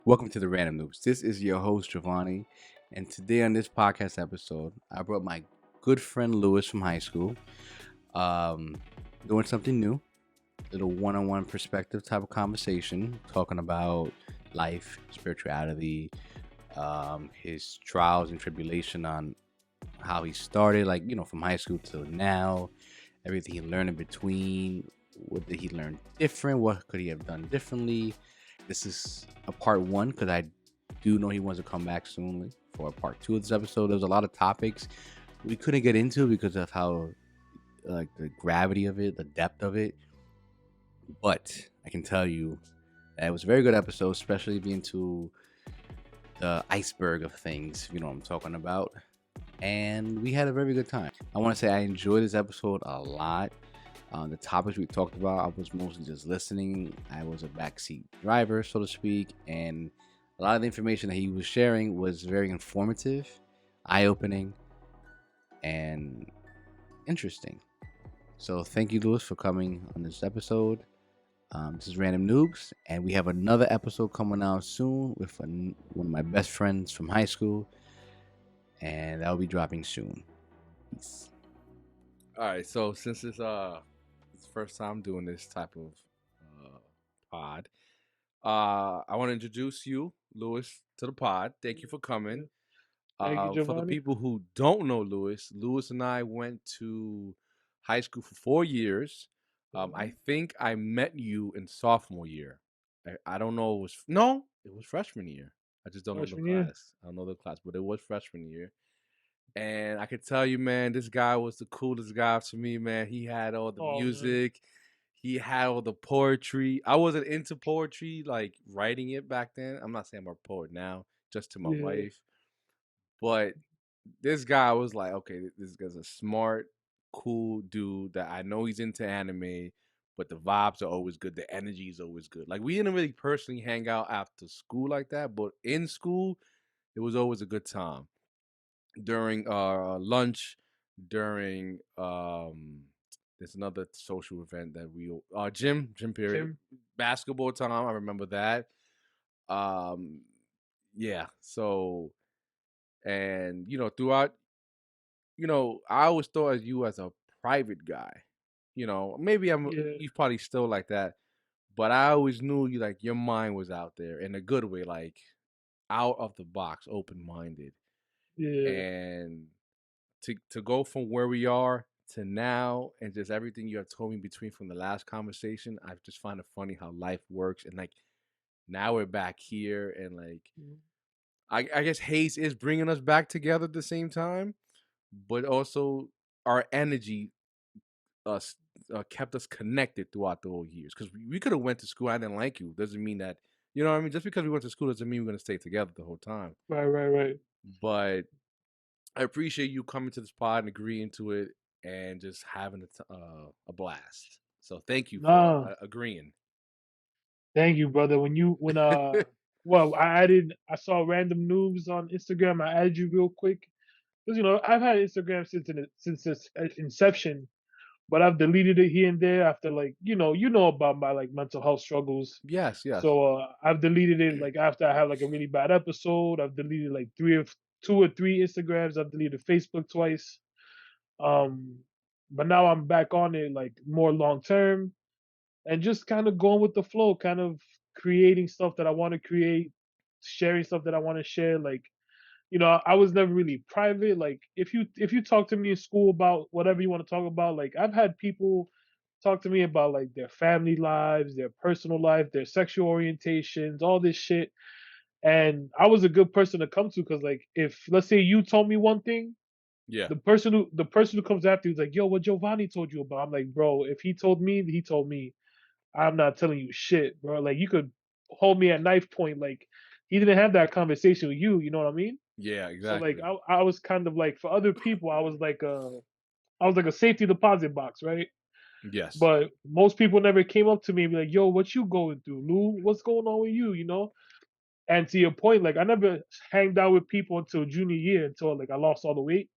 Welcome to the Random Noobs. This is your host, Giovanni, and today on this podcast episode, I brought my good friend Lewis from high school, um, doing something new, a little one-on-one perspective type of conversation, talking about life, spirituality, his trials and tribulation on how he started, from high school till now, everything he learned in between, what did he learn different, what could he have done differently. This is a part one because I do know he wants to come back soon for a part two of this episode. There was a lot of topics we couldn't get into because of how the gravity of it, the depth of it. But I can tell you that it was a very good episode, especially being to the iceberg of things. You know what I'm talking about. And we had a very good time. I want to say I enjoyed this episode a lot. The topics we talked about, I was mostly just listening. I was a backseat driver, so to speak, and a lot of the information that he was sharing was very informative, eye-opening, and interesting. So thank you, Lewis, for coming on this episode. This is Random Noobs, and we have another episode coming out soon with one of my best friends from high school, and that will be dropping soon. Peace. All right, so since it's first time doing this type of pod, I want to introduce you, Lewis, to the pod. Thank you for coming. Thank you, For the Giovanni. people who don't know Lewis and I went to high school for 4 years. I think I met you in sophomore year. I don't know. It was freshman year. I just don't know the Freshman year? class. I don't know the class, but it was freshman year. And I could tell you, man, this guy was the coolest guy to me, man. He had all the Oh, man. music, he had all the poetry. I wasn't into poetry, like writing it back then. I'm not saying I'm a poet now, just to my Yeah. wife. But this guy was like, okay, this guy's a smart, cool dude that I know he's into anime, but the vibes are always good. The energy is always good. Like, we didn't really personally hang out after school like that, but in school, it was always a good time during lunch, during there's another social event that we gym period, Jim? basketball time. I remember that. Um, yeah. So, and throughout, I always thought of you as a private guy. Maybe Yeah. you probably still like that, but I always knew you, like, your mind was out there in a good way, like out of the box, open minded. Yeah. And to go from where we are to now, and just everything you have told me between from the last conversation, I just find it funny how life works. And like, now we're back here, and like, Mhm. I guess Hayes is bringing us back together at the same time, but also our energy us kept us connected throughout the whole years, because we could have went to school. I didn't like you doesn't mean that, you know what I mean, just because we went to school doesn't mean we're going to stay together the whole time. Right. But I appreciate you coming to this pod and agreeing to it and just having a blast. So thank you for Nah. agreeing. Thank you, brother. Well, I saw random noobs on Instagram. I added you real quick. Because, I've had Instagram since its inception, but I've deleted it here and there after, like, you know about my, like, mental health struggles. Yes, yes. So I've deleted it, like, after I had, like, a really bad episode. I've deleted like two or three Instagrams. I've deleted Facebook twice. Um, but now I'm back on it, like, more long term, and just kind of going with the flow, kind of creating stuff that I want to create, sharing stuff that I want to share. Like, I was never really private. Like, if you talk to me in school about whatever you want to talk about, like, I've had people talk to me about, like, their family lives, their personal life, their sexual orientations, all this shit. And I was a good person to come to, because, like, if, let's say, you told me one thing, Yeah. the person who comes after you is like, yo, what Giovanni told you about? I'm like, bro, if he told me, he told me. I'm not telling you shit, bro. Like, you could hold me at knife point. Like, he didn't have that conversation with you. You know what I mean? Yeah, So, like, exactly. I was kind of like, for other people, I was like a safety deposit box, right? Yes. But most people never came up to me and be like, yo, what you going through, Lou? What's going on with you? And to your point, like, I never hanged out with people until junior year, until, like, I lost all the weight.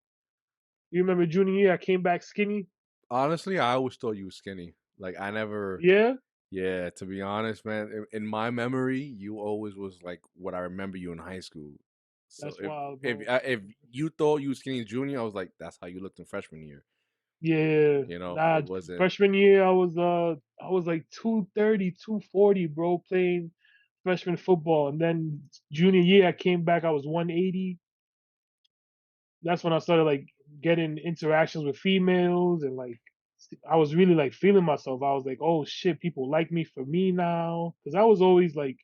You remember junior year, I came back skinny. Honestly, I always thought you were skinny. Like, I never. Yeah. Yeah, to be honest, man, in my memory, you always was like what I remember you in high school. So That's wild, if bro. if you thought you was skinny in junior, I was like, that's how you looked in freshman year. Yeah, You know, nah. it wasn't. Freshman year, I was like 230, 240, bro, playing freshman football, and then junior year I came back, I was 180. That's when I started like getting interactions with females, and like I was really like feeling myself. I was like, oh shit, people like me for me now, because I was always like,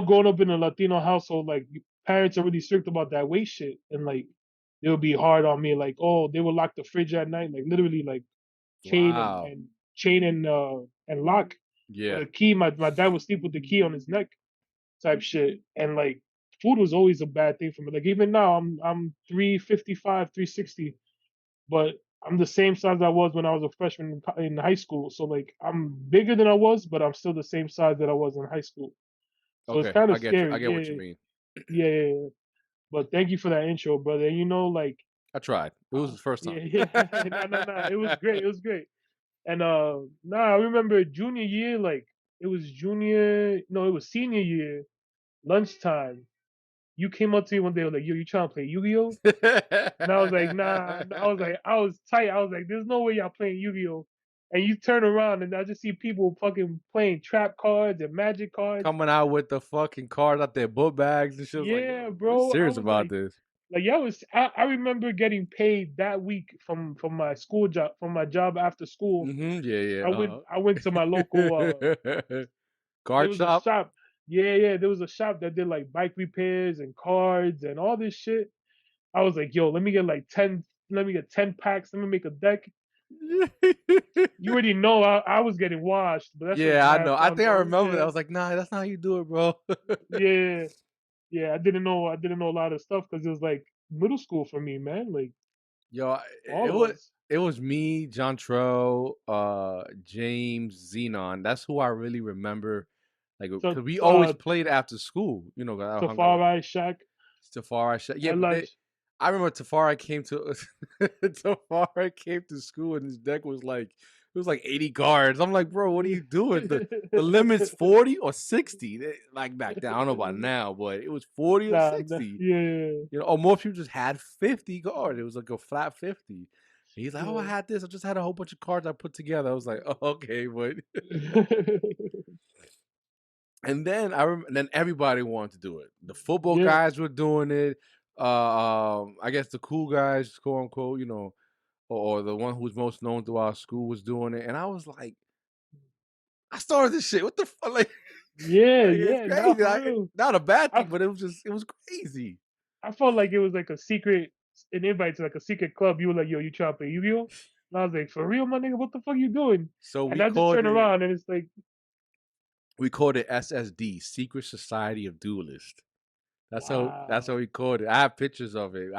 growing up in a Latino household, like parents are really strict about that weight shit, and like they would be hard on me, like, oh, they would lock the fridge at night, like literally like chain and Wow. chain and lock with Yeah. a key. My dad would sleep with the key on his neck, type shit, and like food was always a bad thing for me. Like even now, I'm 355, 360, but I'm the same size I was when I was a freshman in high school. So like I'm bigger than I was, but I'm still the same size that I was in high school. So it's Okay, kind I of get you. I scary. get what you mean. Yeah. But thank you for that intro, brother. And like, I tried. It was the first time. yeah, no, it was great. It was great. And I remember junior year, like it was junior, no, it was senior year, lunchtime. You came up to me one day, like, yo, you trying to play Yu-Gi-Oh? And I was like, nah. I was tight. I was like, there's no way y'all playing Yu-Gi-Oh. And you turn around and I just see people fucking playing trap cards and magic cards. Coming out with the fucking cards out their book bags and shit. I was like, Yeah, yo, we're bro. I serious was about this. like, yeah, I remember getting paid that week from my school job, from my job after school. Yeah, yeah. I went to my local there Card was a shop. shop. Yeah, there was a shop that did like bike repairs and cards and all this shit. I was like, yo, let me get 10 packs, let me make a deck. You already know I was getting washed, but that shit was Yeah, I mad know. I fun, think I bro. remember that. I Yeah, was like, nah, that's not how you do it, bro. yeah, yeah. I didn't know a lot of stuff because it was like middle school for me, man. Like Yo, all it of was us. it was me, John Tro, James, Xenon. That's who I really remember. Like, So cause we always played after school. You know, 'cause I hung out with Tafari Shack, Tafari. Yeah, but Elijah. I remember Tafari came to Tafari came to school and his deck was like it was like 80 cards. I'm like, bro, what are you doing? The limit's 40 or 60. Like back then, I don't know about now, but it was 40 or Nah, 60. yeah, You know, or most people just had 50 cards. It was like a flat 50. And he's like, oh, I yeah. had this. I just had a whole bunch of cards I put together. I was like, oh, okay, but and then and then everybody wanted to do it. The football Yeah, guys were doing it. I guess the cool guys, quote unquote, you know, or the one who's most known through our school was doing it. And I was like, I started this shit. What the fuck? Like, like it's yeah. Nah, crazy. for real. Not a bad I thing, but it was crazy. I felt like it was like an invite to like a secret club. You were like, yo, you trying to play Yu-Gi-Oh? And I was like, for real, my nigga, what the fuck you doing? So And I just turn around and it's like, we called it SSD, Secret Society of Duelists. That's how wow, we called it. I have pictures of it.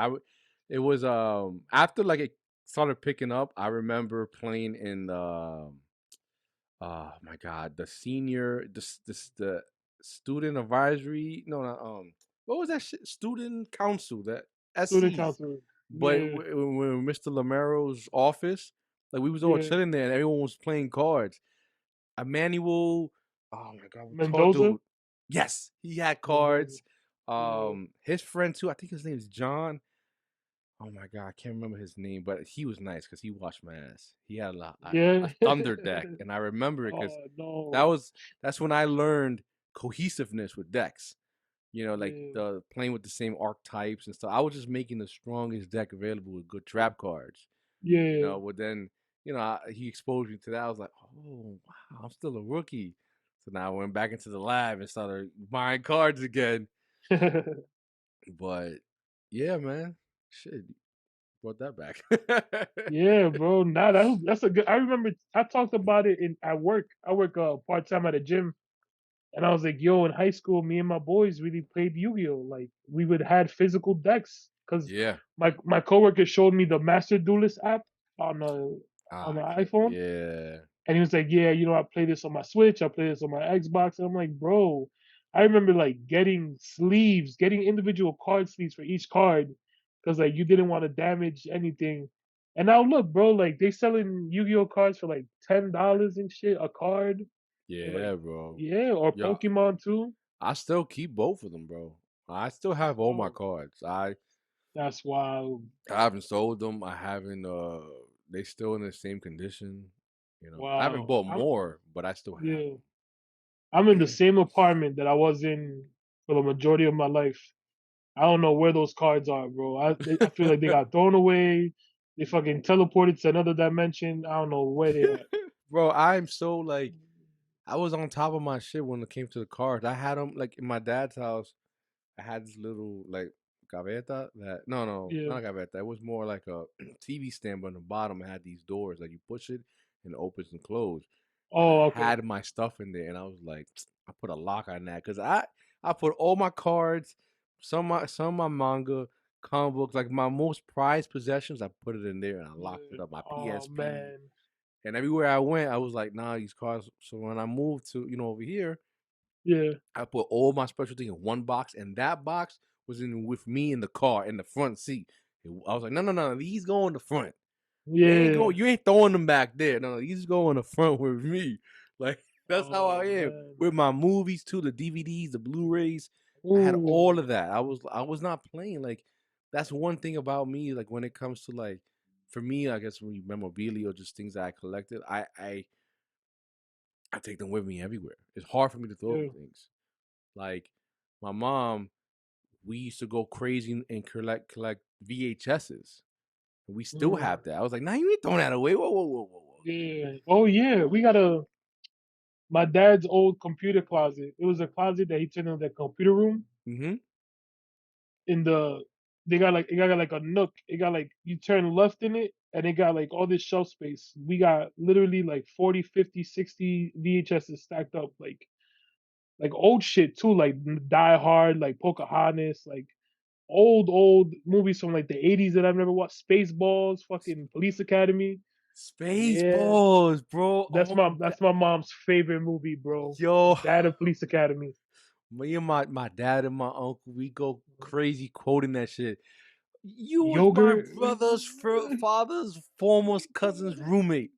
It was after like it started picking up. I remember playing in the oh my god, the senior the student advisory. No, no, what was that shit? Student council, that student SCs. council. But Yeah, when Mr. Lamero's office, like we was all yeah. chilling there and everyone was playing cards. Emmanuel, oh my god, tall Mendoza, dude. Yes, he had Mendoza. cards. Yeah, His friend too. I think his name is John. Oh my god, I can't remember his name, but he was nice because he washed my ass. He had yeah. a thunder deck, and I remember it because Oh that no. was that's when I learned cohesiveness with decks. You know, like Yeah, the playing with the same archetypes and stuff. I was just making the strongest deck available with good trap cards. You yeah. know, but then you know he exposed me to that. I was like, oh wow, I'm still a rookie. So now I went back into the lab and started buying cards again. But yeah, man, shit, brought that back. Yeah, bro. Nah, that's a good. I remember I talked about it in at work. I work part time at a gym, and I was like, "Yo, in high school, me and my boys really played Yu-Gi-Oh. Like we would had physical decks because Yeah. my coworker showed me the Master Duelist app on the on Ah, the okay. iPhone, Yeah. and he was like, "Yeah, I play this on my Switch. I play this on my Xbox." And I'm like, "Bro, I remember like getting individual card sleeves for each card, because like you didn't want to damage anything." And now look, bro, like they selling Yu-Gi-Oh cards for like $10 and shit a card, and like Yeah, bro. yeah, or Yeah, Pokemon too. I still keep both of them, bro. I still have all my Oh, cards. that's wild. I haven't sold them. I haven't. They still in the same condition. You know, I haven't Wow. bought more, but I still have Yeah, I'm in the them. same apartment that I was in for the majority of my life. I don't know where those cards are, bro. I feel like they got thrown away. They fucking teleported to another dimension. I don't know where they at. Bro, I'm so like I was on top of my shit when it came to the cards. I had them like in my dad's house. I had this little like gaveta that no, Yeah. not a gaveta. It was more like a TV stand, but on the bottom it had these doors. Like you push it and it opens and closes. And I Oh, okay. had my stuff in there, and I was like, I put a lock on that because I put all my cards, some of my manga, comic books, like my most prized possessions. I put it in there and I locked Yeah. it up. My Oh PSP, man. and everywhere I went, I was like, nah, these cards. So when I moved to over here, Yeah. I put all my special things in one box, and that box was in with me in the car in the front seat. I was like, no, these go in the front. They ain't go. Yeah. You ain't throwing them back there. No, these go in the front with me. Like that's how I Oh am man. with my movies too. The DVDs, the Blu-rays. I had Ooh. all of that. I was not playing. Like that's one thing about me. Like when it comes to like, for me, I guess memorabilia or just things that I collected, I take them with me everywhere. It's hard for me to throw Yeah. them things. Like my mom, we used to go crazy and collect VHSs. And we still Mm. have that. I was like, nah, you ain't throwing that away. Whoa. Yeah. Oh yeah. We got my dad's old computer closet. It was a closet that he turned into the computer room. Mm-hmm. In the they got like it got like a nook. It got like you turn left in it and it got like all this shelf space. We got literally like 40, 50, 60 VHSs stacked up like old shit too, like Die Hard, like Pocahontas, like old movies from like the 80s that I've never watched. Spaceballs, fucking Police Academy. Yeah. Spaceballs, bro. That's my mom's favorite movie, bro. Yo, Dad of Police Academy. me and my dad and my uncle, we go crazy quoting that shit. You was my Yogurt. brother's father's former cousin's roommate.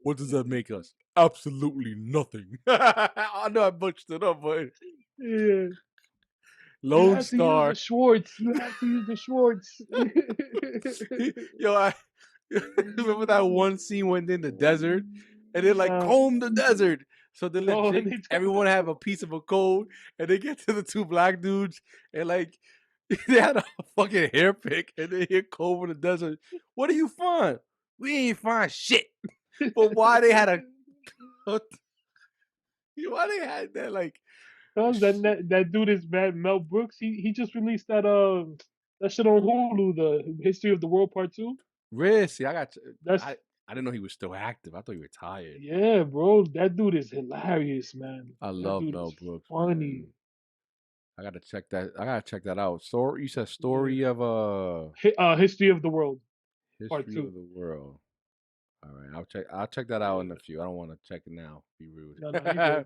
What does that make us? Absolutely nothing. I know I butchered it up, but Yeah. You Lone have to use the Star. Schwartz. You have to use the Schwartz. Yo, I remember that one scene when they're in the desert and they're like uh, comb the desert. So they let oh, and they everyone have a piece of a code, and they get to the two black dudes and like they had a fucking hair pick and they hit comb the desert. What do you find? We ain't find shit. But why they had a why they had that like Cause that dude is bad. Mel Brooks. He just released that shit on Hulu. The History of the World Part Two. risk? I got That's I didn't know he was still active. I thought he retired. yeah, bro. That dude is hilarious, man. I That love dude Mel is Brooks, funny. man. I gotta check that. I gotta check that out. Story. You said Yeah. story of History of the World Part history of Two. the world. All right, I'll check. I'll check that out in a Yeah. few. I don't want to check it now. Be rude. No, you good.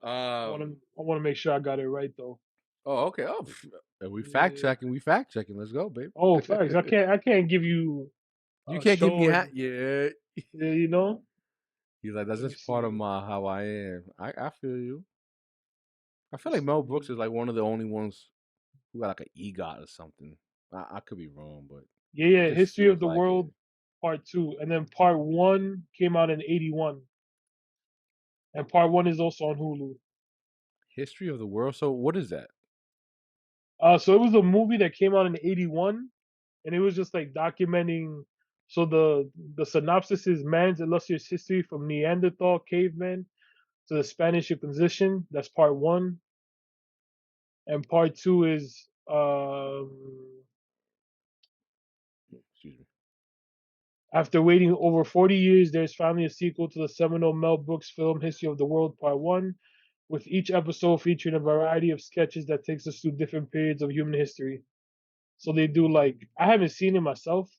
um. I want to make sure I got it right though. Oh, okay. Oh, we fact Yeah. checking. We fact checking. Let's go, babe. Oh, facts. I can't give you You a can't give me show a hat. and Yeah. yeah, you know. He's like, that's Let me just part of see. my how I am. I feel you. I feel like Let's Mel Brooks see. is like one of the only ones who got like an EGOT or something. I could be wrong, but Yeah, it just History of feels the like it. World Part Two, and then Part One came out in '81, and Part One is also on Hulu. History of the world. So what is that? So it was a movie that came out in '81, and it was just like documenting. So the synopsis is man's illustrious history from Neanderthal caveman to the Spanish Inquisition. That's Part One, and Part Two is Excuse me. after waiting over 40 years, there's finally a sequel to the seminal Mel Brooks film History of the World Part 1, with each episode featuring a variety of sketches that takes us through different periods of human history. So they do like I haven't seen it myself,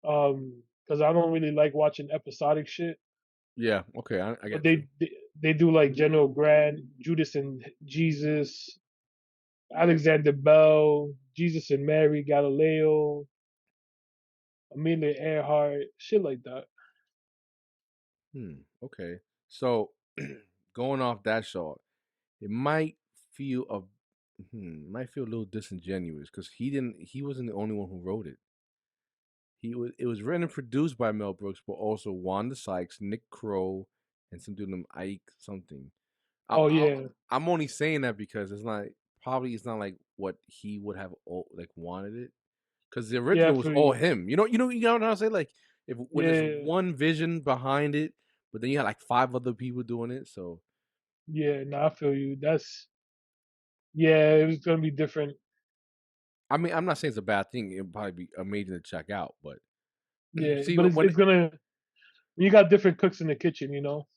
because I don't really like watching episodic shit. Yeah. Okay. I But get you. they do like General Grant, Judas and Jesus, Alexander Bell, Jesus and Mary, Galileo, Amelia Earhart, shit like that. Okay. So going off that shot, it might feel a might feel a little disingenuous because he wasn't the only one who wrote it. It was written and produced by Mel Brooks, but also Wanda Sykes, Nick Crow, and some dude named Ike something. I'm Oh I'm, yeah, I'm only saying that because it's not like what he would have like wanted it. Because the yeah, I original was feel all you. him. You know what I'm saying? Like if when there's Yeah, one vision behind it, but then you had like five other people doing it. So yeah, no, I feel you. That's yeah, it was gonna be different. I mean, I'm not saying it's a bad thing. It'd probably be amazing to check out, but Yeah, see but when it's gonna you got different cooks in the kitchen, you know.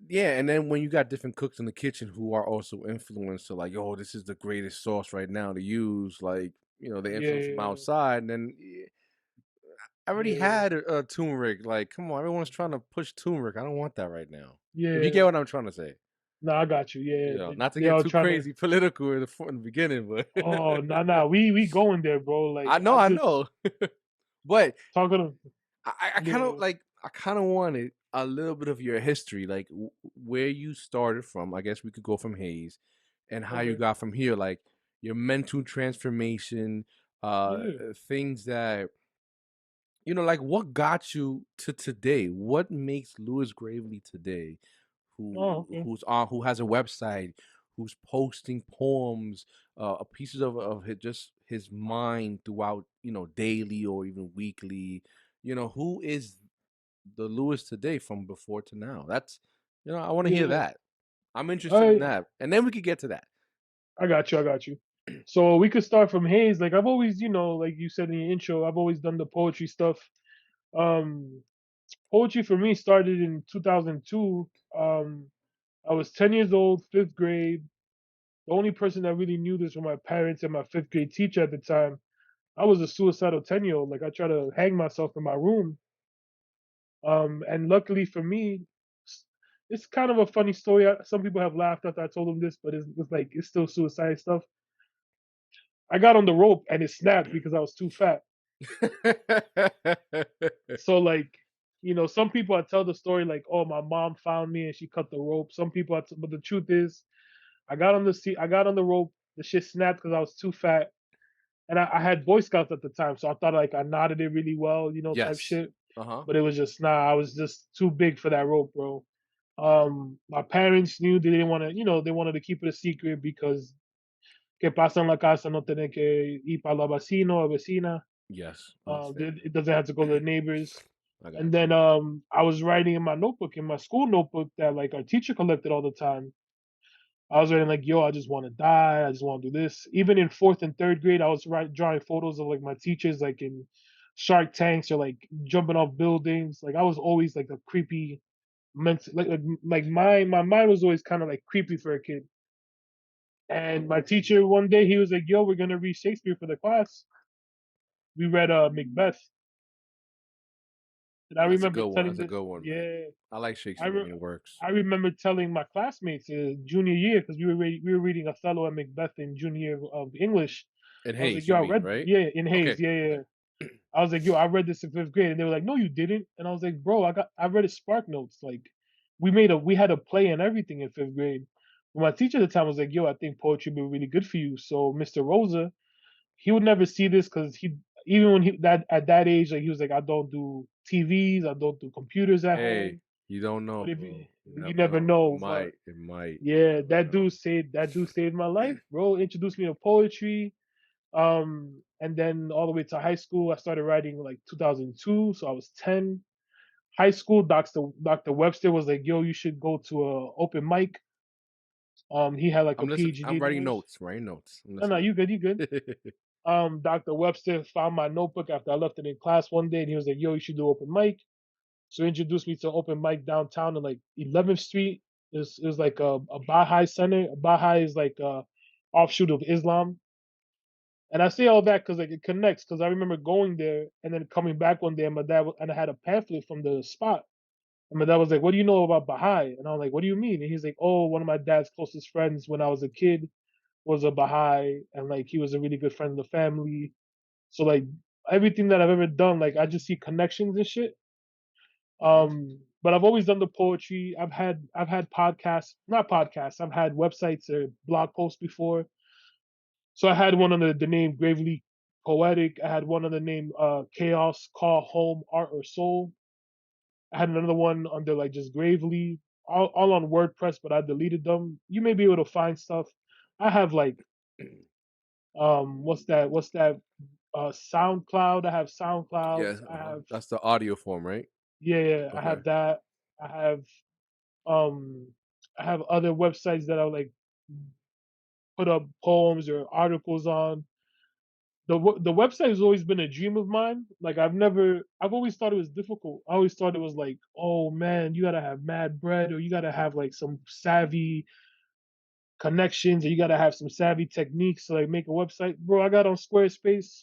yeah, and then when you got different cooks in the kitchen who are also influenced, so like, oh, this is the greatest sauce right now to use, like the influence from Yeah, outside, and then I already yeah, had a turmeric. Like, come on, everyone's trying to push turmeric. I don't want that right now. If you yeah. get what I'm trying to say, No, I got you. Yeah, not to they get all too trying to. crazy political in the beginning, but Oh, no, no, we going there, bro. Like I I just know, but talking to. I kind of Yeah, like I kind of wanted a little bit of your history, like where you started from. I guess we could go from Hayes, and how you okay. got from here, like your mental transformation, Yeah. things that like what got you to today. What makes Lewis Gravely today, Oh, okay. who has a website, who's posting poems, pieces of just his mind throughout, daily or even weekly. Who is the Lewis today from before to now? That's I want to hear Yeah. that. I'm All interested in right. that, and then we could get to that. I got you. I got you. So we could start from Hayes. Like I've always, like you said in your intro, I've always done the poetry stuff. Um, Poetry for me started in 2002. I was 10 years old, fifth grade. The only person that really knew this were my parents and my fifth grade teacher at the time. I was a suicidal 10-year-old. Like I tried to hang myself in my room. And luckily for me, s- it's kind of a funny story. Some people have laughed after I told them this, but it's like it's still suicide stuff. I got on the rope and it snapped because I was too fat. So like, some people I tell the story like, oh, my mom found me and she cut the rope. Some people, but the truth is, I got on the seat, I got on the rope. The shit snapped because I was too fat, and I had Boy Scouts at the time, so I thought like I knotted it really well, type Yes. shit. Uh huh. But it was just I was just too big for that rope, bro. My parents knew they didn't want to, they wanted to keep it a secret because que pasa en la casa no tiene que ir para la vecino or vecina. Yes. Understand. It doesn't have to go to the neighbors. I And got then you. I was writing in my notebook, in my school notebook that like our teacher collected all the time. I was writing like, "Yo, I just want to die. I just want to do this." Even in fourth and third grade, I was drawing photos of like my teachers, like in Shark Tanks or like jumping off buildings. Like I was always like a creepy, like my mind was always kind of like creepy for a kid. And my teacher one day he was like, "Yo, we're gonna read Shakespeare for the class." We read Macbeth, and I That's a remember good one. telling That's a this. good one, man. Yeah, I like I Shakespeare re- when it works. I remember telling my classmates junior year because we were reading Othello and Macbeth in junior year of English. And I was like, Hayes, yo, you I mean, read right? yeah in Hayes, Okay. yeah, yeah. Okay. Yeah. I was like, yo, I read this in fifth grade, and they were like, no, you didn't. And I was like, bro, I read it Spark Notes. Like, we had a play and everything in fifth grade. But my teacher at the time was like, yo, I think poetry would be really good for you. So Mr. Rosa, he would never see this because he even when he that at that age, like he was like, I don't do TVs, I don't do computers at Hey, home. you don't know, But if bro. You you never never know. It know, but might. It might. You yeah, never know. that dude saved my life, bro. Introduced me to poetry. And then all the way to high school, I started writing like 2002, so I was 10. High school, Dr. Webster was like, "Yo, you should go to a open mic." He had like a I'm listening. PhD I'm in writing English. notes. Writing notes. I'm No, no, listening. you good, you good. Dr. Webster found my notebook after I left it in class one day, and he was like, "Yo, you should do open mic." So he introduced me to open mic downtown on like 11th Street. It was like a Baha'i center. A Baha'i is like a offshoot of Islam. And I say all that because like it connects. Because I remember going there and then coming back one day, and and I had a pamphlet from the spot. And my dad was like, "What do you know about Baha'i?" And I was like, "What do you mean?" And he's like, "Oh, one of my dad's closest friends when I was a kid was a Baha'i, and like he was a really good friend of the family. So like everything that I've ever done, like I just see connections and shit. Hmm. But I've always done the poetry. I've had podcasts, not podcasts. I've had websites or blog posts before. So I had one under the name Gravely Poetic. I had one under the name Chaos Call Home Art or Soul. I had another one under like just Gravely, all on WordPress, but I deleted them. You may be able to find stuff. I have like what's that SoundCloud. I have SoundCloud. Yeah, I have that's the audio form, right? yeah, yeah, I Okay. have that. I have um I have other websites that I like put up poems or articles on. The website has always been a dream of mine. Like I've always thought it was difficult. I always thought it was like, oh man, you gotta have mad bread, or you gotta have like some savvy connections, or you gotta have some savvy techniques to like make a website. Bro, I got on Squarespace.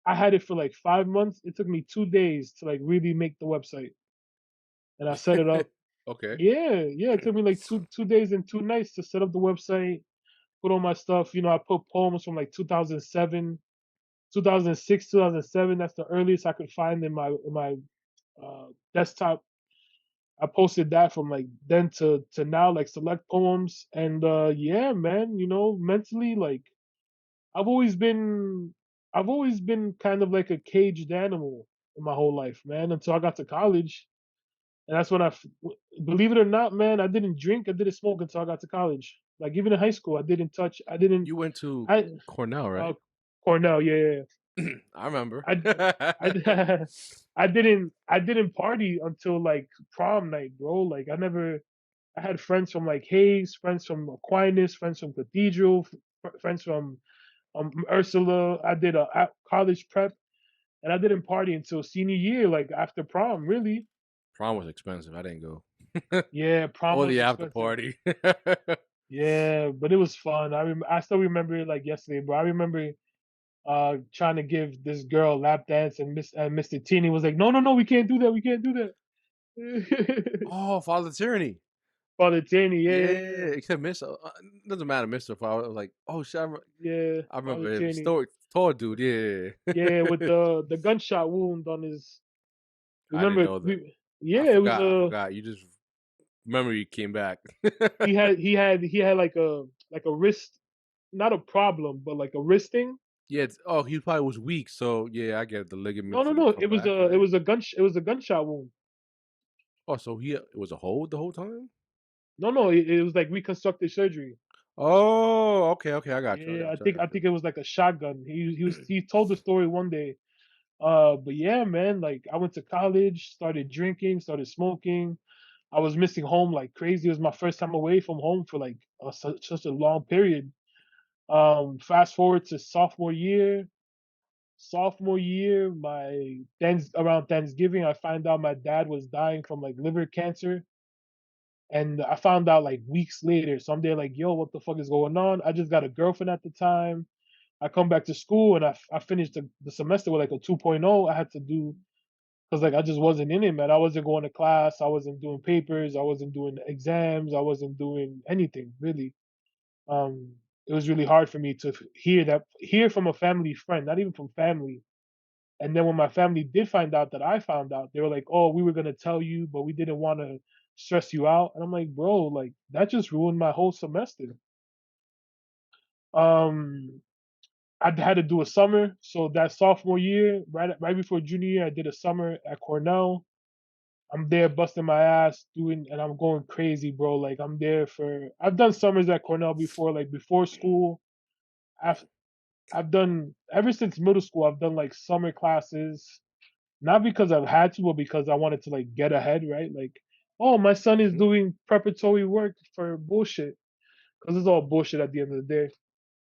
I had it for like 5 months. It took me 2 days to like really make the website, and I set it up. Okay. Yeah, yeah. It took me like two days and 2 nights to set up the website, put all my stuff. I put poems from like 2007, 2006, 2007. That's the earliest I could find in my desktop. I posted that from like then to now, like select poems. And yeah, man, mentally, like I've always been I've always been kind of like a caged animal in my whole life, man, until I got to college. And that's when believe it or not, man, I didn't drink, I didn't smoke until I got to college. Like even in high school, I didn't, You went to I, Cornell, right? uh, Cornell, yeah, yeah. I remember. I, I, I didn't party until like prom night, bro. Like I had friends from like Hayes, friends from Aquinas, friends from Cathedral, friends from Ursula. I did a college prep, and I didn't party until senior year, like after prom, really. Prom was expensive. I didn't go. Yeah, prom was Only after expensive. party. Yeah, but it was fun. I still remember it like yesterday, bro. I remember trying to give this girl a lap dance, and Mr. Teeny was like, "No, no, no, we can't do that. We can't do that." Oh, Father Tyranny. Father Teeny, yeah, yeah, Yeah, yeah, except Mister. Doesn't matter, Mister. Father. I was like, oh shit. yeah. I Father remember him. Teeny, Tall dude. Yeah. yeah, with the gunshot wound on his. I didn't Remember, know that. yeah, it was I forgot. You just memory came back. he had like a wrist, not a problem, but like a wrist thing. Yeah. Oh, he probably was weak. So yeah, I get it. The No, ligaments no, didn't no. come back, right? It was a gunshot wound. Oh, so it was a hold the whole time. No, no, it was like reconstructive surgery. Oh, okay, okay. I got you. I Yeah, I got you. I think got I think it was like a shotgun. He told the story one day. But yeah, man, like I went to college, started drinking, started smoking. I was missing home like crazy. It was my first time away from home for like such a long period. Fast forward to sophomore year. Sophomore year, around Thanksgiving, I find out my dad was dying from like liver cancer. And I found out like weeks later. So I'm there like, yo, what the fuck is going on? I just got a girlfriend at the time. I come back to school and I finished the semester with like a 2.0. I had to do because like I just wasn't in it, man. I wasn't going to class. I wasn't doing papers. I wasn't doing exams. I wasn't doing anything really. It was really hard for me to hear from a family friend, not even from family. And then when my family did find out that I found out, they were like, "Oh, we were gonna tell you, but we didn't want to stress you out." And I'm like, "Bro, like that just ruined my whole semester." Um, I had to do a summer, so that sophomore year, right before junior year, I did a summer at Cornell. I'm there busting my ass doing, and I'm going crazy, bro. Like I've done summers at Cornell before, like before school. I've I've done ever since middle school. I've done like summer classes, not because I've had to, but because I wanted to like get ahead, right? Like, oh, my son is Hmm. doing preparatory work for bullshit, because it's all bullshit at the end of the day,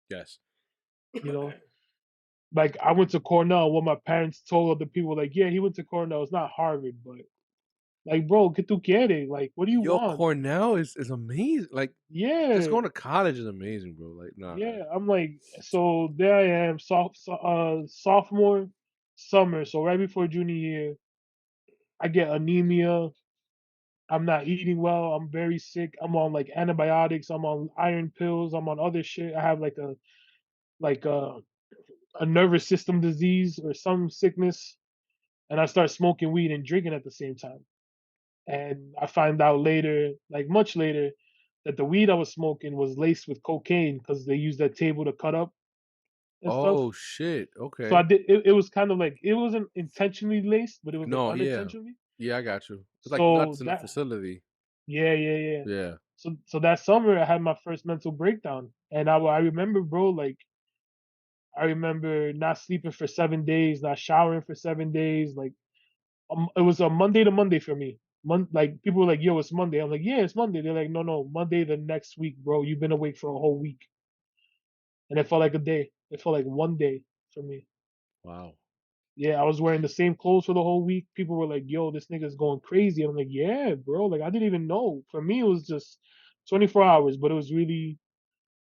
Yes. you know. Like I went to Cornell. What my parents told other people, like, yeah, he went to Cornell. It's not Harvard, but like, bro, que tu quieres? Like, what do you Yo, want? Cornell is amazing. Like, just Yeah, going to college is amazing, bro. Like, nah. yeah. I'm like, so there I am, sophomore summer. So right before junior year, I get anemia. I'm not eating well. I'm very sick. I'm on like antibiotics. I'm on iron pills. I'm on other shit. I have like a a nervous system disease or some sickness, and I start smoking weed and drinking at the same time. And I find out later, like much later, that the weed I was smoking was laced with cocaine because they used that table to cut up and stuff. Oh shit. So I Okay. did. It was kind of like it wasn't intentionally laced, but it was like No, yeah. unintentionally. Yeah, I got you. It's like So nuts in the that, facility. yeah, yeah, yeah. Yeah. So that summer I had my first mental breakdown, and I remember, bro, like I remember not sleeping for 7 days, not showering for 7 days. Like it was a Monday to Monday for me. Like people were like, "Yo, it's Monday." I'm like, "Yeah, it's Monday." They're like, "No, no, Monday the next week, bro. You've been awake for a whole week," and it felt like a day. It felt like one day for me. Wow. Yeah, I was wearing the same clothes for the whole week. People were like, "Yo, this nigga's going crazy." I'm like, "Yeah, bro." Like I didn't even know. For me, it was just 24 hours, but it was really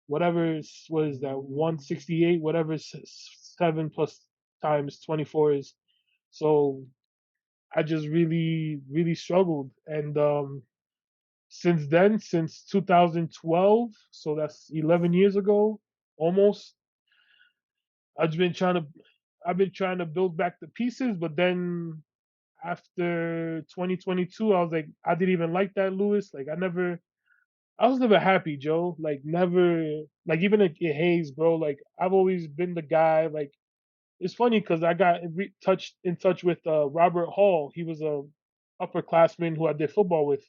whatever was that 168, whatever 7 plus times 24 is. So I just really, really struggled. And since then, since 2012, so that's 11 years ago, almost, I've been trying to, I've been trying to build back the pieces. But then after 2022, I was like, I didn't even like that Lewis. Like I was never happy, Joe. Like never, like even at Hayes, bro. Like I've always been the guy. Like it's funny because I got touched in touch with Robert Hall. He was a upperclassman who I did football with,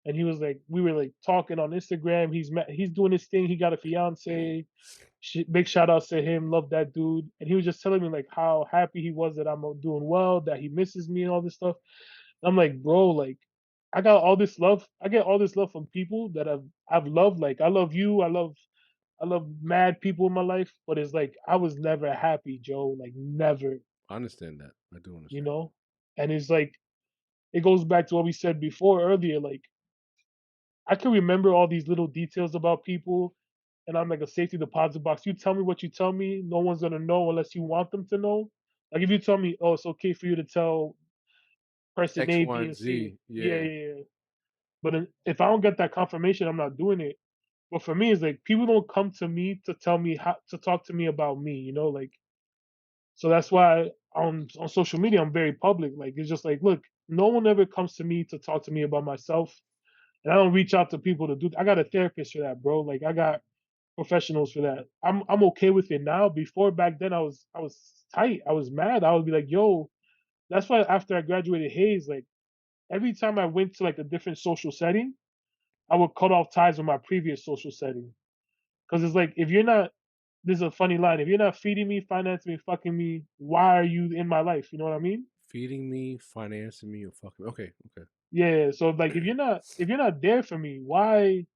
and he was like, we were like talking on Instagram. He's doing his thing. He got a fiance. Big shout outs to him. Love that dude. And he was just telling me like how happy he was that I'm doing well, that he misses me and all this stuff. And I'm like, bro, like I got all this love. I get all this love from people that I've loved. Like I love you. I love mad people in my life. But it's like I was never happy, Joe. Like never, I understand that. I do you understand. know. And it's like it goes back to what we said before earlier. Like I can remember all these little details about people, and I'm like a safety deposit box. You tell me what you tell me, no one's gonna know unless you want them to know. Like if you tell me, oh, it's okay for you to tell person X, A, Y, B, and and C, Z. yeah, Yeah. yeah, yeah. But if I don't get that confirmation, I'm not doing it. But for me, it's like people don't come to me to tell me how to talk to me about me, like so that's why on social media I'm very public. Like it's just like, look, no one ever comes to me to talk to me about myself. And I don't reach out to people to do. I got a therapist for that, bro. Like I got professionals for that. I'm okay with it now. Before back then, I was tight. I was mad. I would be like, yo. That's why after I graduated Hayes, like every time I went to like a different social setting, I would cut off ties with my previous social setting. Because it's like if you're not, this is a funny line. If you're not feeding me, financing me, fucking me, why are you in my life? You know what I mean? Feeding me, financing me, or fucking. Okay. Okay. Yeah. So like if you're not there for me, why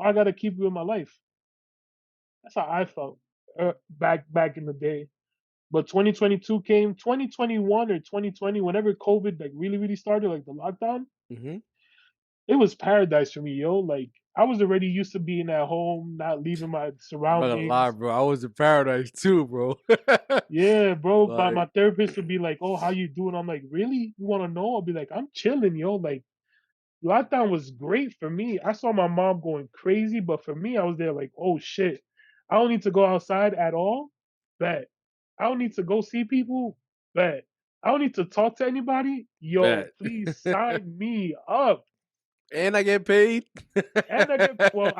I gotta keep you in my life? That's how I felt back in the day. But 2022 came, 2021 or 2020, whenever COVID like really started, like the lockdown, Mm-hmm. it was paradise for me, yo. Like I was already used to being at home, not leaving my I'm not gonna lie, surroundings. bro. I was in paradise too, bro. Yeah, bro. But Like, my therapist would be like, "Oh, how you doing?" I'm like, "Really? You want to know?" I'll be like, "I'm chilling, yo." Like lockdown was great for me. I saw my mom going crazy, but for me, I was there like, "Oh shit, I don't need to go outside at all." Bet. I don't need to go see people. Bet. I don't need to talk to anybody. Yo, bet. please sign me up. And I get paid. And I get well.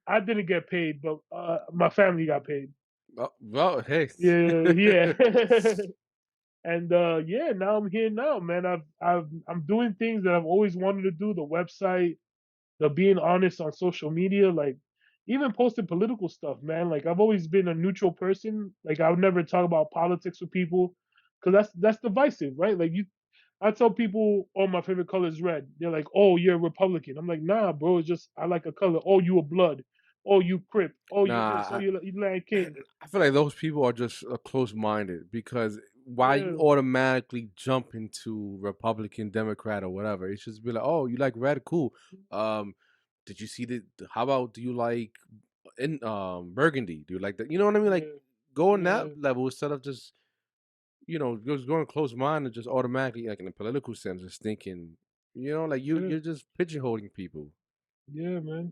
I didn't get paid, but my family got paid. Oh, well, hey. Yeah, yeah. And yeah, now I'm here now, man. I'm doing things that I've always wanted to do. The website, the being honest on social media, like even posting political stuff, man. Like I've always been a neutral person. Like I would never talk about politics with people because that's divisive, right? Like I tell people, oh, my favorite color is red. They're like, oh, you're a Republican. I'm like, nah, bro. It's just I like a color. Oh, you a blood. Oh, you Crip. Oh, you this. Oh, Nah, you Land King. I feel like those people are just close-minded because why Yeah, you automatically jump into Republican, Democrat, or whatever? It should just be like, oh, you like red, cool. Um, did you see the? How about do you like in burgundy? Do you like that? You know what I mean? Like yeah, go on that yeah, level instead of just just going close-minded, just automatically like in a political sense, just thinking, like yeah, you're just pigeonholing people. yeah, man.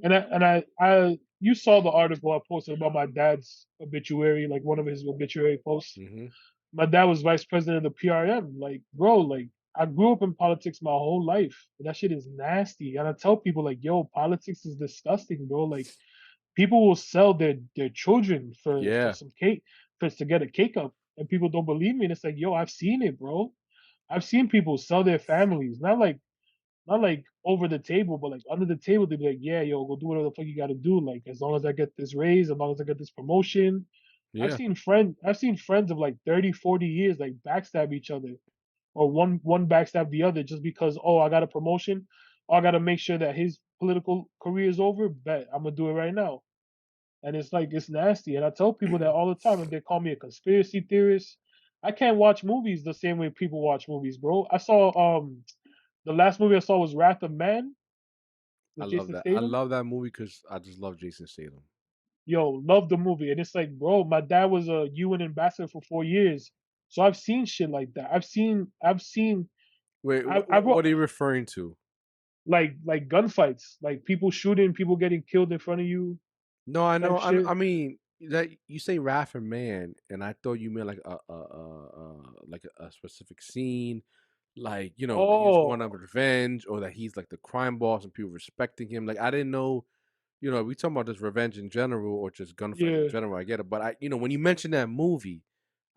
And I you saw the article I posted about my dad's obituary, like one of his obituary posts. Mm-hmm. My dad was vice president of the PRM. Like, bro, like I grew up in politics my whole life. And that shit is nasty. And I tell people like, yo, politics is disgusting, bro. Like people will sell their children for Yeah. some cake for to get a cake up. And people don't believe me. And it's like, yo, I've seen it, bro. I've seen people sell their families. Not like over the table, but like under the table, they'd be like, yeah, yo, go do whatever the fuck you gotta do. Like as long as I get this raise, as long as I get this promotion. Yeah. I've seen friends of like 30, 40 years like backstab each other. Or one backstab the other just because, oh, I got a promotion. Oh, I gotta make sure that his political career is over. Bet I'm gonna do it right now. And it's like it's nasty. And I tell people that all the time, and they call me a conspiracy theorist. I can't watch movies the same way people watch movies, bro. I saw the last movie I saw was Wrath of Man I with love Jason that. I Statham. love that movie because I just love Jason Statham. Yo, love the movie. And it's like, bro, my dad was a UN ambassador for 4 years. So I've seen shit like that. Wait, I what wrote are you referring to? like gunfights, like people shooting, people getting killed in front of you No, I type know. shit. I mean that you say Raffer Man, and I thought you meant like a specific scene, like he's going Oh, on revenge, or that he's like the crime boss and people respecting him. Like I didn't know. We talking about just revenge in general or just gunfights in yeah. general. I get it, but when you mentioned that movie,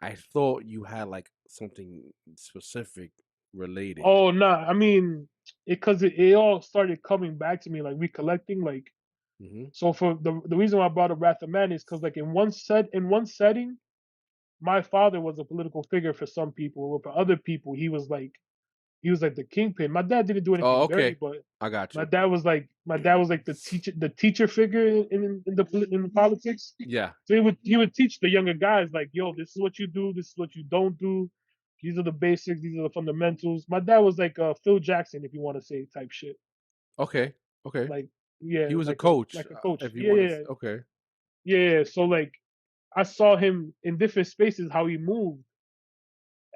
I thought you had like something specific related. Oh, nah. I mean, it all started coming back to me, like recollecting, like Hmm. so for the reason why I brought up Wrath of Man is because like in one setting, my father was a political figure for some people, or for other people, he was like the kingpin. My dad didn't do Oh, anything dirty, okay, but I got my you. dad was like the teacher figure in the politics. Yeah. So he would teach the younger guys like, yo, this is what you do, this is what you don't do. These are the basics, these are the fundamentals. My dad was like Phil Jackson, if you want to say type shit. Okay. Okay. Like yeah, He was a like a coach, like a coach. if you Yeah, want yeah, to. Okay. yeah. Yeah. So like I saw him in different spaces how he moved,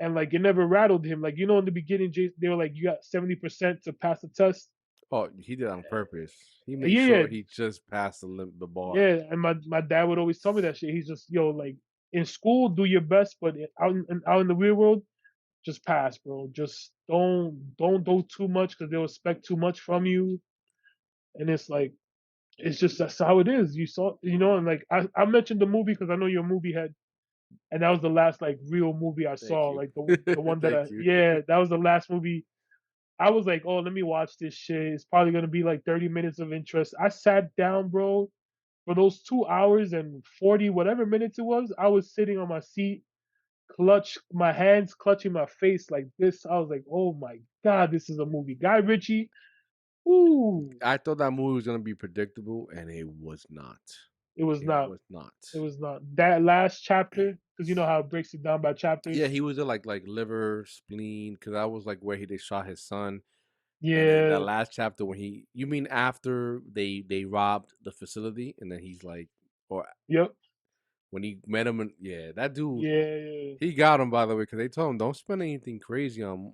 and like it never rattled him. Like in the beginning, they were like, you got 70% to pass the test. Oh, he did it on purpose. He made Yeah, yeah, sure he just passed the bar. yeah. And my dad would always tell me that shit. He's just, yo, like in school, do your best, but out in the real world, just pass, bro. Just don't do too much because they'll expect too much from you. And it's like it's just that's how it is. You saw, and like I mentioned the movie because I know you're a movie head, and that was the last like real movie I Thank saw. you. Like the one that Thank you. that was the last movie. I was like, oh, let me watch this shit. It's probably gonna be like 30 minutes of interest. I sat down, bro, for those 2 hours and 40 whatever minutes it was. I was sitting on my seat, my hands clutching my face like this. I was like, oh my god, this is a movie. Guy Ritchie, ooh, I thought that movie was gonna be predictable, and it was not. it was It not. was not. It was not that last chapter because you know how it breaks it down by Yeah, chapters. he was like liver, spleen, because that was like where they shot his son. And then that Yeah. last chapter when you mean after they robbed the facility, and then he's like, or Yep. when he met him, and yeah, that dude, Yeah. Yeah. he got him, by the way, because they told him don't spend anything crazy on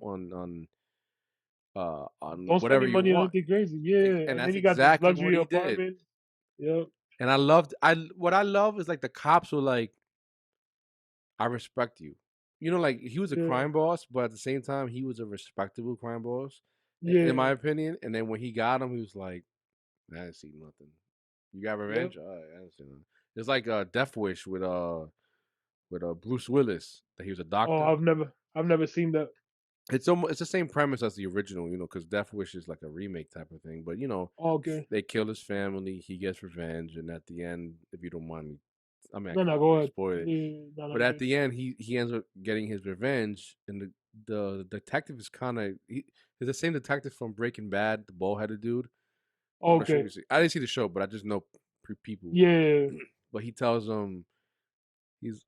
Don't spend whatever any you money on want. anything crazy. Yeah. And And then that's you got this exactly what luxury he did. apartment. Yep. And what I love is like the cops were like, I respect you. Like he was a Yeah. crime boss, but at the same time, he was a respectable crime boss, in my Yeah. opinion. And then when he got him, he was like, I didn't see nothing. You got Yep. revenge? All right, I didn't see nothing. It's like Death Wish with Bruce Willis, that he was a Oh, doctor. I've never seen that. It's the same premise as the original, because Death Wish is like a remake type of thing. But Oh, okay. they kill his family, he gets revenge, and at the end, if you don't mind me, I mean I No, can't no, go really ahead. spoil it. Yeah, no, no, But you at good. the end, he ends up getting his revenge, and the detective is kind of he's the same detective from Breaking Bad, the bald headed dude. I'm not sure if Okay. you see. I didn't see the show, but I just know people. Yeah. But he tells him he's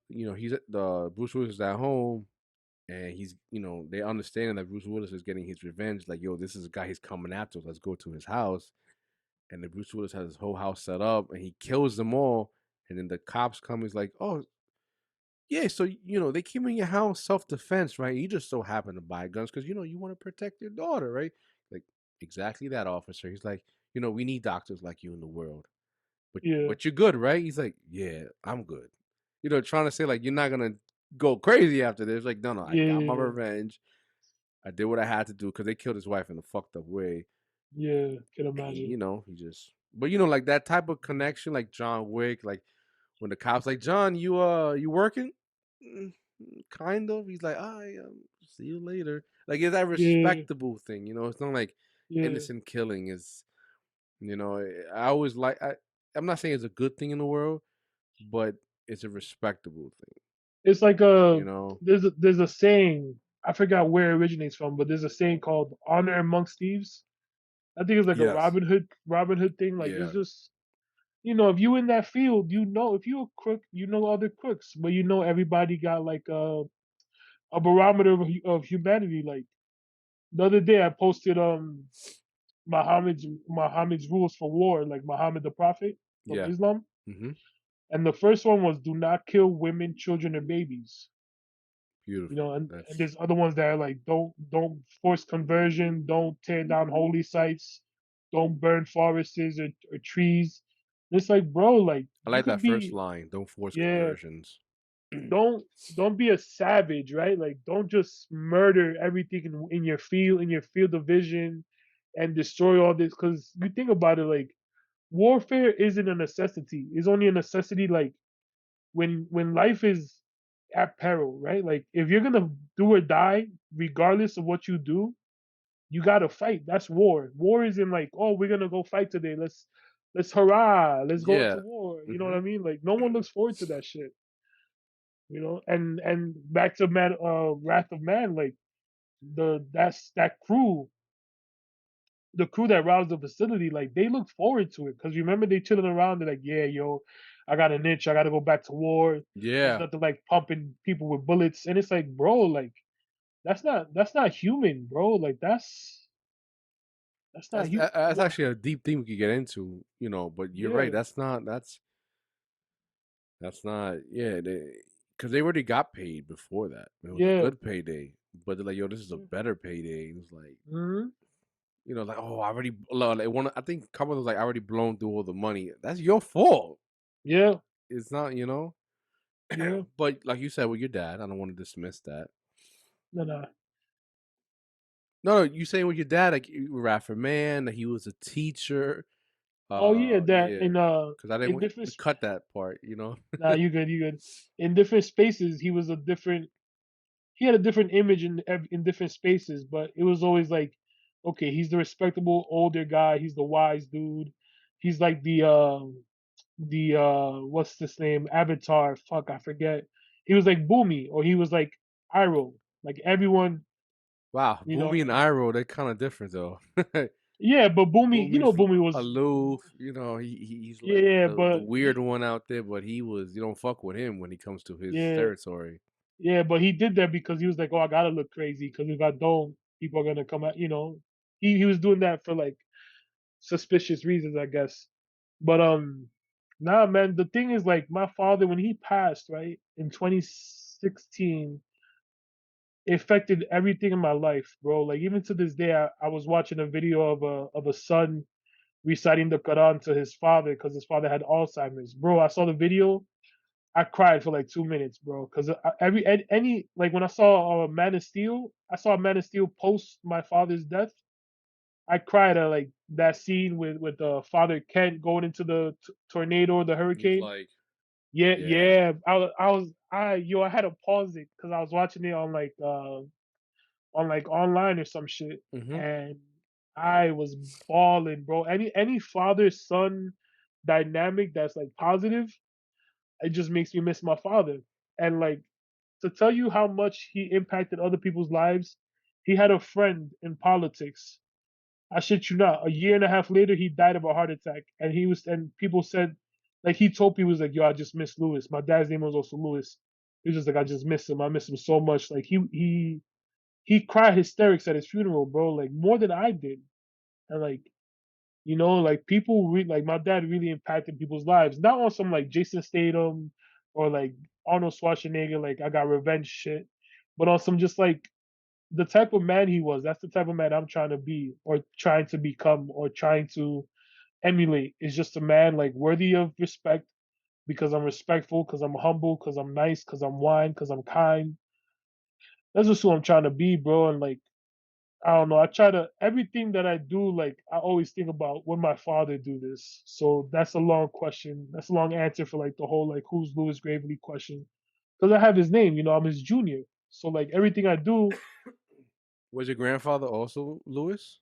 at the Bruce Willis is at home, and he's they understand that Bruce Willis is getting his revenge. Like, yo, this is a guy he's coming after. Let's go to his house. And the Bruce Willis has his whole house set up, and he kills them all. And then the cops come. He's like, oh, yeah, so they came in your house self-defense, right? You just so happen to buy guns because you want to protect your daughter, right? Like, exactly that, officer. He's like, we need doctors like you in the world. But Yeah, but you're good, right? He's like, yeah, I'm good. Trying to say like you're not gonna go crazy after this. Like, no, I got my yeah, revenge. I did what I had to do because they killed his wife in a fucked up way. yeah. Can And imagine. he just, but like that type of connection, like John Wick, like when the cops like, John, you working? "Mm, kind of. He's like, I see you later. Like it's that Yeah, respectable thing, It's not like yeah. innocent killing is, I always like. I'm not saying it's a good thing in the world, but it's a respectable thing, It's like you know. there's a saying, I forgot where it originates from, but there's a saying called "honor amongst thieves." I think it's like a Yes. Robin Hood thing. Like it's Yeah. just if you in that field, if you a crook, you know other crooks, but everybody got like a barometer of humanity. Like the other day, I posted Muhammad's rules for war, like Muhammad the Prophet from Yeah. Islam, Mm-hmm. and the first one was do not kill women, children, and babies. Beautiful. And That's there's other ones that are like don't force conversion, don't tear down holy sites, don't burn forests or trees. It's like, bro, like I you like could that first be, line. Don't force yeah, conversions. don't don't be a savage, right? Like don't just murder everything in your field of vision and destroy all this. Because you think about it, like warfare isn't a necessity. It's only a necessity like when life is at peril, right? Like if you're gonna do or die, regardless of what you do, you gotta fight. That's war. War isn't like, oh, we're gonna go fight today. Let's hurrah, let's go to Yeah. war. You know what Mm-hmm. I mean? Like no one looks forward to that shit. And back to Wrath of Man, like that crew, the crew that roused the facility, like they look forward to it because remember they chilling around. They're like, yeah, yo, I got an itch. I got to go back to war. There's Yeah. nothing like pumping people with bullets, and it's like, bro, like that's not human, bro. Like that's not That's human. that's actually a deep thing we could get into, But you're right. Yeah, That's not. Yeah, because they already got paid before that. It was a yeah, good payday, but they're like, yo, this is a better payday. It was like, hmm like, oh, I already. Like, I think a couple was like, I already blown through all the money. That's your fault. yeah, It's not. yeah. But like you said with your dad, I don't want to dismiss that. No, no. No, you saying with your dad, like you were Raffer man, that he was a teacher. Oh yeah, that Yeah, because I didn't in want different. to cut that part. Nah, you good, you good. In different spaces, he had a different image in different spaces, but it was always like, okay, he's the respectable older guy. He's the wise dude. He's like the what's this name? Avatar. Fuck, I forget. He was like Boomy, or he was like Iroh. Like everyone, Wow, you know. Boomy and Iroh, they're kind of different though. Yeah, but Boomy, Boomy's Boomy was. aloof, he's like Yeah, the but weird one out there, but you don't fuck with him when he comes to his yeah, territory. yeah, but he did that because he was like, oh, I gotta look crazy because if I don't, people are gonna come out. He was doing that for like suspicious reasons, I guess. But nah, man. The thing is, like, my father when he passed, right in 2016, it affected everything in my life, bro. Like even to this day, I was watching a video of a son reciting the Quran to his father because his father had Alzheimer's. Bro, I saw the video. I cried for like 2 minutes, bro. Because any like when I saw Man of Steel, I saw Man of Steel post my father's death. I cried at like that scene with Father Kent going into the tornado, the He's hurricane. like, Yeah, yeah, yeah. I had to pause it because I was watching it on like online or some shit, hmm and I was bawling, bro. Any father son dynamic that's like positive, it just makes me miss my father. And like to tell you how much he impacted other people's lives, he had a friend in politics. I shit you not. A year and a half later, he died of a heart attack, and people said, like he told people, he was like, "Yo, I just miss Lewis." My dad's name was also Lewis. He was just like, "I just miss him. I miss him so much." Like he cried hysterics at his funeral, bro. Like more than I did, and like like like my dad really impacted people's lives. Not on some like Jason Statham or like Arnold Schwarzenegger, like I got revenge shit, but on some just like the type of man he was. That's the type of man I'm trying to be or trying to become or trying to. emulate. Is just a man like worthy of respect because I'm respectful, because I'm humble, because I'm nice, because I'm wine, because I'm kind. That's just who I'm trying to be, bro. And like I don't know. I try to everything that I do. Like I always think about would my father do this. So that's a long question. That's a long answer for like the whole like who's Louis Gravely question. Because I have his name. I'm his junior. So like everything I do, Was your grandfather also Lewis?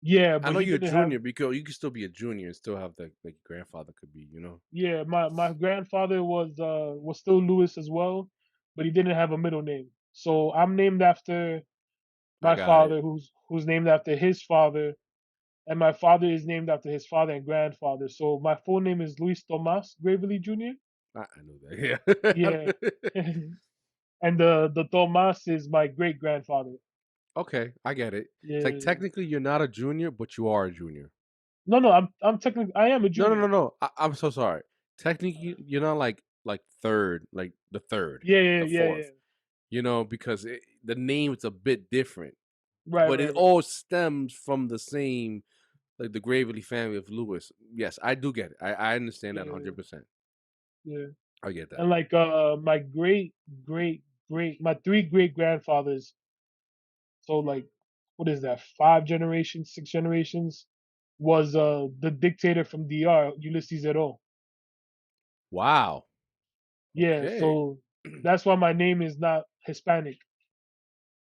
yeah. I But know he you're a didn't have. junior because you can still be a junior and still have the like your grandfather could be, you know. Yeah, my grandfather was still Louis as well, but he didn't have a middle name. So I'm named after I my got it. father, who's named after his father, and my father is named after his father and grandfather. So my full name is Luis Tomas Gravely Jr. I knew that. Yeah, Yeah. and the Tomas is my great grandfather. Okay, I get it. It's like Yeah, technically you're not a junior, but you are a junior. no, I'm technically I am a No, no, no, junior. no. I'm so sorry. Technically, you're not like third, like the third, Yeah, yeah, the yeah, yeah. fourth. You know, because the name is a bit different, Right, but it right, right. all stems from the same, like the Graveley family of Lewis. Yes, I do get it. I understand that Yeah, 100%. yeah. I get that. And like my my three great grandfathers. So like what is that? 5 generations, 6 generations was the dictator from DR, Ulysses Zero. Wow. Yeah, Okay. so that's why my name is not Hispanic.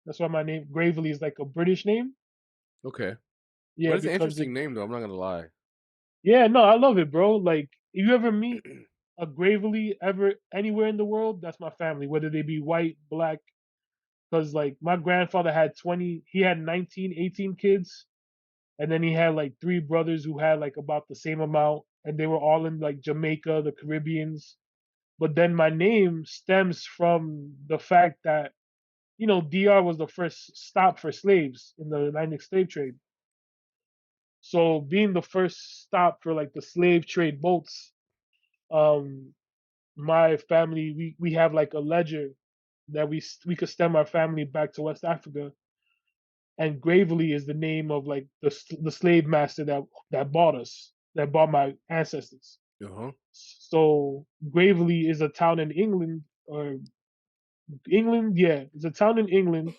That's why my name Gravely is like a British name. Okay. But Yeah, it's an because interesting name, though. I'm not gonna lie. yeah, no, I love it, bro. Like if you ever meet a Gravely ever anywhere in the world, that's my family, whether they be white, black. Because like my grandfather had 20, he had 19, 18 kids, and then he had like three brothers who had like about the same amount, and they were all in like Jamaica, the Caribbeans. But then my name stems from the fact that DR was the first stop for slaves in the Atlantic slave trade. So being the first stop for like the slave trade boats, um, my family we have like a ledger that we could stem our family back to West Africa, and Gravelly is the name of like the slave master that bought us, that bought my ancestors. Uh huh. So Gravelly is a town in England, or England, yeah, it's a town in England,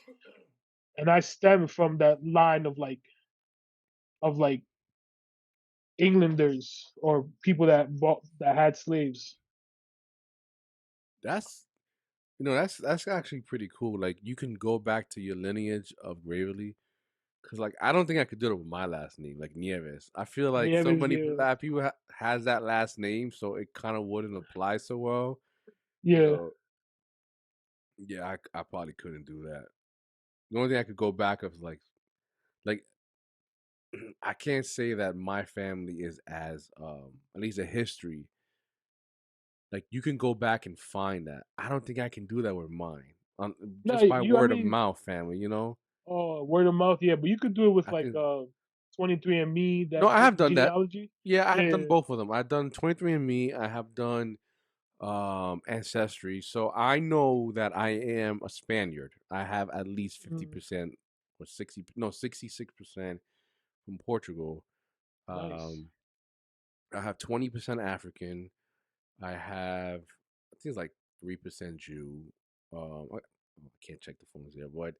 and I stem from that line of like Englanders or people that had slaves. That's that's actually pretty cool. Like you can go back to your lineage of Gravely. Cause like I don't think I could do it with my last name, like Nieves. I feel like so Nieves, many yeah, black people has that last name, so it kind of wouldn't apply so well. You yeah. know, yeah, I probably couldn't do that. The only thing I could go back of like I can't say that my family is as at least a history. Like you can go back and find that. I don't think I can do that with mine. No, Just by I word of mean, mouth, family. You know, word of mouth, yeah, but you could do it with I like can. 23andMe, No, that I have the done that. genealogy. Yeah, I have done Yeah. both of them. I've done 23andMe. I have done ancestry. So I know that I am a Spaniard. I have at least Mm, 50% or 60 no 66% from Portugal. nice. Um I have 20% African. I have I think it's like 3% Jew. I can't check the phones there, but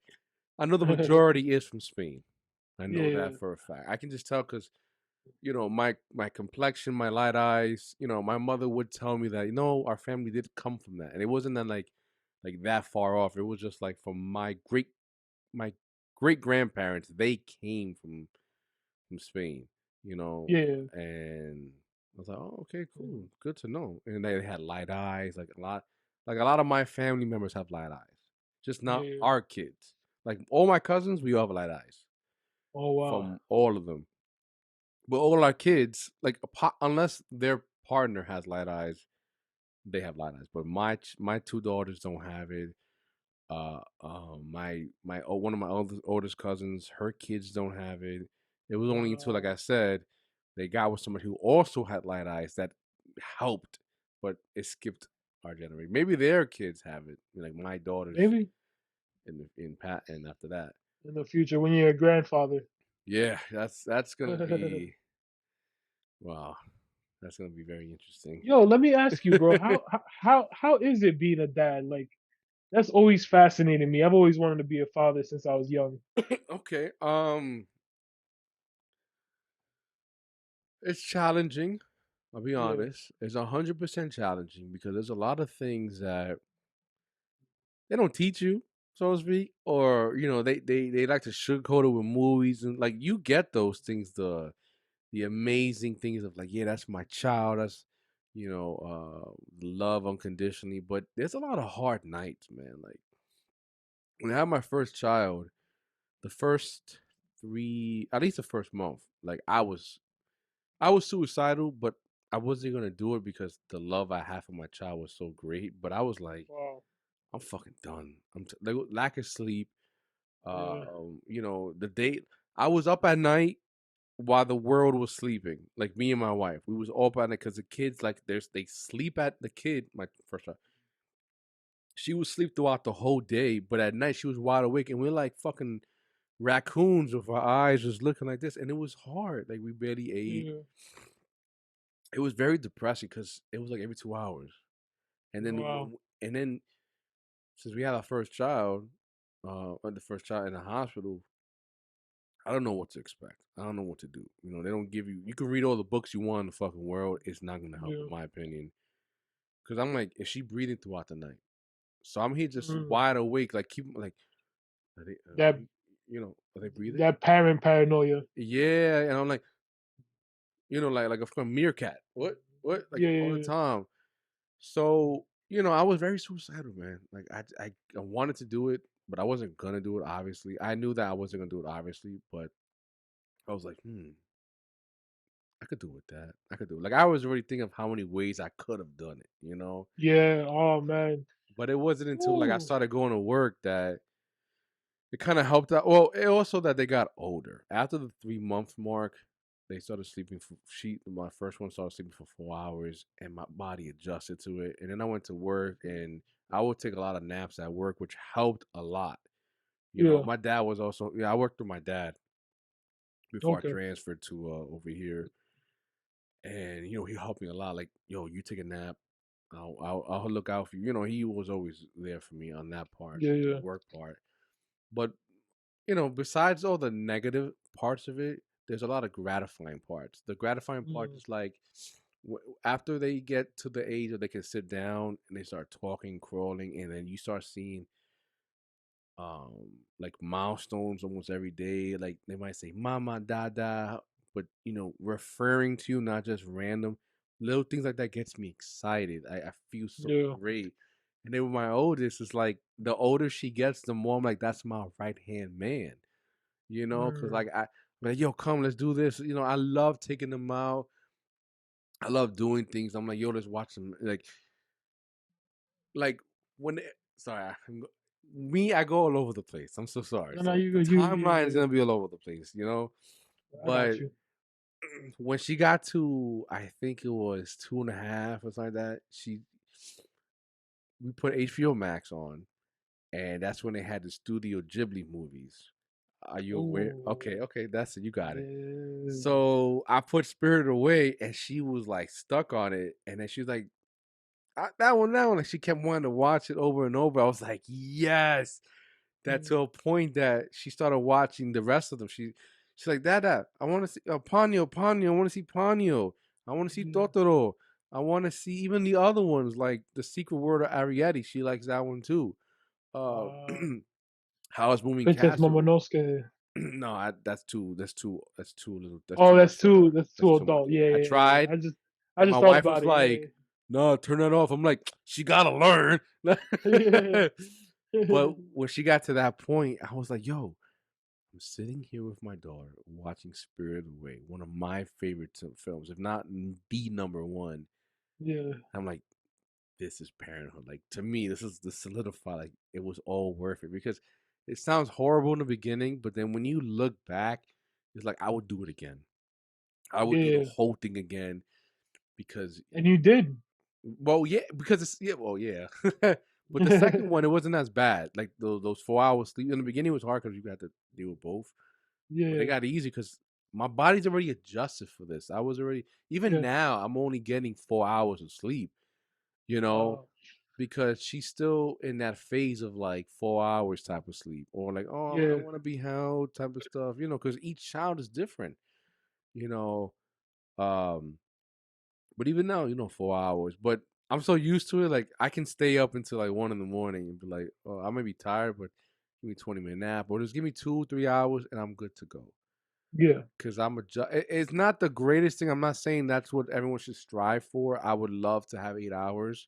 I know the majority is from Spain. I know Yeah. that for a fact. I can just tell because my complexion, my light eyes. My mother would tell me that our family did come from that, and it wasn't that like that far off. It was just like from my great grandparents. They came from Spain, Yeah. and I was like, oh, okay, cool, good to know. And they had light eyes, like a lot of my family members have light eyes, just not Yeah. our kids. Like all my cousins, we all have light eyes Oh wow. from all of them. But all our kids, like unless their partner has light eyes, they have light eyes. But my two daughters don't have it. One of my oldest cousins, her kids don't have it. It was only until, like Wow. I said, they got with somebody who also had light eyes that helped, but it skipped our generation. Maybe their kids have it, like my daughters Maybe in Pat, and after that, in the future when you're a grandfather. yeah, that's gonna be. Wow, that's gonna be very interesting. Yo, let me ask you, bro. How is it being a dad? Like that's always fascinated me. I've always wanted to be a father since I was young. Okay. It's challenging. I'll be Yeah. honest. It's 100% challenging because there's a lot of things that they don't teach you, so to speak, or they like to sugarcoat it with movies and like you get those things, the amazing things of like, yeah, that's my child, that's love unconditionally, but there's a lot of hard nights, man. Like when I had my first child, the first three, at least the first month, like I was suicidal, but I wasn't gonna do it because the love I had for my child was so great. But I was like, Wow. I'm fucking done. Like, lack of sleep. Yeah. The date I was up at night while the world was sleeping. Like me and my wife, we was all up at night because the kids like they sleep at the kid. My first child, she would sleep throughout the whole day, but at night she was wide awake, and we're like fucking raccoons with our eyes just looking like this, and it was hard. Like we barely ate. Yeah. It was very depressing because it was like every 2 hours, and then Wow. and then since we had our first child, or the first child in the hospital, I don't know what to expect. I don't know what to do. They don't give you. You can read all the books you want in the fucking world. It's not gonna help, Yeah. in my opinion. Because I'm like, is she breathing throughout the night? So I'm here just Mm. wide awake, like keep like, are they, That are they breathing? that parent paranoia. Yeah, and I'm like, like a fucking meerkat. What? Like Yeah. all the Yeah. time. So I was very suicidal, man. Like I wanted to do it, but I wasn't gonna do it. Obviously, I knew that I wasn't gonna do it. Obviously, but I was like, I could do with that. I could do it. Like I was already thinking of how many ways I could have done it. Yeah. Oh man. But it wasn't until like I Ooh. started going to work that it kind of helped out. Well, it also that they got older. After the 3 month mark, they started sleeping for my first one started sleeping for 4 hours and my body adjusted to it. And then I went to work and I would take a lot of naps at work, which helped a lot. Yeah. My dad was also I worked with my dad before I Okay. transferred to over here. And he helped me a lot. Like, yo, you take a nap. I'll look out for you. He was always there for me on that part, Yeah. the Yeah. work part. But besides all the negative parts of it, there's a lot of gratifying parts. The gratifying part Mm. is like after they get to the age where they can sit down and they start talking, crawling, and then you start seeing like milestones almost every day. Like they might say "mama," "dada," but referring to you, not just random little things like that gets me excited. I feel so Yeah. great. And then with my oldest, it's like the older she gets, the more I'm like, that's my right hand man. Because Mm. like I'm like, yo, come, let's do this. I love taking them out. I love doing things. I'm like, yo, let's watch them. Like when sorry, I go all over the place. I'm so sorry. No, no, So you the good. You timeline is good. gonna be all over the place. I got But you. when she got to, I think it was 2.5 or something like that, we put HBO Max on, and that's when they had the Studio Ghibli movies. Are you aware? Ooh. Okay, that's it. You got it. Yeah. So I put Spirit Away, and she was like stuck on it, and then she was like, that one, that one. Like she kept wanting to watch it over and over. I was like, yes. That Mm. to a point that she started watching the rest of them. She's like, Dada, I want to see Ponyo, Ponyo. I want to see Ponyo. I want to see Yeah. Totoro. I want to see even the other ones like The Secret World of Ariete. She likes that one too. Uh, Uh, Howl's Moving Princess Castle. Momonosuke. No, that's too. That's too little. That's Oh, too much that's for her. too. That's That's too too much. adult. Yeah. I Yeah. Yeah. tried, I and my just thought wife about was it. like, "No, turn that off." I'm like, "She gotta learn." Yeah. But when she got to that point, I was like, "Yo, I'm sitting here with my daughter watching Spirit Away, one of my favorite films, if not the number one." Yeah. I'm like, this is parenthood. Like to me, this is the solidify. Like it was all worth it because it sounds horrible in the beginning, but then when you look back, it's like I would do it again. I would do the Yeah. whole thing again because, And you did. well, yeah, because it's yeah, well, yeah. But the second one, it wasn't as bad. Like those 4 hours sleep in the beginning was hard because you had to deal with both. But it Yeah. got easy because my body's already adjusted for this. I was already even Yeah. now I'm only getting 4 hours of sleep, you know, Uh, because she's still in that phase of like 4 hours type of sleep or like, oh, I yeah. want to be held type of stuff, because each child is different, you know. Um, but even now, 4 hours. But I'm so used to it, like I can stay up until like 1 in the morning and be like, oh, I may be tired, but give me 20-minute nap or just give me 2, 3 hours and I'm good to go. Yeah. Because it's not the greatest thing. I'm not saying that's what everyone should strive for. I would love to have 8 hours.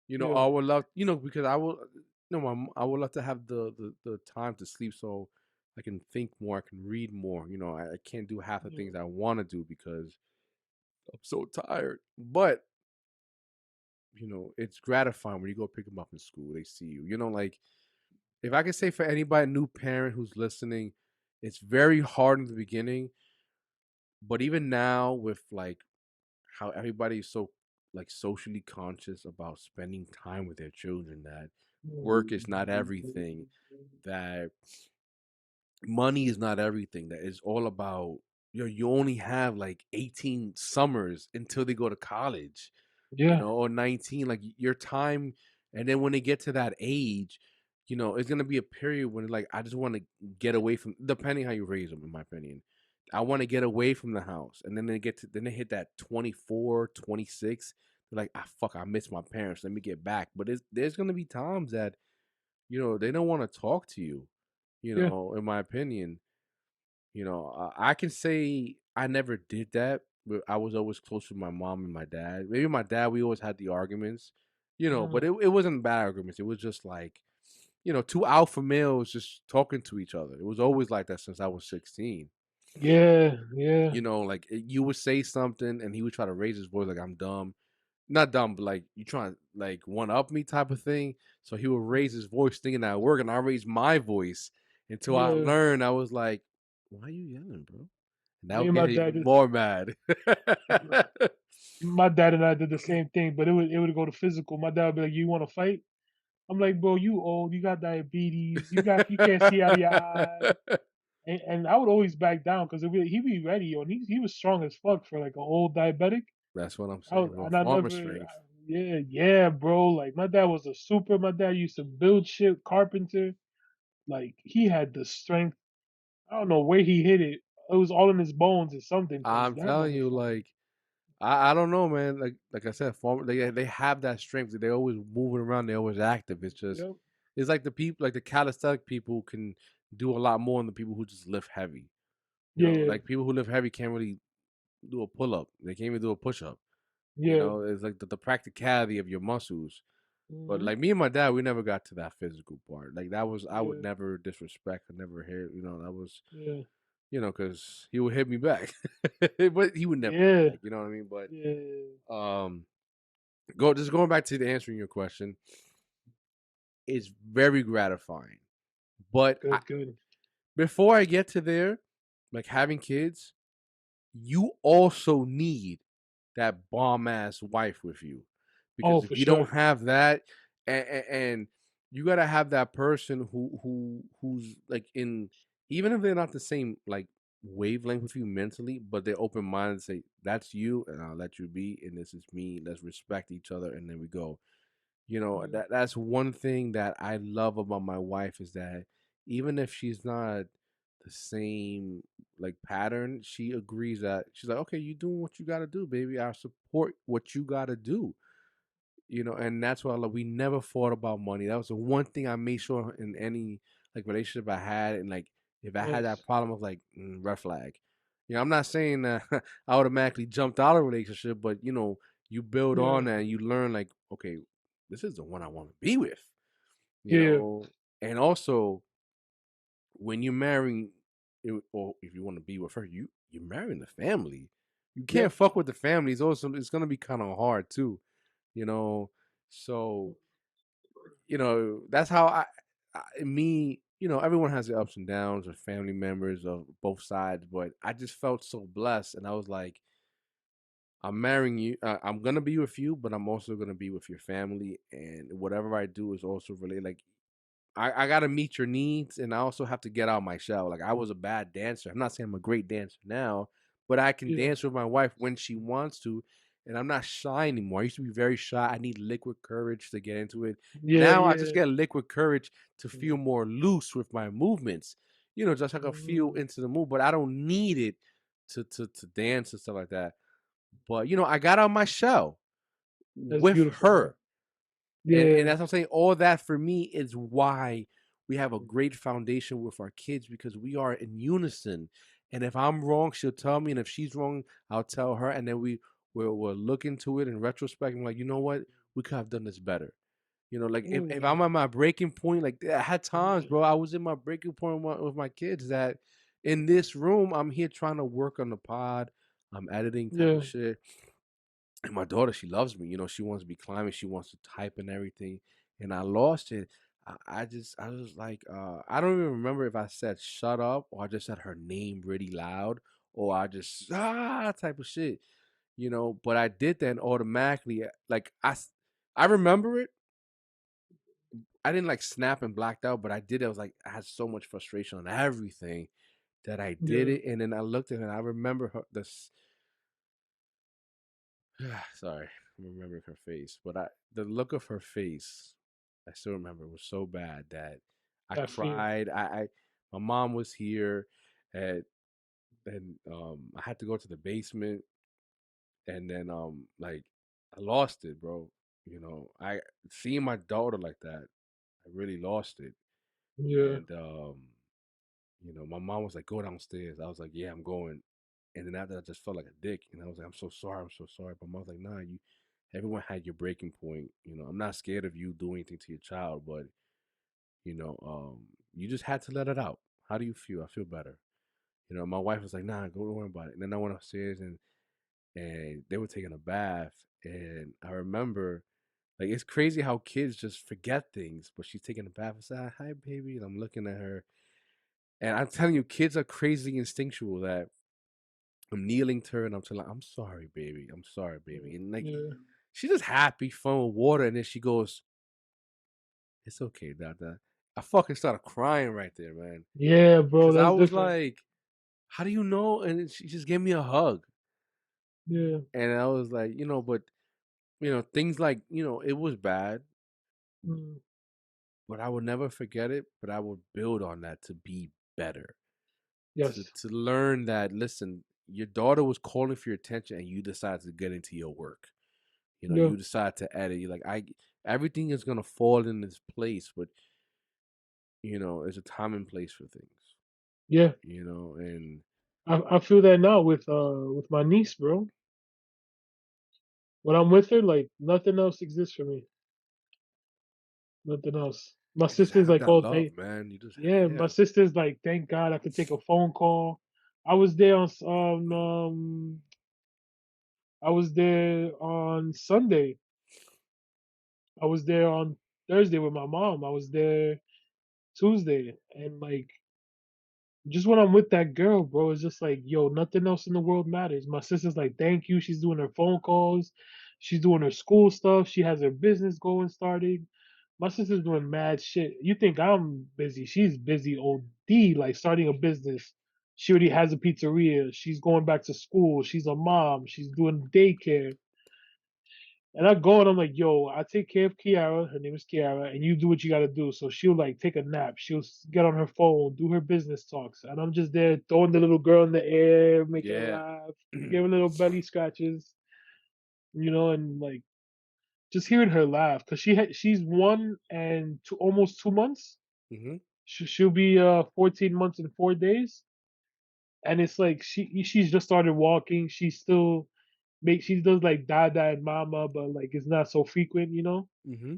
Yeah. I would love, because I will, I would love to have the time to sleep so I can think more, I can read more. I can't do half the Yeah. things I want to do because I'm so tired. But it's gratifying when you go pick them up in school. They see you. Like if I could say for anybody, new parent who's listening, it's very hard in the beginning. But even now, with like how everybody's so like socially conscious about spending time with their children, that work is not everything, that money is not everything, that it's all about you only have like 18 summers until they go to college, Yeah. or 19, like your time. And then when they get to that age, it's gonna be a period when like I just want to get away from, depending how you raise them, in my opinion. I want to get away from the house. And then they hit that 24, 26. They're like, ah, fuck, I miss my parents. Let me get back. But there's gonna be times that, they don't want to talk to you, Yeah. in my opinion. I can say I never did that, but I was always close with my mom and my dad. Maybe my dad, we always had the arguments, but Mm. it wasn't bad arguments. It was just like, two alpha males just talking to each other. It was always like that since I was 16. Yeah. Yeah. Like you would say something and he would try to raise his voice like I'm dumb. Not dumb, but like you trying to like one up me type of thing. So he would raise his voice thinking that I work, and I raised my voice until I Yeah. learned. I was like, why are you yelling, bro? And that Me would and get my him dad. more mad. My dad and I did the same thing, but it would go to physical. My dad would be like, "You want to fight?" I'm like, "Bro, you old. You got diabetes. You can't see out of your eye." And I would always back down because he'd be ready, and he was strong as fuck for like a old diabetic. That's what I'm I was, saying, bro. and I Farmer never, strength. yeah, yeah, bro. Like my dad was a super. My dad used to build shit, carpenter. Like he had the strength. I don't know where he hit it. It was all in his bones or something. Cause I'm that telling you, motherfucker. like I don't know, man. Like I said, farmer they have that strength. They always moving around. They always active. It's just Yep. it's like the people, like the calisthenic people can do a lot more than the people who just lift heavy. Yeah. Yeah. Like people who lift heavy can't really do a pull up. They can't even do a push up. Yeah. It's like the practicality of your muscles. But Hmm. like me and my dad, we never got to that physical part. Like that was I would Yeah. never disrespect. I never hit. That was Yeah. because he would hit me back, but he would never hit me Yeah. back. You know what I mean? Yeah. But going back to the answering your question, it's very gratifying. But Good. Good. before I get to there, like having kids, you also need that bomb ass wife with you, Oh, because for if you don't sure. have that, and you gotta have that person who's like in, even if they're not the same like wavelength with you mentally, but they're open minded and say that's you and I'll let you be and this is me. Let's respect each other and then we go. Yeah. That's one thing that I love about my wife is that even if she's not the same like pattern, she agrees that she's like, okay, you doing what you got to do, baby. I support what you got to do. And that's why, like, we never fought about money. That was the one thing I made sure in any like relationship I had, and like if I had that Nice. problem of like red flag. I'm not saying that I automatically jumped out of a relationship, but you build on Yeah. that and you learn like, okay, this is the one I want to be with. you Yeah. know, and also when you're marrying, or if you want to be with her, you're marrying the family. You can't Yep. fuck with the family. It's gonna be kind of hard too, you know. So that's how me. Everyone has their ups and downs with family members of both sides, but I just felt so blessed, and I was like, I'm marrying you. I'm gonna be with you, but I'm also gonna be with your family, and whatever I do is also related. Like I gotta meet your needs, and I also have to get out of my shell. Like I was a bad dancer. I'm not saying I'm a great dancer now, but I can Yeah. dance with my wife when she wants to, and I'm not shy anymore. I used to be very shy. I need liquid courage to get into it. Yeah, Now I just yeah. get liquid courage to Mm, feel more loose with my movements. You know, just like I feel mm, into the move, but I don't need it to dance and stuff like that. But you know, I got out of my shell that's with beautiful, bro. her. And Yeah. that's what I'm saying. All that for me is why we have a great foundation with our kids because we are in unison. And if I'm wrong, she'll tell me, and if she's wrong, I'll tell her. And then we'll look into it in retrospect and like, you know what, we could have done this better. You know, like if Mm, I'm at my breaking point, like I had times, mm, bro, I was in my breaking point with my kids that in this room, I'm here trying to work on the pod, I'm editing type yeah. of shit. And my daughter, she loves me. You know, she wants to be climbing. She wants to type and everything. And I lost it. I was like, I don't even remember if I said shut up or I just said her name really loud or I just type of shit. You know, but I did that and automatically, like I remember it. I didn't like snap and blacked out, but I did. I was like, I had so much frustration on everything that I did Yeah. it. And then I looked at her and I remember her this. Sorry, I'm remembering her face, but the look of her face, I still remember was so bad that I That fear. cried. My mom was here, and I had to go to the basement, and then like I lost it, bro. You know, I seeing my daughter like that, I really lost it, Yeah. and you know, my mom was like, "Go downstairs." I was like, "Yeah, I'm going." And then after, I just felt like a dick, and I was like, "I'm so sorry, I'm so sorry." But mom's like, "Nah, you. Everyone had your breaking point. You know, I'm not scared of you doing anything to your child, but you know, you just had to let it out. How do you feel? I feel better." You know, my wife was like, "Nah, go don't worry about it." And then I went upstairs, and they were taking a bath, and I remember. Like it's crazy how kids just forget things. But she's taking a bath. I said, "Hi, baby," and I'm looking at her, and I'm telling you, kids are crazy instinctual. That I'm kneeling to her and I'm telling her, "I'm sorry, baby. I'm sorry, baby." And like Yeah. she's just happy, fun with water, and then she goes, "It's okay, Dada." I fucking started crying right there, man, Yeah, bro. because I That's was different. like, "How do you know?" And then she just gave me a hug, Yeah. and I was like, you know, but you know, things like it was bad, Mm, but I would never forget it. But I would build on that to be better, to yes. to learn that. Listen, your daughter was calling for your attention, and you decided to get into your work. You know, Yeah. you decide to edit. You're like, everything is gonna fall in its place, but there's a time and place for things. Yeah. And I feel that now with my niece, bro. When I'm with her, like nothing else exists for me. Nothing else. My you just sister's have like, that oh, love, man. You just yeah. My yeah. sister's like, thank God I could take a phone call. I was there on I was there on Sunday. I was there on Thursday with my mom. I was there Tuesday, and like just when I'm with that girl, bro, it's just like, yo, nothing else in the world matters. My sister's like, thank you. She's doing her phone calls. She's doing her school stuff. She has her business going started. My sister's doing mad shit. You think I'm busy? She's busy OD, like starting a business. She already has a pizzeria. She's going back to school. She's a mom. She's doing daycare. And I go and I'm like, yo, I take care of Kiara. Her name is Kiara, and you do what you gotta do. So she'll like take a nap. She'll get on her phone, do her business talks, and I'm just there throwing the little girl in the air, making her Yeah. laugh, giving little belly scratches, and like just hearing her laugh because she's 1 and almost 2 months. hmm She'll be 14 months and 4 days, and it's like she's just started walking. She does like dada and mama, but like it's not so frequent. hmm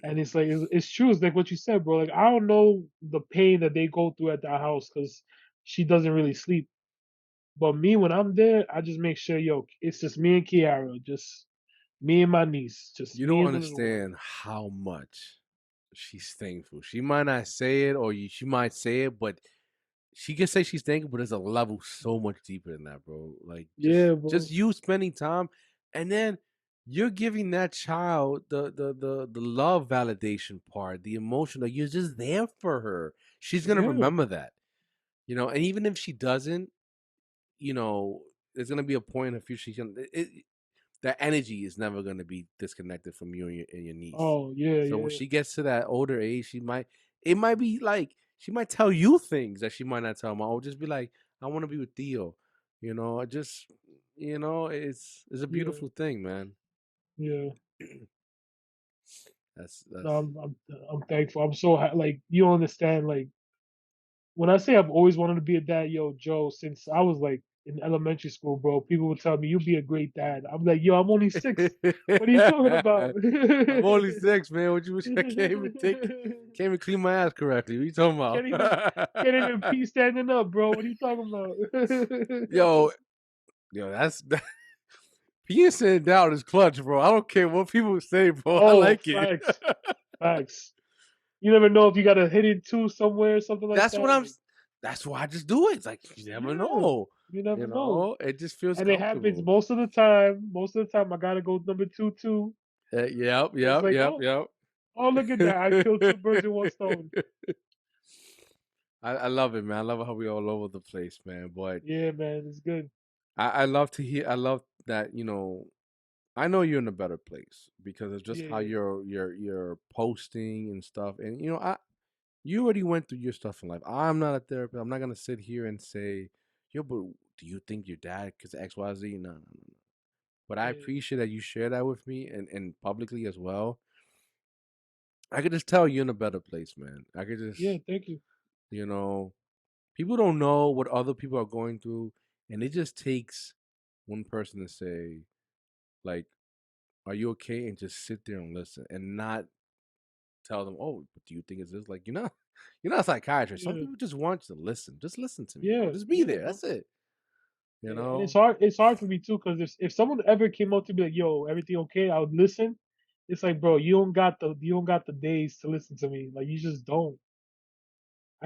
And it's like it's true. It's like what you said, bro. Like I don't know the pain that they go through at that house because she doesn't really sleep. But me, when I'm there, I just make sure, yo, it's just me and Kiara, just me and my niece, just You me don't and the little one. understand how much she's thankful. She might not say it, or she might say it, but she can say she's thankful. But there's a level so much deeper than that, bro. Like just Yeah, just bro. you spending time, and then you're giving that child the love validation part, the emotional. You're just there for her. She's gonna Yeah. remember that, and even if she doesn't, there's gonna be a point in the future. That energy is never gonna be disconnected from you and your niece. Oh yeah, So when yeah, she gets to that older age, it might be like she might tell you things that she might not tell mom. Or just be like, I want to be with Theo. Just it's a yeah, beautiful thing, man. yeah. No, That's I'm thankful. I'm so like you don't understand. Like when I say I've always wanted to be a dad, yo, Joe, since I was like in elementary school, bro, people would tell me you'll be a great dad. I'm like, yo, I'm only 6. What are you talking about? I'm only 6, man. What you wish I can't even clean my ass correctly. What you talking Can't even about? can't even pee standing up, bro. What are you talking about? yo, that's peeing sitting down is clutch, bro. I don't care what people say, bro. I Oh, like it. facts, facts. You never know if you got a hidden tooth somewhere, something like That's what that. I'm. Like, That's why I just do it. It's like you never yeah, know. you never know. It just feels And it happens comfortable. most of the time. Most of the time, I gotta go number two too. Yep, It's yep, like, yep, yep. oh, look at that! I killed 2 birds with one stone. I love it, man. I love how we all over the place, man. But Yeah, man, it's good. I love to hear. I love that. I know you're in a better place because of just how Yeah, you're posting and stuff. And you already went through your stuff in life. I'm not a therapist. I'm not gonna sit here and say, yo, but do you think your dad because XYZ? No, no, no, no. But I yeah, appreciate that you share that with me and publicly as well. I could just tell you're in a better place, man. I could yeah. just, Thank you. you know, people don't know what other people are going through, and it just takes one person to say, like, "Are you okay?" and just sit there and listen, and not tell them, "Oh, but do you think it's this?" Like, you're not a psychiatrist. Some Yeah, people just want you to listen. Just listen to me, bro. yeah, Just be yeah, there. bro. That's it. You And it's know. hard. It's hard for me too, because if someone ever came up to me like, "Yo, everything okay?" I would listen. It's like, bro, you don't got the days to listen to me. Like, you just don't.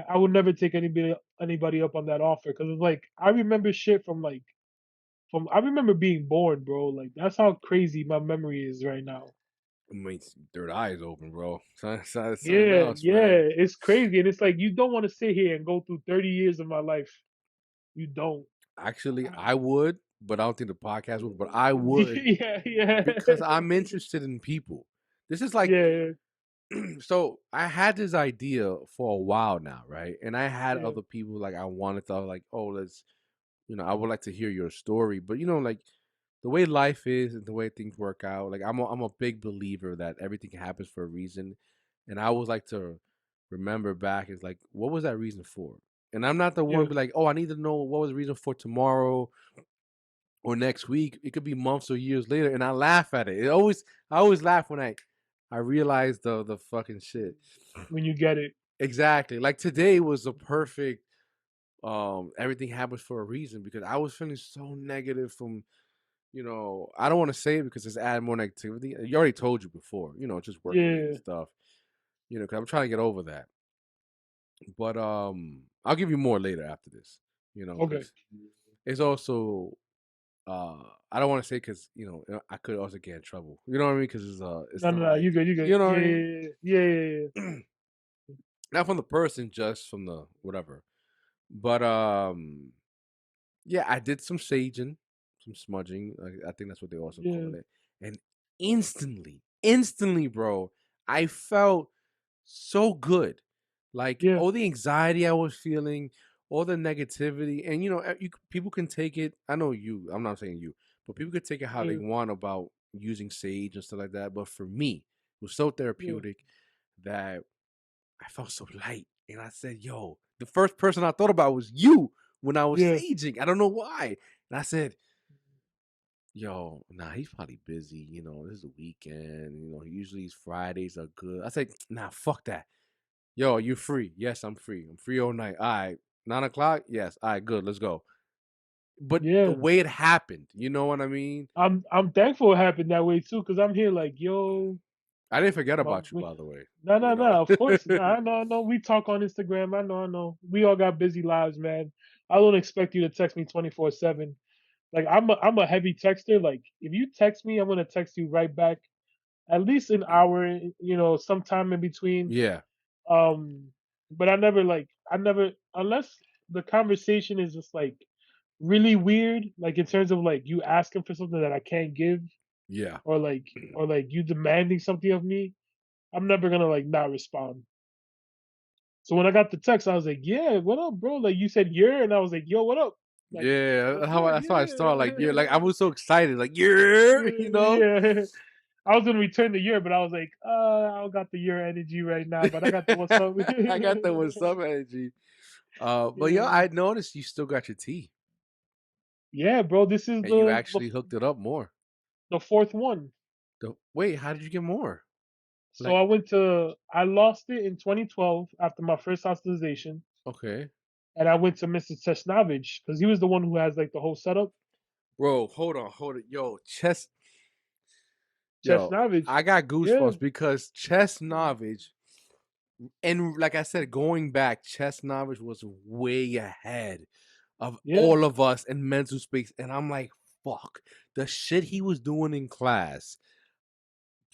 I would never take anybody up on that offer because it's like I remember shit from I remember being born, bro. Like that's how crazy my memory is right now. I mean, third eye is open, bro. Something Yeah, else, yeah, man. it's crazy, and it's like you don't want to sit here and go through 30 years of my life. You don't. Actually, I- I would, but I don't think the podcast would. But I would yeah, yeah, because I'm interested in people. This is like yeah, so I had this idea for a while now, right? And I had yeah, other people like I wanted to like, oh, let's I would like to hear your story, but like the way life is and the way things work out, like I'm a big believer that everything happens for a reason, and I always like to remember back is like what was that reason for? And I'm not the one yeah, to be like, oh, I need to know what was the reason for tomorrow or next week. It could be months or years later, and I laugh at it. I always laugh when I realize the fucking shit. when you get it. Exactly. Like today was a perfect everything happens for a reason because I was feeling so negative from I don't want to say it because it's adding more negativity. You already told you before, just work related Yeah, stuff. Because I'm trying to get over that. But I'll give you more later after this. okay. Because it's also I don't want to say because I could also get in trouble. You know what I mean? Because it's No, no, not no, like you good, you good. you know what Yeah, I mean. yeah, yeah, yeah, yeah, Not from the person, just from the whatever. But yeah, I did some saging, some smudging. I think that's what they also yeah, call it. And instantly, bro, I felt so good. Like yeah, all the anxiety I was feeling, all the negativity, and people can take it. I know you. I'm not saying you, but people could take it how they yeah, want about using sage and stuff like that. But for me, it was so yeah, therapeutic that I felt so light. And I said, yo, the first person I thought about was you when I was yeah, saging. I don't know why. And I said, yo, nah, he's probably busy. This is a weekend. Usually Fridays are good. I said, nah, fuck that. Yo, you free? Yes, I'm free. I'm free all night. All right. 9 o'clock? Yes. All right, good. Let's go. But the yeah. way it happened, you know what I mean? I'm thankful it happened that way too, because I'm here like, yo, I didn't forget my, about you, by the way. no, no, You know? no. Of course, no. I know, I know. We talk on Instagram. I know, I know. We all got busy lives, man. I don't expect you to text me 24/7. Like I'm a heavy texter. Like if you text me, I'm gonna text you right back at least an hour. Sometime in between. Yeah, Um, but I never unless the conversation is just like really weird, like in terms of like you asking for something that I can't give, yeah, or like you demanding something of me. I'm never gonna like not respond. So when I got the text, I was like, "Yeah, what up, bro?" Like you said, "You're," and I was like, "Yo, what up?" Like, yeah. "What's good?" That's how I Yeah, started. Like, yeah, like I was so excited. Like, yeah, you know. yeah. I was gonna return the year, but I was like, I don't got the year energy right now, but I got the what's up. I got that with some energy. But yeah, Yeah, I noticed you still got your tea, yeah, bro. This is and you the actually hooked it up more. the fourth one. Wait, how did you get more? So Like, I lost it in 2012 after my first hospitalization, okay, and I went to Mr. Tesnavich because he was the one who has like the whole setup. bro, hold it, yo, Tesnavich, I got yeah, goosebumps because Chesnovich, and like I said, going back, Chesnovich was way ahead of yeah, all of us in mental space, and I'm like, fuck, the shit he was doing in class,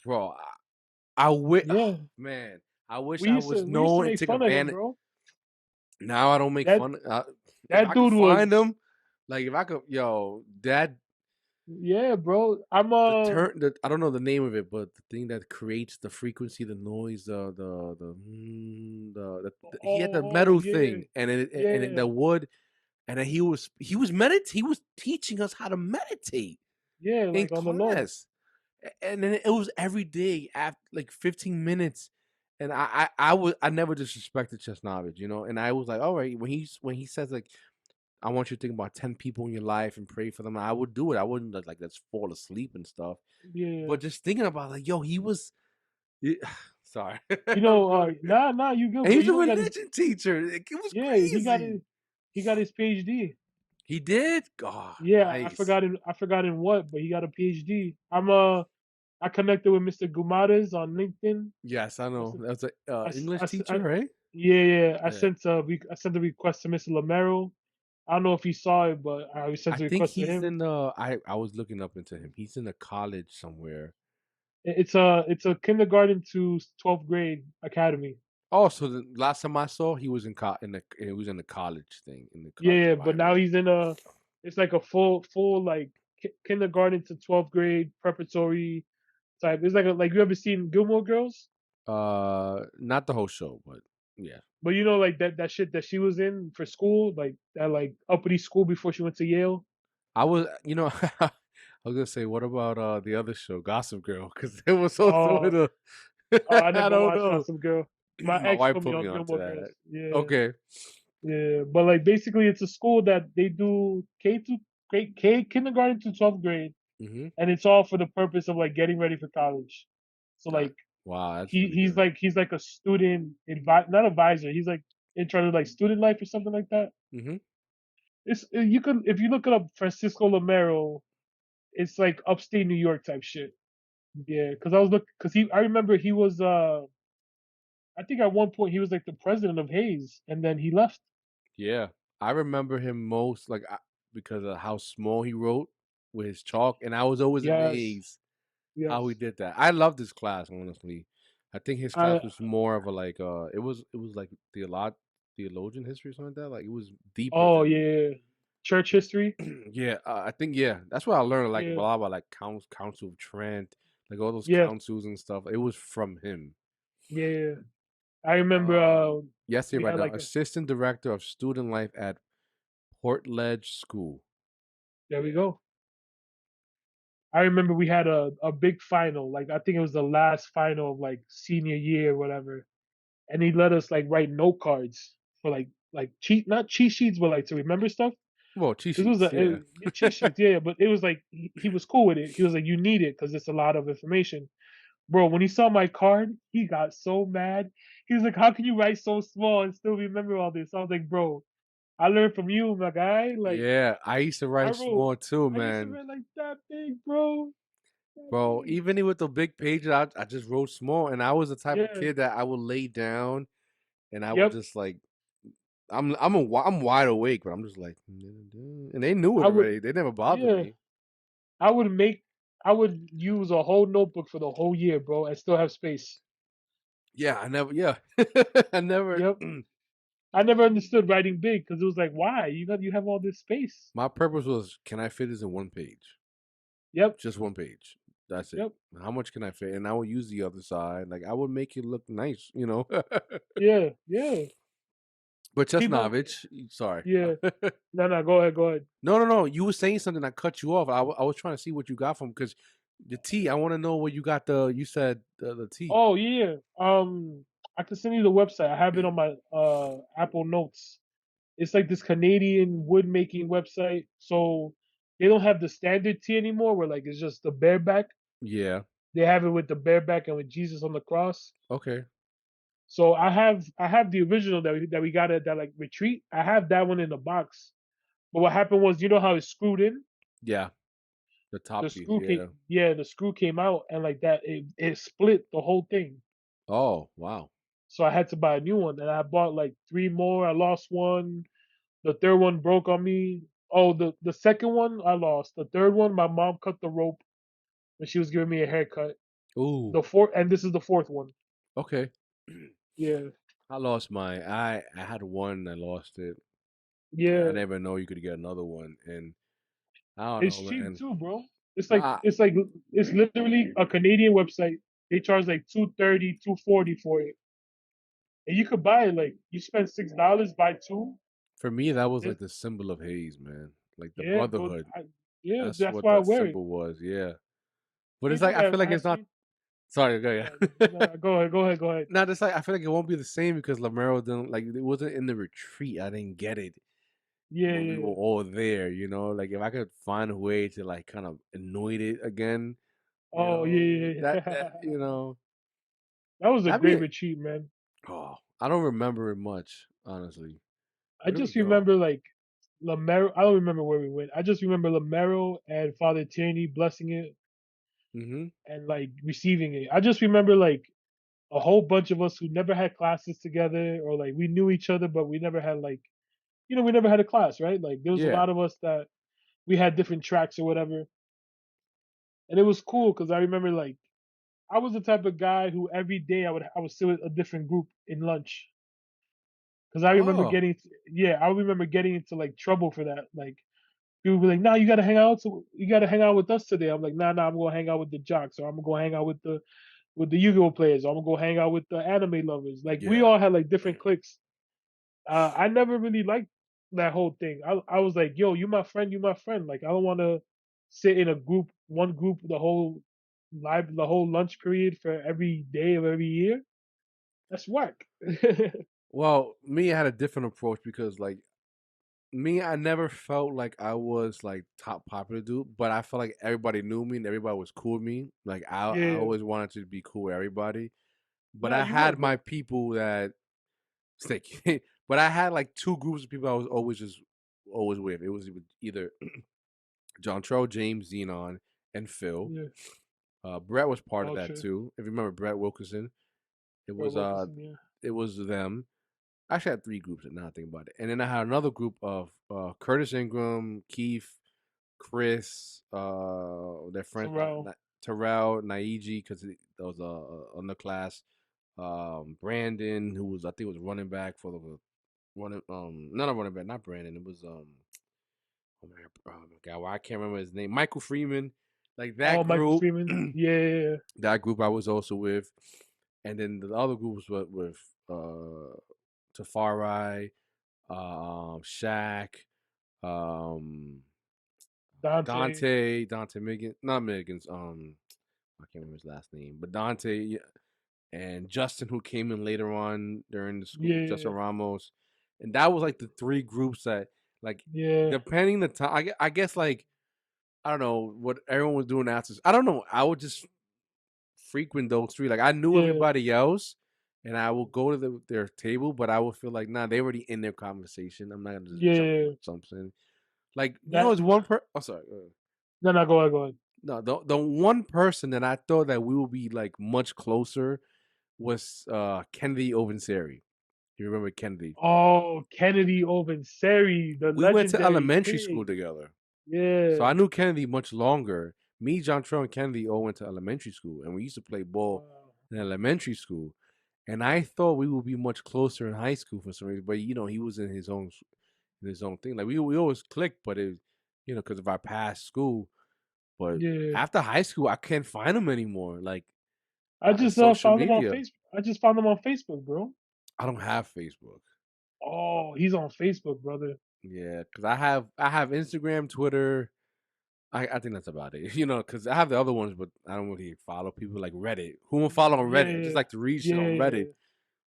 bro. I wish, yeah. man, I wish We I used to was we used to known and make took fun of him, advantage. bro. Now I don't make That fun. If that I could dude find was, him, like if I could, yo, that yeah, bro. the turn, I don't know the name of it, but the thing that creates the frequency, the noise, he had the Oh, metal yeah, thing, and yeah, the wood, and then he was teaching us how to meditate yeah, in like on the low. class, and then it was every day after like 15 minutes. And I never disrespected Chesnovich, and I was like, all right, when he says like, I want you to think about 10 people in your life and pray for them, I would do it. I wouldn't like just fall asleep and stuff. Yeah. But just thinking about like, yo, he was sorry. Nah, you good, And bro. he's You a know he got his, religion teacher. It was yeah, crazy. he got his PhD. He did? God, Yeah, nice. I forgot in what, but he got a PhD. I connected with Mr. Gumades on LinkedIn. Yes, I I know. sent, That's a I, s- English I, s- teacher, I- right? yeah, yeah. Yeah. I sent a request to Mr. Lamero. I don't know if he saw it, but I I sent a think request to he's him. in the I was looking up into him. He's in a college somewhere. It's a kindergarten to 12th grade academy. Oh, so the last time I saw, he was he was in the college thing, in the Yeah, college yeah, but now environment. he's in it's like a full like kindergarten to 12th grade preparatory type. It's like you ever seen Gilmore Girls? Not the whole show, but yeah. But like that shit that she was in for school, like that like uppity school before she went to Yale. I was, I was gonna say, what about the other show, Gossip Girl? Because it was also in Oh, a, I I never don't watched know. Gossip Girl. My My ex wife put me put me on onto Gilmore that. Girls. Yeah, Okay. yeah. But like basically, it's a school that they do K kindergarten to 12th grade, Mm-hmm. and it's all for the purpose of like getting ready for college. So Got like Wow, that's he really he's good. like he's like a student not advisor. He's like in charge of like student life or something like that. Mm-hmm. It's you could if you look it up, Francisco Lamero. It's like upstate New York type shit. Yeah, because I remember he was I think at one point he was like the president of Hayes, and then he left. Yeah, I remember him most because of how small he wrote with his chalk, and I was always Yes, amazed how he yes. did that. I loved his class, honestly. I think his class I was more of a like it was like theologian history or something like that. Like it was deeper oh than yeah, church history. yeah. I think yeah. That's what I learned like a Yeah, lot about like Council of Trent, like all those yes, councils and stuff. It was from him. yeah. I remember Yesterday we right had now, like a assistant director of student life at Portledge School. there we go. I remember we had a big final, like I think it was the last final of like senior year or whatever, and he let us like write note cards for like not cheat sheets, but like to remember stuff. Well, cheat This was sheets, yeah. cheat sheets, yeah, but it was like he was cool with it. He was like, you need it because it's a lot of information, bro. When he saw my card, he got so mad. He was like, how can you write so small and still remember all this? I was like, bro, I learned from you, my guy. Like Yeah, I used to I write wrote, small too, I used to man. write like that big, bro, that Bro, big. even with the big pages, I just wrote small, and I was the type of Yeah. kid that I would lay down and I would Yep. just like I'm wide awake, but I'm just like, and they knew it I would, already. They never bothered yeah, me. I would make, I would use a whole notebook for the whole year, bro, and still have space. Yeah, I never. Yeah, I never. Yep. I never understood writing big because it was like, why? You have all this space. My purpose was, can I fit this in one page? Yep. Just one page. That's it. Yep. How much can I fit? And I would use the other side. Like I would make it look nice, you know. Yeah. Yeah. But People. Chesnovich, sorry. Yeah. No. Go ahead. Go ahead. No. You were saying something. I cut you off. I was trying to see what you got from because the tea. I want to know where you got the. You said the tea. Oh yeah. I can send you the website. I have it on my Apple Notes. It's like this Canadian wood making website. So they don't have the standard tea anymore, where like it's just the bareback. Yeah. They have it with the bareback and with Jesus on the cross. Okay. So I have the original that we got at that like retreat. I have that one in the box. But what happened was, you know how it's screwed in? Yeah. The The top piece. screw Yeah. came, yeah, the screw came out and like that it split the whole thing. Oh wow. So I had to buy a new one, and I bought like three more. I lost one. The third one broke on me. Oh, the second one I lost. The third one, my mom cut the rope when she was giving me a haircut. Ooh. The fourth, and this is the fourth one. Okay. Yeah, I lost mine. I had one. I lost it. I yeah. never know you could get another one, and I don't It's know, cheap man. too, bro. It's like Nah, it's like it's literally a Canadian website. They charge like 230, 240 for it, and you could buy it. Like you spend $6, buy two. for me that was like It, the symbol of Hayes, man. Like the yeah, bro. brotherhood. Yeah, That's that's what why I that wear it. symbol was. Yeah, but it's People like I that feel like it's ask not. me, Sorry, go no, ahead. no, go ahead, go ahead, go ahead. No, it's like I feel like it won't be the same because Lamero didn't like it wasn't in the retreat. I didn't get it Yeah, when we yeah, were yeah. all there. You know, like if I could find a way to like kind of anoint it again, you Oh, know, yeah, that yeah, that yeah. you know, That was a that'd great be. retreat, man. Oh, I don't remember it much, honestly. I Where did we just go? remember like Lamero. I don't remember where we went. I just remember Lamero and Father Tierney blessing it Mm-hmm. and like receiving it. I just remember like a whole bunch of us who never had classes together, or like we knew each other, but we never had like, we never had a class, right? Like there was a Yeah. lot of us that we had different tracks or whatever, and it was cool because I remember like I was the type of guy who every day I would sit with a different group in lunch because I remember Oh, getting, yeah, I remember getting into like trouble for that. Like people be like, "Nah, you gotta hang out. You gotta hang out with us today." I'm like, "Nah, I'm gonna hang out with the jocks, or I'm gonna go hang out with the Yu-Gi-Oh players, or I'm gonna go hang out with the anime lovers." Like we yeah. all had like different cliques. I never really liked that whole thing. I was like, "Yo, you my friend, you my friend." Like I don't want to sit in a group, one group, the whole lunch period for every day of every year. That's whack. Well, me, I had a different approach because, like, me, I never felt like I was like top popular dude, but I felt like everybody knew me and everybody was cool with me. Like, I Yeah. always wanted to be cool with everybody, but Nah, I you were, had my bro. people that stick. But I had like two groups of people I was always with. It was either John Tro, James, Xenon, and Phil. Yeah. Brett was part of Oh that shit. too. If you remember Brett Wilkinson, it Bro was Wilkerson, yeah. it was them. I actually had three groups now I think about it. And then I had another group of Curtis Ingram, Keith, Chris, their friend Terrell. Terrell, Naiji, because that was on the class. Brandon, who was I think was running back for the running not a running back, not Brandon. It was oh my god, well, I can't remember his name. Michael Freeman, like that Oh, Michael group. Freeman. Yeah, yeah, yeah. That group I was also with, and then the other groups were with Tafari, Shaq, um, Dante. Dante Miggins, not Miggins, I can't remember his last name, but Dante yeah, and Justin, who came in later on during the school, Yeah, Justin Ramos, and that was like the three groups that, like, yeah, depending the time, I guess like I don't know what everyone was doing after. I don't know. I would just frequent those three. Like I knew yeah, everybody else, and I will go to their table, but I would feel like, nah, they already in their conversation. I'm not gonna just jump yeah. on something. Like That it's one per. Oh, sorry. no, go ahead, go ahead. No, the one person that I thought that we would be like much closer was Kennedy Ovenseri. You remember Kennedy? Oh, Kennedy Ovenseri, the We went to legendary elementary school pig. together. So Yeah. I knew Kennedy much longer. Me, John Trell, and Kennedy all went to elementary school, and we used to play ball Wow. in elementary school. And I thought we would be much closer in high school for some reason, but he was in his own thing. Like we always clicked, but it, because of our past school. But Yeah. after high school, I can't find him anymore. Like I just social found him on media, Facebook. I just found him on Facebook, bro. I don't have Facebook. Oh, he's on Facebook, brother. Yeah, because I have Instagram, Twitter. I think that's about it. Because I have the other ones, but I don't really follow people like Reddit. Who will follow on Reddit? I just Yeah. like to read shit on Yeah. Reddit.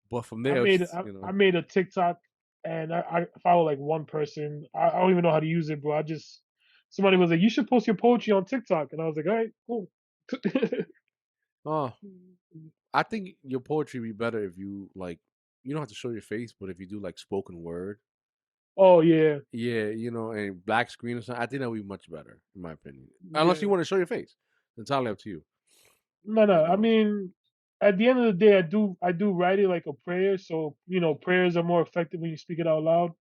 But from I there, made it's, I made a TikTok and I follow like one person. I don't even know how to use it, bro. Somebody was like, you should post your poetry on TikTok, and I was like, all right, cool. oh, I think your poetry would be better if you like. You don't have to show your face, but if you do like spoken word, Oh yeah, yeah, and black screen or something, I think that would be much better, in my opinion. Unless you yeah. want to show your face, it's entirely up to you. No, no. You I know, mean, at the end of the day, I do write it like a prayer. So prayers are more effective when you speak it out loud.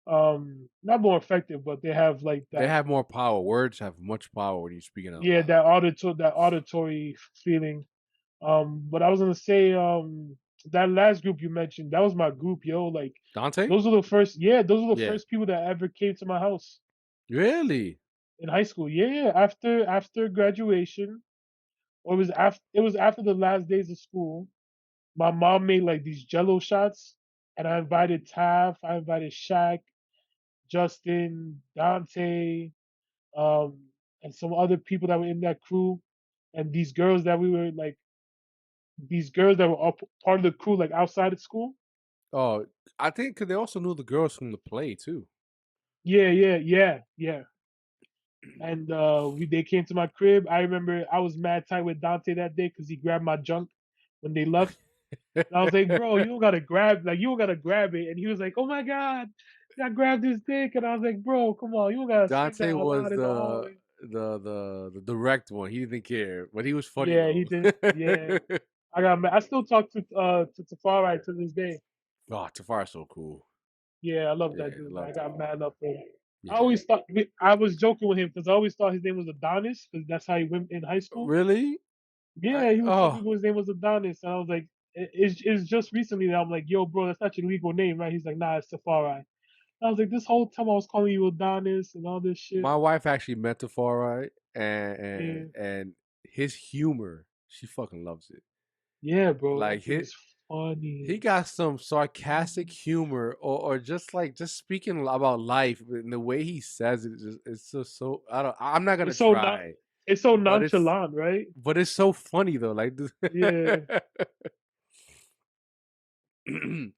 Not more effective, but they have like they that. have more power. Words have much power when you're speaking out Yeah, loud. that auditory feeling. But I was gonna say, that last group you mentioned, that was my group, yo. Like, Dante, those are the yeah, first people that ever came to my house really. in high school. Yeah, yeah. After graduation, or it was after the last days of school. My mom made like these Jello shots, and I invited Taff, I invited Shaq, Justin, Dante, um, and some other people that were in that crew, and these girls that were all part of the crew, like outside of school. Oh, I think because they also knew the girls from the play too. Yeah, yeah, yeah, yeah. And they came to my crib. I remember I was mad tight with Dante that day because he grabbed my junk when they left. And I was like, bro, you don't gotta grab it. And he was like, oh my god, I grabbed his dick. And I was like, bro, come on, you don't gotta scream Dante that out was loud in the hallway. the direct one. He didn't care, but he was funny Yeah, he though. did. Yeah, I got mad. I still talk to Tafari to this day. Oh, Tafari's so cool. Yeah, I love Yeah, that dude, man. love I got mad Tafari. love for him. I Yeah, always thought I was joking with him because I always thought his name was Adonis because that's how he went in high school. really? Yeah, he would tell Oh, people his name was Adonis, and I was like, it's just recently that I'm like, yo, bro, that's not your legal name, right? He's like, nah, it's Safari. I was like, this whole time I was calling you Adonis and all this shit. my wife actually met Tafari, and Yeah, his humor, she fucking loves it. yeah, bro, Like that dude he is funny. he got some sarcastic humor, or just speaking about life, and the way he says it, it's just so I'm not gonna It's so not, try, it's so but nonchalant, right? it's so funny though. Like Yeah,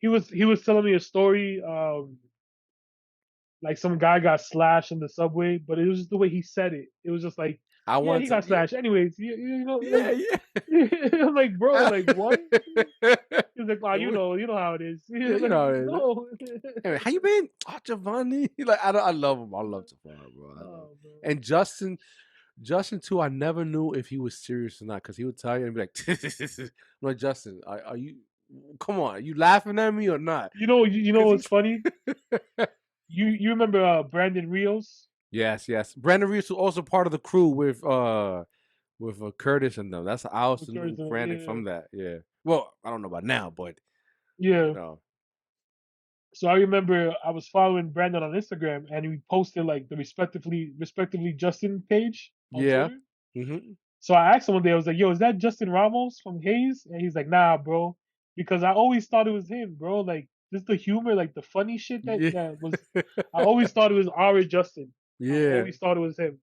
he was telling me a story. Like some guy got slashed in the subway, but it was just the way he said it. It was just like, I yeah, want he to, got slashed. Anyways, like, yeah, yeah. I'm like, bro, like what? He's like, oh, And you know how it is. yeah, He's you like, know how it is. no. Hey, how you been? Oh, Giovanni. Like I love him. I love Tafari, bro. I love him. Oh, bro. And Justin too. I never knew if he was serious or not because he would tell you and be like, I'm like, Justin, are you? Come on, are you laughing at me or not? You know Because what's he's funny? You remember Brandon Rios? yes, yes. Brandon Reeves was also part of the crew with Curtis and them. That's I also knew Brandon Yeah, from that. Yeah. Well, I don't know about now, but yeah. no. So I remember I was following Brandon on Instagram, and he posted like the respectively Justin page on Yeah. Twitter. Mm-hmm. So I asked him one day, I was like, "Yo, is that Justin Ramos from Hayes?" And he's like, "Nah, bro," because I always thought it was him, bro. Like just the humor, like the funny shit Yeah. that was. I always thought it was our Justin. I Yeah. always thought it was him.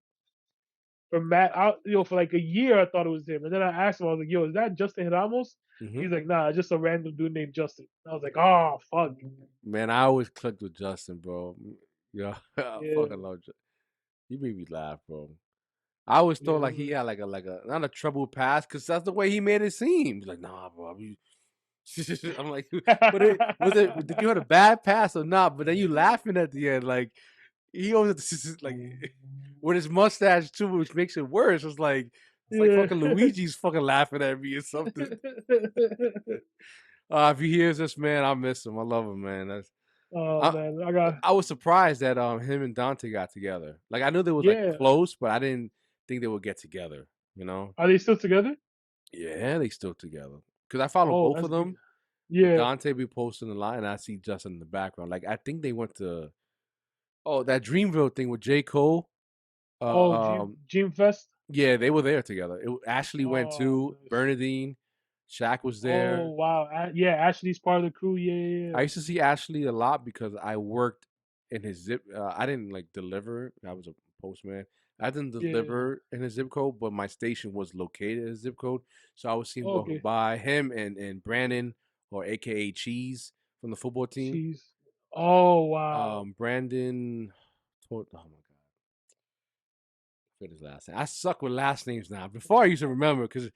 For like a year, I thought it was him, and then I asked him, I was like, "Yo, is that Justin Ramos?" Mm-hmm. He's like, "Nah, it's just a random dude named Justin." I was like, "Oh, fuck." Man, I always clicked with Justin, bro. Yeah, I Yeah, fucking love Justin. He made me laugh, bro. I always thought yeah, like he had like a not a troubled past because that's the way he made it seem. He's like, nah, bro. I'm like, but did you have a bad past or not? But then you laughing at the end, like he always like with his mustache too, which makes it worse. It's like yeah. fucking Luigi's fucking laughing at me or something. If he hears this, man, I miss him. I love him, man. Oh I, man, I got I was surprised that him and Dante got together. Like I knew they was like yeah. close, but I didn't think they would get together. You know? Are they still together? Yeah, they still together. Cause I follow Oh, both that's of good. them. But Yeah. Dante be posting a lot, and I see Justin in the background. Like I think they went to that Dreamville thing with J Cole. Oh, Uh, um, Dream Fest. yeah, they were there together. Ashley went Oh, too. nice. Bernadine, Shaq was Oh there. wow. Yeah, Ashley's part of the crew. Yeah, yeah, I yeah. used to see Ashley a lot because I worked in his zip. I didn't like deliver. I was a postman. I didn't Yeah. deliver in his zip code, but my station was located in his zip code. So I would see him go Okay. by him and Brandon, or AKA Cheese from the football team. Jeez. Oh wow. Brandon. Oh my god, I forget his last name. I suck with last names now. Before I used to remember because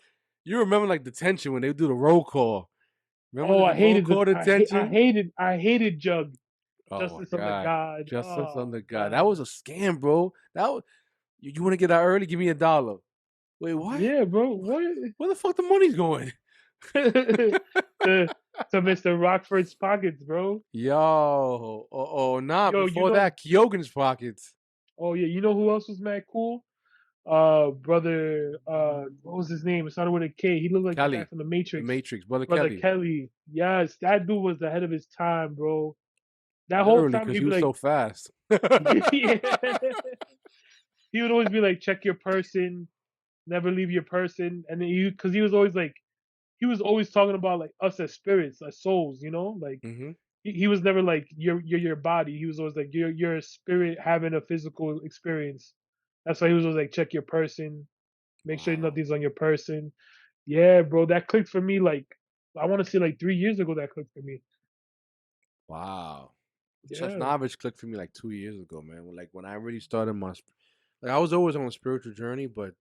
you remember like detention when they would do the roll call. Remember Oh, the roll call detention? I hated Jug. Oh my Justice on the god. God. Justice on Oh the God. That man. was a scam, bro. That was, you want to get out early? Give me $1. Wait, what? Yeah, bro. What? Where the fuck the money's going? to to Mr. Rockford's pockets, bro. Yo, nah. Yo, you Before know. that, Kyogen's pockets. Oh yeah, you know who else was mad cool? Brother. What was his name? It started with a K. He looked like the guy Kelly, from the the Matrix. Matrix, brother Brother Kelly. Kelly. Yes, that dude was ahead of his time, bro. That whole Literally, time because he'd he be was like, so fast. yeah. He would always be like, check your person, never leave your person, and then because he was always like, he was always talking about like us as spirits, as souls, you know, like hmm he was never like you're your body. He was always like you're a spirit having a physical experience. That's why he was always like check your person, make sure Wow. nothing's on your person. Yeah, bro, that clicked for me. Like I want to say like 3 years ago that clicked for me. Wow. Yeah, Chesnovich clicked for me like 2 years ago, man. Like when I really started like I was always on a spiritual journey, but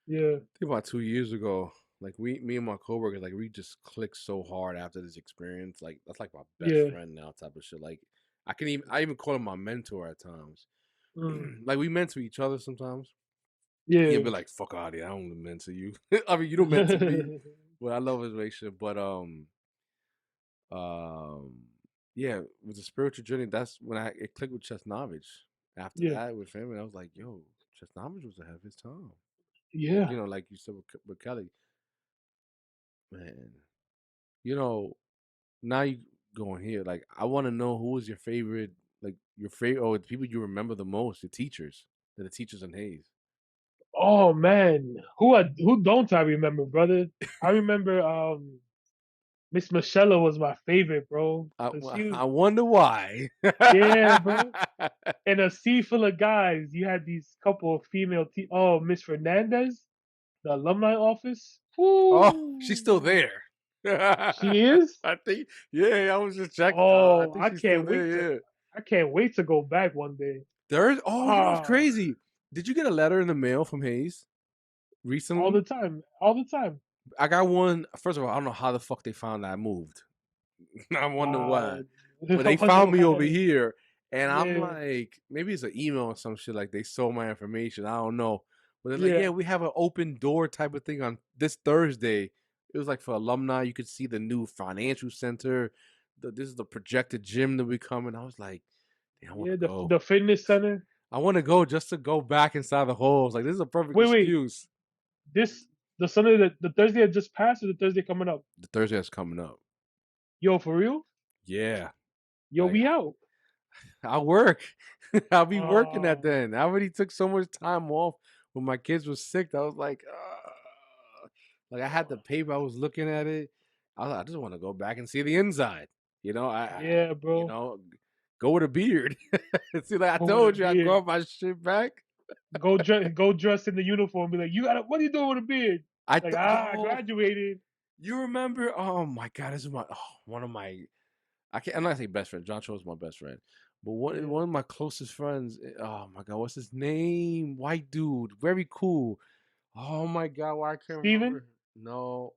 yeah, I think about 2 years ago, like me and my coworkers, like we just clicked so hard after this experience. Like that's like my best yeah, friend now, type of shit. Like I even call him my mentor at times. mm, Like we mentor each other sometimes. He'll yeah, be like, "Fuck out of here, I don't mentor you." I mean, you don't mentor me, but I love his relationship. But um, yeah, with the spiritual journey, that's when it clicked with Chesnovich. After yeah, that, with him, and I was like, "Yo, Chesnovich was ahead of his time." Like yeah. like you said with Kelly, man. You know, now you going here. Like, I want to know who was your favorite, like your favorite, or the people you remember the most, the teachers, the teachers in Hayes. Oh man, who don't I remember, brother? I remember Miss Michelle was my favorite, bro. Cause she was I wonder why. yeah, bro. In a sea full of guys, you had these couple of female oh, Miss Fernandez, the alumni office. Oh, she's still Woo! there. She is? I think, yeah, I was just checking. I Oh, think she's still there. Yeah. I can't wait to go back one day. Oh, you know what's Ah, crazy? Did you get a letter in the mail from Hayes all the recently? time. All the time. I got one. First of all, I don't know how the fuck they found I moved. I wonder why. Wow. But I they wonder found me over why. here, and I'm Yeah, like, maybe it's an email or some shit. Like they stole my information. I don't know. But they're like, yeah. yeah, we have an open door type of thing on this Thursday. It was like for alumni. You could see the new financial center. This is the projected gym that we come in. I was like, damn, I want Yeah, to go. the fitness center. I want to go just to go back inside the halls. Like this is a perfect Wait. excuse. This the Sunday that the Thursday that just passed or the Thursday coming up? The Thursday that's coming up. Yo, for real? Yeah, Yo, like we out. I'll work. I'll be working that Oh, then. I already took so much time off when my kids were sick. I was like, like I had the paper. I was looking at it. I just want to go back and see the inside. yeah, You bro. know, go with a beard. See, like I Go with a told you, I beard. grow my shit back. Go dress in the uniform. Be like, you got what are you doing with a beard? Like, I Yo, graduated. you remember? Oh my god, this is one of my. I'm not gonna say best friend. John Cho is my best friend, but Yeah. one of my closest friends. Oh my god, what's his name? White dude, very cool. Oh my god, why I can't Steven? remember? No,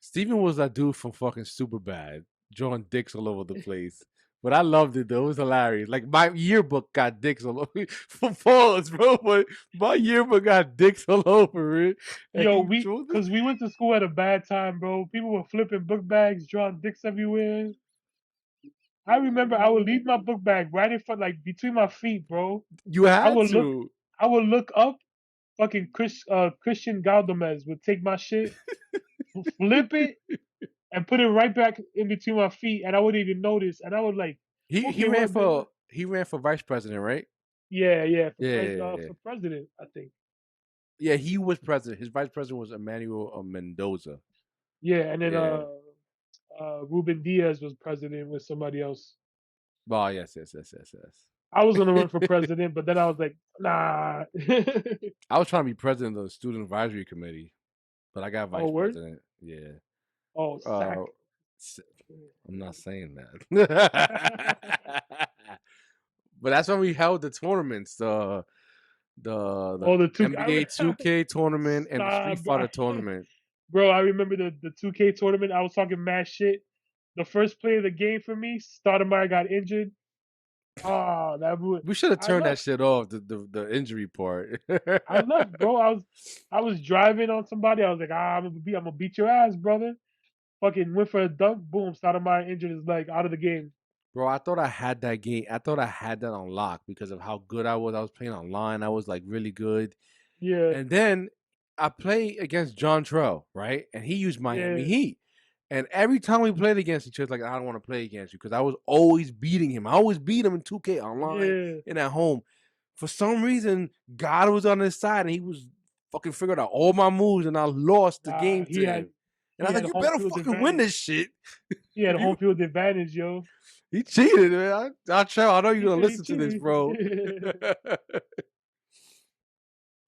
Steven was that dude from fucking Super Bad, drawing dicks all over the place. But I loved it though. It was hilarious. Like my yearbook got dicks all over for pause, bro. But my yearbook got dicks all over it. And Yo, he drew this. cause we went to school at a bad time, bro. People were flipping book bags, drawing dicks everywhere. I remember I would leave my book bag right in front, like between my feet, bro. You I had would look, to. I would look up. Fucking Christian Galdamez would take my shit, flip it, and put it right back in between my feet, and I wouldn't even notice. And I would like, He okay, ran what, man? for vice president, right? Yeah, Yeah. for president, I think. Yeah, he was president. His vice president was Emmanuel Mendoza. Yeah, and then Yeah. Ruben Diaz was president with somebody else. Oh, yes. I was gonna run for president, but then I was like, nah. I was trying to be president of the student advisory committee, but I got Oh, vice word? president. Yeah. Oh, sack. I'm not saying that. But that's when we held the tournaments, the Oh, the two. NBA 2K tournament and the Nah, Street bro. Fighter tournament. Bro, I remember the 2K tournament. I was talking mad shit. The first play of the game for me, Stoudemire got injured. Ah, that ruined. We should have I turned that left. shit off, the injury part. I left, bro. I was driving on somebody. I was like, I'm gonna beat your ass, brother. Fucking went for a dunk. Boom, Stoudemire injured his leg, out of the game. Bro, I thought I had that game. I thought I had that on lock because of how good I was. I was playing online. I was like really good. Yeah, And then I played against John Trell, right? And he used Miami yeah, Heat. And every time we played against each other, like, I don't want to play against you because I was always beating him. I always beat him in 2K online yeah. and at home. For some reason, God was on his side and he was fucking figured out all my moves and I lost the Nah, game to him. And I he was had like, you home better field fucking win advantage. this shit. He had You- home field advantage, yo. he cheated, man. I Trell, I know you're He gonna said he listen to this, bro. cheated.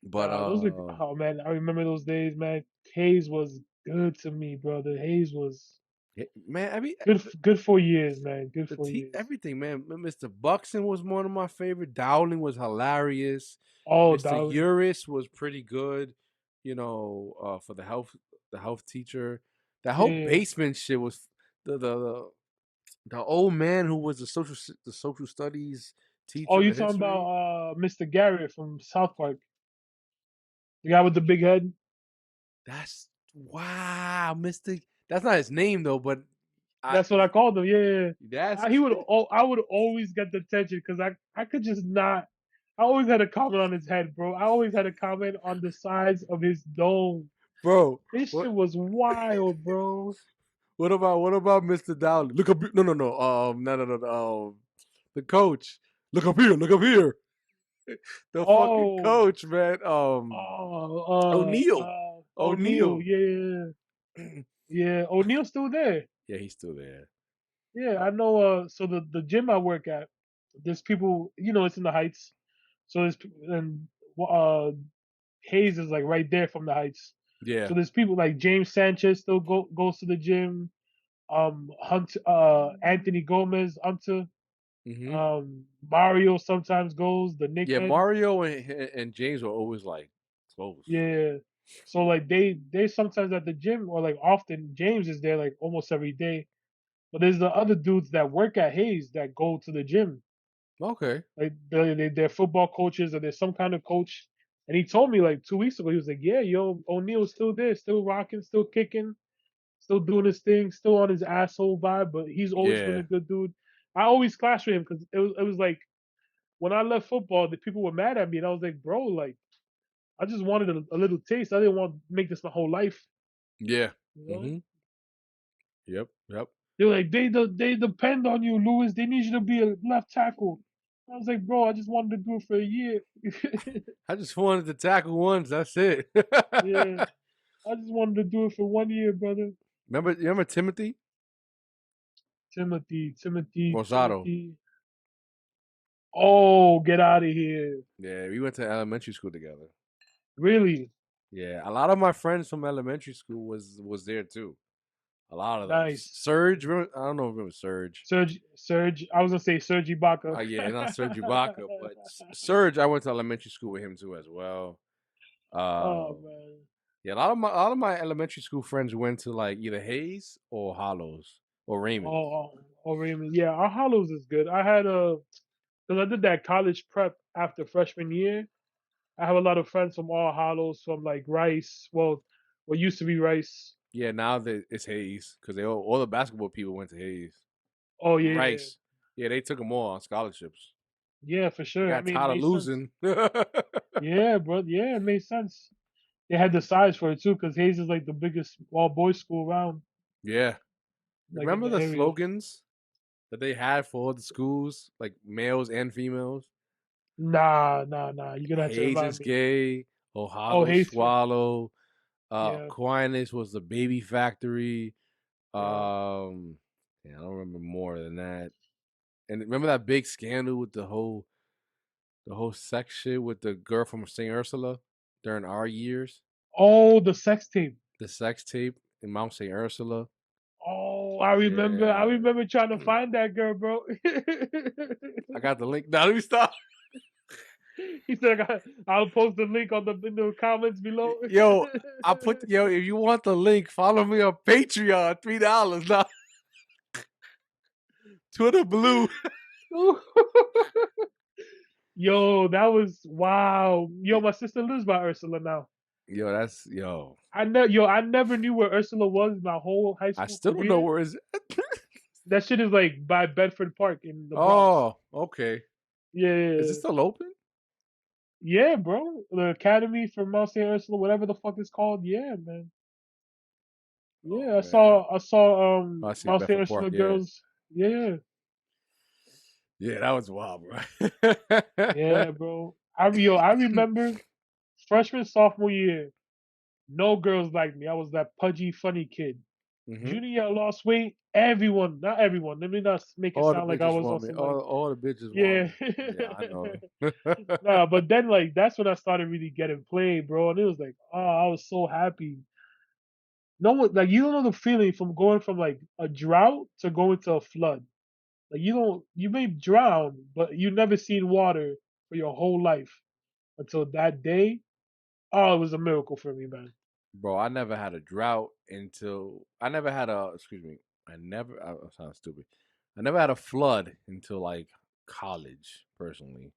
But Those are, oh man, I remember those days, man. Hayes was good to me, brother. Hayes was man, I mean, good 4 years, man. Good the 4 years. everything, man. Mr. Buxton was one of my favorite. Dowling was hilarious. Oh, Mr. darling. Uris was pretty good. For the health teacher. That whole Yeah. basement shit was the old man who was the social studies Oh, teacher, you the talking history. about Mr. Garrett from South Park? The guy with the big head? That's wow, Mr. That's not his name though, but That's what I called him. Yeah. that's He would. I would always get the attention because I could just not. I always had a comment on his head, bro. I always had a comment on the size of his dome. bro. This What shit was wild, bro. what about Mr. Dowling? Look up, no. The coach. Look up here. Look up here. The fucking Oh, coach, man. O'Neal. O'Neal. O'Neal. Yeah, yeah. O'Neal's still there. Yeah, he's still there. Yeah, I know. So the gym I work at, there's people. It's in the Heights. So there's and Hayes is like right there from the Heights. Yeah. So there's people like James Sanchez still goes to the gym. Hunt Anthony Gomez, Hunter. Mm-hmm. Mario sometimes goes. The Yeah, Nickhead. Mario and James were always like close. Yeah. So like they sometimes at the gym, or like often James is there like almost every day. But there's the other dudes that work at Hayes that go to the gym. Okay. Like they're football coaches, or there's some kind of coach. And he told me like 2 weeks ago, he was like, "Yeah, yo, O'Neal's still there, still rocking, still kicking, still doing his thing, still on his asshole vibe, but he's always been Yeah. a good dude." I always clashed with him because it was like when I left football, the people were mad at me, and I was like, "Bro, like I just wanted a little taste. I didn't want to make this my whole life." Yeah. You know? Mm-hmm. Yep. They're like, they depend on you, Lewis. They need you to be a left tackle. I was like, bro, I just wanted to do it for a year. I just wanted to tackle once. That's it. Yeah, I just wanted to do it for 1 year, brother. Remember Timothy Rosado? Timothy. Oh, get out of here! Yeah, we went to elementary school together. Really Yeah, a lot of my friends from elementary school was there too. A lot of them. nice. Surge, remember, I don't know if it remember Surge. Serge. I was gonna say Serge Ibaka. Yeah, not Serge Ibaka, but Surge. I went to elementary school with him too as well. Oh Um, man. yeah, a lot of my elementary school friends went to like either Hayes or Hollows or Raymond. Oh, Oh, Raymond. Yeah, our Hollows is good. I had because I did that college prep after freshman year. I have a lot of friends from All Hollows, from like Rice. Well, what used to be Rice. Yeah, now that it's Hayes because they all the basketball people went to Hayes. Oh yeah, yeah, Rice. Yeah, they took them all on scholarships. yeah, for They sure. I got mean, it tired of made sense. losing. Yeah, bro. Yeah, it made sense. They had the size for it too, because Hayes is like the biggest all boys school around, Yeah. like in Remember the the area. slogans that they had for all the schools, like males and females? Nah, nah, nah. You're gonna have to Hayes remind is me. gay, Oh, Ohio Hayes. Swallow, Yeah, Aquinas was the baby factory. yeah. Yeah, I don't remember more than that. And remember that big scandal with the whole sex shit with the girl from St. Ursula during our years? Oh, the sex tape. The sex tape in Mount St. Ursula. Oh, I remember. I Yeah. remember trying to find that girl, bro. I got the link. Now let me stop. He said, "I'll post the link on the in the comments below." Yo, if you want the link, follow me on Patreon. $3 now. Twitter blue. Yo, that was wow. Yo, my sister lives by Ursula now. Yo. I never knew where Ursula was my whole high I school still don't know career. where is it. That shit is like by Bedford Park in the Bronx. Oh, okay. Is it Yeah, still open? yeah, bro. The Academy for Mount St. Ursula, whatever the fuck it's called. Yeah, man. Oh Yeah, I man. saw I saw I see Mount St. Bedford Park, Ursula yeah. girls. Yeah, Yeah, that was wild, bro. yeah, bro. I remember freshman sophomore year. No girls liked me. I was that pudgy, funny kid. hmm Junior year, I lost weight. Everyone, not everyone. Let me not make it All the sound like I bitches was on want me. some like, All the bitches want yeah. me. Yeah, I know. Nah, but then like that's when I started really getting played, bro. And it was like, oh, I was so happy. No one like you don't know the feeling from going from like a drought to going to a flood. Like you may drown, but you never seen water for your whole life until that day. Oh, it was a miracle for me, man. Bro, I never had a drought until I never had a excuse me. I sound stupid. I never had a flood until like college, personally.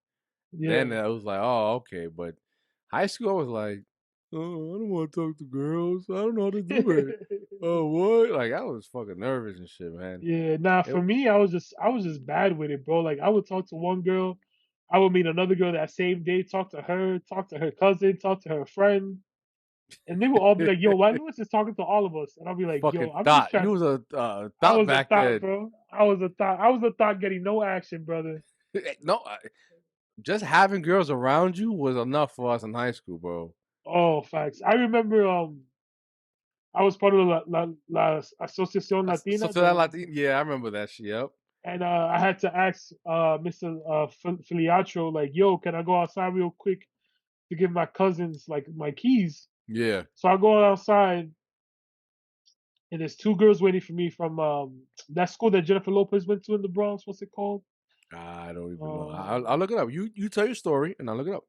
Then Yeah. I was like, oh, okay. But high school, I was like, oh, I don't want to talk to girls. I don't know how to do it. Oh, what? Like, I was fucking nervous and shit, man. Yeah, nah, It, for me, I was just bad with it, bro. Like I would talk to one girl, I would meet another girl that same day, talk to her cousin, talk to her friend, and they would all be like, "Yo, why Lewis is talking to all of us?" And I'll be like, "Yo, fucking I'm just thought. You trying." was a I thought was a back thought, then. bro. I was a thought. I was a thought getting no action, brother. No, just having girls around you was enough for us in high school, bro. Oh, facts. I remember I was part of la Asociación So Latina, to that Latin, yeah, I remember that shit. Yep. and I had to ask Mr. Filiatro, like, "Yo, can I go outside real quick to give my cousins like my keys?" Yeah. So I go outside, and there's two girls waiting for me from that school that Jennifer Lopez went to in the Bronx. What's it called? I don't even know. I'll Um, look it up. You tell your story and I'll look it up.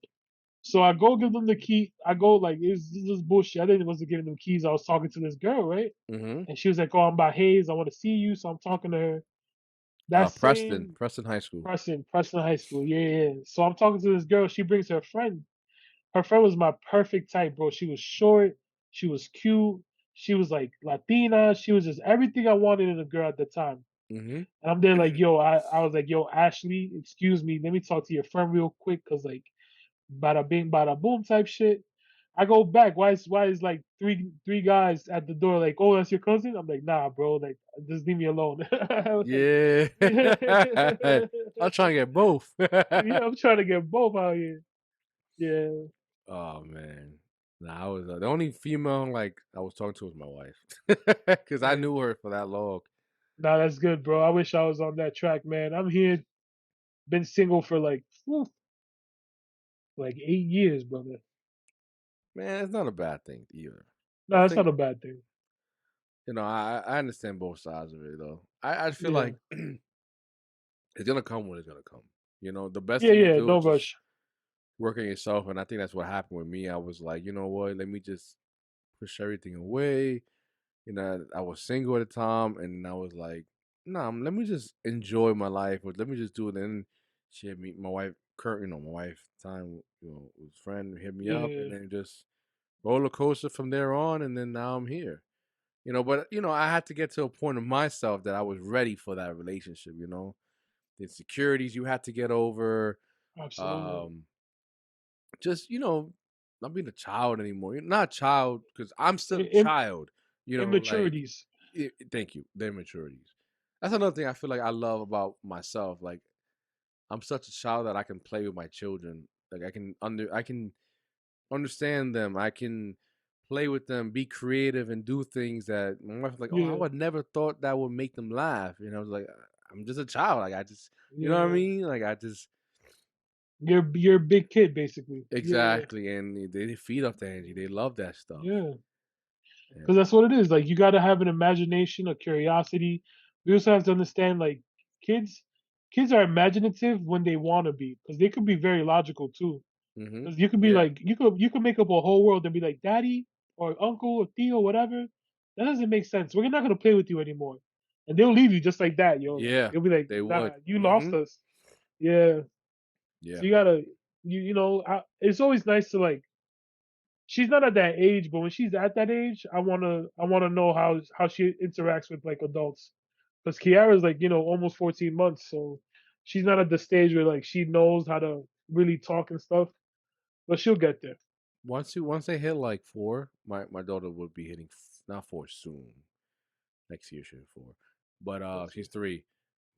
so I go give them the key. I go like, this is bullshit. I didn't wasn't giving them keys. I was talking to this girl, right? Mm-hmm. And she was like, "Oh, I'm by Hayes. I want to see you." So I'm talking to her. That same Preston High School. Preston High School. Yeah, yeah. So I'm talking to this girl. She brings her friend. Her friend was my perfect type, bro. She was short. She was cute. She was like Latina. She was just everything I wanted in a girl at the time. Mm-hmm. And I'm there like, yo, I was like, yo, Ashley, excuse me, let me talk to your friend real quick, cause like, bada bing, bada boom type shit. I go back. Why is like three guys at the door like, oh, that's your cousin? I'm like, nah, bro, like, just leave me alone. Like, Yeah. yeah, I'll try and get both. I'm trying to get both out here. Yeah, Oh man. Nah, I was the only female like I was talking to was my wife, because I yeah. knew her for that long. Nah, that's good, bro. I wish I was on that track, man. I'm here, been single for like, whew, like 8 years, brother. Man, it's not a bad thing either. No, I that's think not a bad thing. I understand both sides of it though. I feel Yeah, like it's gonna come when it's gonna come. The best yeah, thing to yeah. do No is just rush. work on yourself, and I think that's what happened with me. I was like, you know what? Let me just push everything away. I was single at the time, and I was like, nah, let me just enjoy my life, or let me just do it. And she hit me, my wife, my wife, time, was friend, hit me up, and Yeah, then just roller coaster from there on, and then now I'm here. But I had to get to a point of myself that I was ready for that relationship. The insecurities you had to get over. absolutely. Um, just not being a child anymore. You're not a child because I'm still a Im- child. Like Immaturities. thank you, the immaturities. That's another thing I feel like I love about myself. Like I'm such a child that I can play with my children. Like I can understand them. I can play with them, be creative, and do things that my wife's like, oh, I Yeah, would never thought that would make them laugh. I was like, I'm just a child. Like I just, you know what I yeah. mean? Like I just You're a big kid basically. Yeah, exactly, and they feed off the energy. They love that stuff. yeah. Yeah. Because that's what it is. Like you got to have an imagination, a curiosity. We also have to understand like kids. Kids are imaginative when they want to be, because they could be very logical too. Mm-hmm. Because you could be Yeah. like you could make up a whole world and be like daddy or uncle or Theo whatever. That doesn't make sense. We're not gonna play with you anymore, and they'll leave you just like that, yo. Like Yeah. they'll be like, They nah, would. you Mm-hmm. lost us. Yeah. Yeah. So you gotta it's always nice to like. She's not at that age, but when she's at that age, I wanna know how she interacts with like adults. Because Kiara's like almost 14 months, so she's not at the stage where like she knows how to really talk and stuff. But she'll get there. Once they hit like 4, my daughter would be hitting not 4 soon. Next year she'll hit 4, but Let's see. she's 3.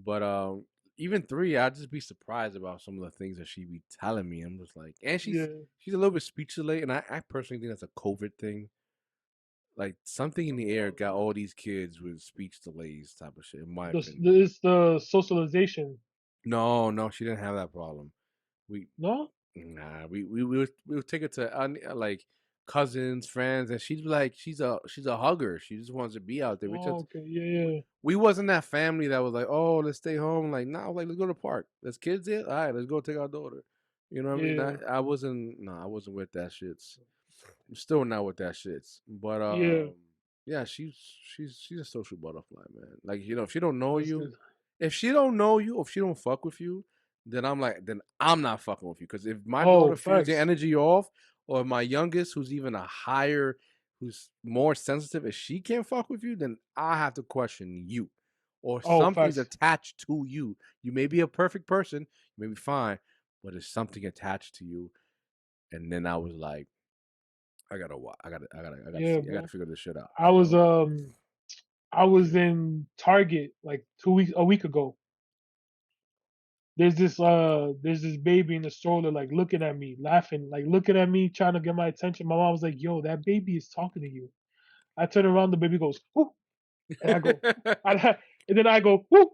But even 3, I'd just be surprised about some of the things that she be telling me. I'm just like, and Yeah. she's a little bit speech delayed, and I personally think that's a COVID thing. Like something in the air got all these kids with speech delays type of shit, in my opinion. It's the socialization. No, no, she didn't have that problem. We No? Nah, we would take her to like cousins, friends, and she'd be like, she's a hugger. She just wants to be out there. Oh, okay. Yeah, We, yeah. we wasn't that family that was like, oh, let's stay home. Like, nah, like let's go to the park. There's kids there. All right, let's go take our daughter. You know what I mean? Yeah. I wasn't. No, I wasn't with that shits. I'm still not with that shits. But Yeah. yeah, she's a social butterfly, man. Like if she don't know That's you, good. if she don't know you, if she don't fuck with you, then I'm not fucking with you. Because if my Oh, daughter feels your facts. energy off, or my youngest, who's even who's more sensitive, if she can't fuck with you, then I have to question you, or Oh, something's facts. attached to you. You may be a perfect person, you may be fine, but there's something attached to you. And then I was like, I gotta Yeah, see. I gotta bro. figure this shit out. I was I was in Target like a week ago. There's this baby in the stroller like looking at me, laughing, like looking at me, trying to get my attention. My mom was like, "Yo, that baby is talking to you." I turn around, the baby goes, "Whoo," and I go, and then I go, "Whoo,"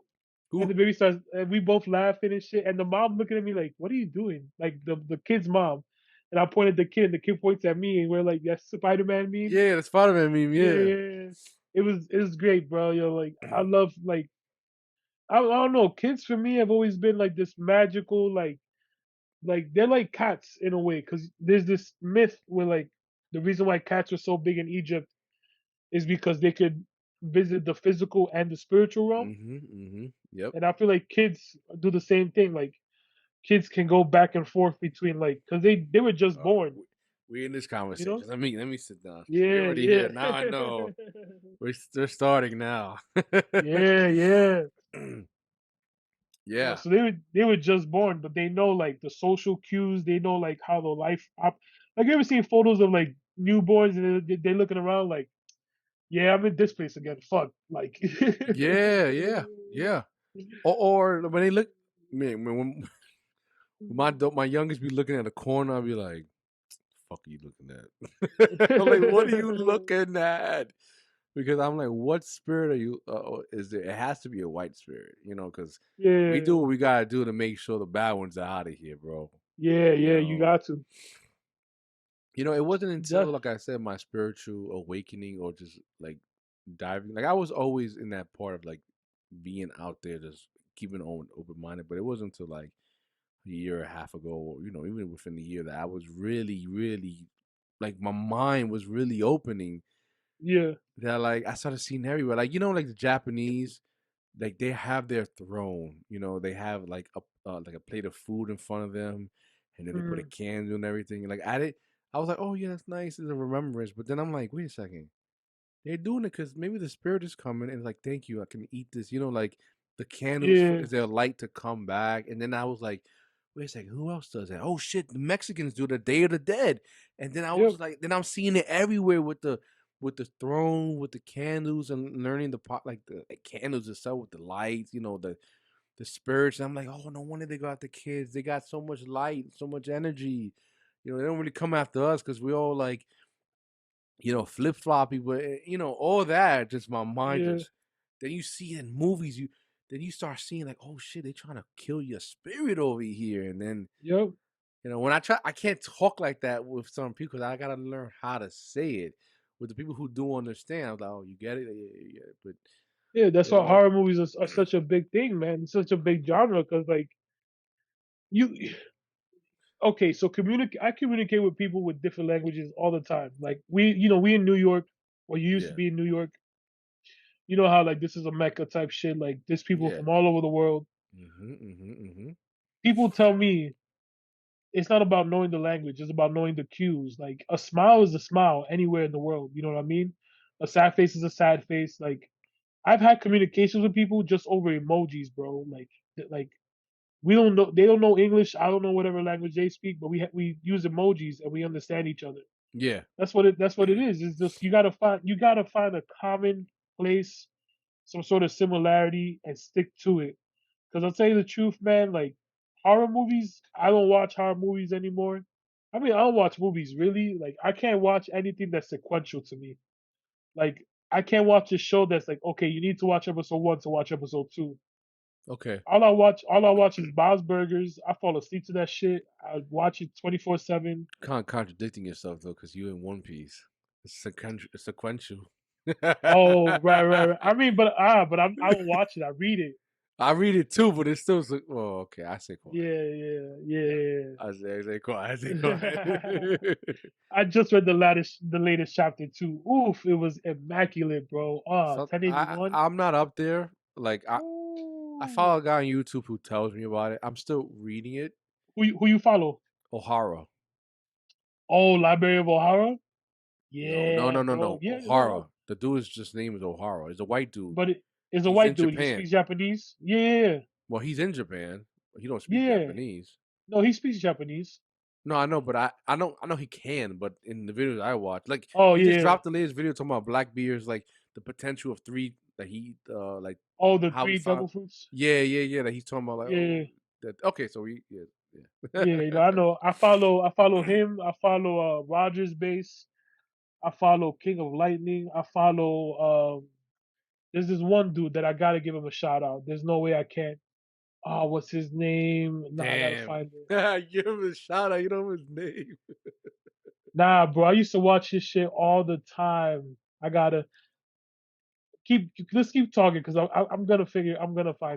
and Who? the baby starts, and we both laughing and shit. And the mom looking at me like, "What are you doing?" Like the kid's mom, and I pointed at the kid, and the kid points at me, and we're like, "That Spider-Man meme." Yeah, the Spider-Man meme. Yeah, Yeah. yeah, yeah. It was great, bro. Yo, like I love like I don't know, kids for me have always been like this magical like they're like cats in a way, because there's this myth where like the reason why cats were so big in Egypt is because they could visit the physical and the spiritual realm. Mm-hmm. Mm-hmm. Yep. And I feel like kids do the same thing. Like kids can go back and forth between like because they were just born, We in this you know? conversation. Let me sit down. We Yeah, already here. yeah. Now I know. They're starting now. Yeah, yeah. Yeah. So they were just born, but they know like the social cues. They know like how the life like you ever seen photos of like newborns and they looking around like, yeah, I'm in this place again. Fuck, like. Yeah. Yeah. Yeah. Or when they look, man, when my youngest be looking at a corner, I'll be like, "Fuck, are you looking at?" I'm like, "What are you looking at?" Because I'm like, "What spirit are you? Is there? It has to be a white spirit, because we Yeah, do what we gotta do to make sure the bad ones are out of here, bro. yeah, You yeah. You know, got to. it wasn't until, Def- like I said, my spiritual awakening, or just like diving. Like I was always in that part of like being out there, just keeping open minded. But it wasn't until like a year and a half ago, or even within the year, that I was really, really, like my mind was really opening. yeah, That like I started seeing everywhere, like like the Japanese. like they have their throne. You know, they have like a plate of food in front of them, and then they put a Mm, candle and everything. Like at it, I was like, oh yeah, that's nice. It's a remembrance. But then I'm like, wait a second. They're doing it because maybe the spirit is coming and like, thank you, I can eat this. You know, like the candles yeah. is their light to come back. And then I was like, wait a second, who else does that? Oh shit, the Mexicans do the Day of the Dead. And then I was Yep. like, then I'm seeing it everywhere with the throne, with the candles, and learning the pot like the like, candles itself with the lights. You know the spirits. And I'm like, oh, no wonder they got the kids. They got so much light, so much energy. You know, they don't really come after us because we all like flip floppy, but all that. Just my mind Yeah. just. Then you see in movies, then you start seeing like, oh shit, they trying to kill your spirit over here, and then Yep. when I can't talk like that with some people because I gotta learn how to say it with the people who do understand. I was like, oh, you get it, yeah, yeah, but Yeah. That's you why know, horror movies are such a big thing, man. It's such a big genre because like you. Okay, so communicate. I communicate with people with different languages all the time. Like we in New York, or you used to yeah, be in New York. You know how like this is a mecca type shit. Like there's people yeah, from all over the world. People tell me it's not about knowing the language; it's about knowing the cues. Like a smile is a smile anywhere in the world. You know what I mean? A sad face is a sad face. Like I've had communications with people just over emojis, bro. Like we don't know. They don't know English. I don't know whatever language they speak, but we use emojis and we understand each other. yeah, That's what it is. It's just you gotta find a common place, some sort of similarity, and stick to it. Because I'll tell you the truth, man. Like horror movies, I don't watch horror movies anymore. I mean, I don't watch movies really. Like I can't watch anything that's sequential to me. Like I can't watch a show that's like, okay, you need to watch episode one to watch episode two. okay. All I watch is Bob's Burgers. I fall asleep to that shit. I watch it 24/7. Kind of contradicting yourself though, because you in One Piece. It's sequential. Oh, right. I mean, I don't watch it. I read it. I read it too, but it's still. Oh, okay. I say quiet. Yeah. I say quiet. I say quiet. I just read the latest chapter too. Oof, it was immaculate, bro. So 1081. I'm not up there. Like I Ooh. follow a guy on YouTube who tells me about it. I'm still reading it. Who you follow? O'Hara. Oh, Library of O'Hara. No, Yeah, bro. no. Yeah, no. O'Hara. The dude's just name is O'Hara. He's a white dude. But it's a He's in white dude. He Japan. speaks Japanese. Yeah, Well, he's in Japan. He don't speak yeah. Japanese. No, he speaks Japanese. No, I know, but I know he can, but in the videos I watch, like Oh he just yeah. dropped the latest video talking about black beers, like the potential of three that he like Oh, the how he three found. devil fruits. Yeah, that he's talking about like Yeah, that. Okay, so he yeah. yeah. I know. I follow him. I follow Rogers Base. I follow King of Lightning. I follow there's this one dude that I gotta give him a shout out. There's no way I can't. Oh, what's his name? Nah, I gotta Damn. find it. Give him a shout out. You know his name. Nah, bro, I used to watch his shit all the time. I gotta let's keep talking because I'm gonna find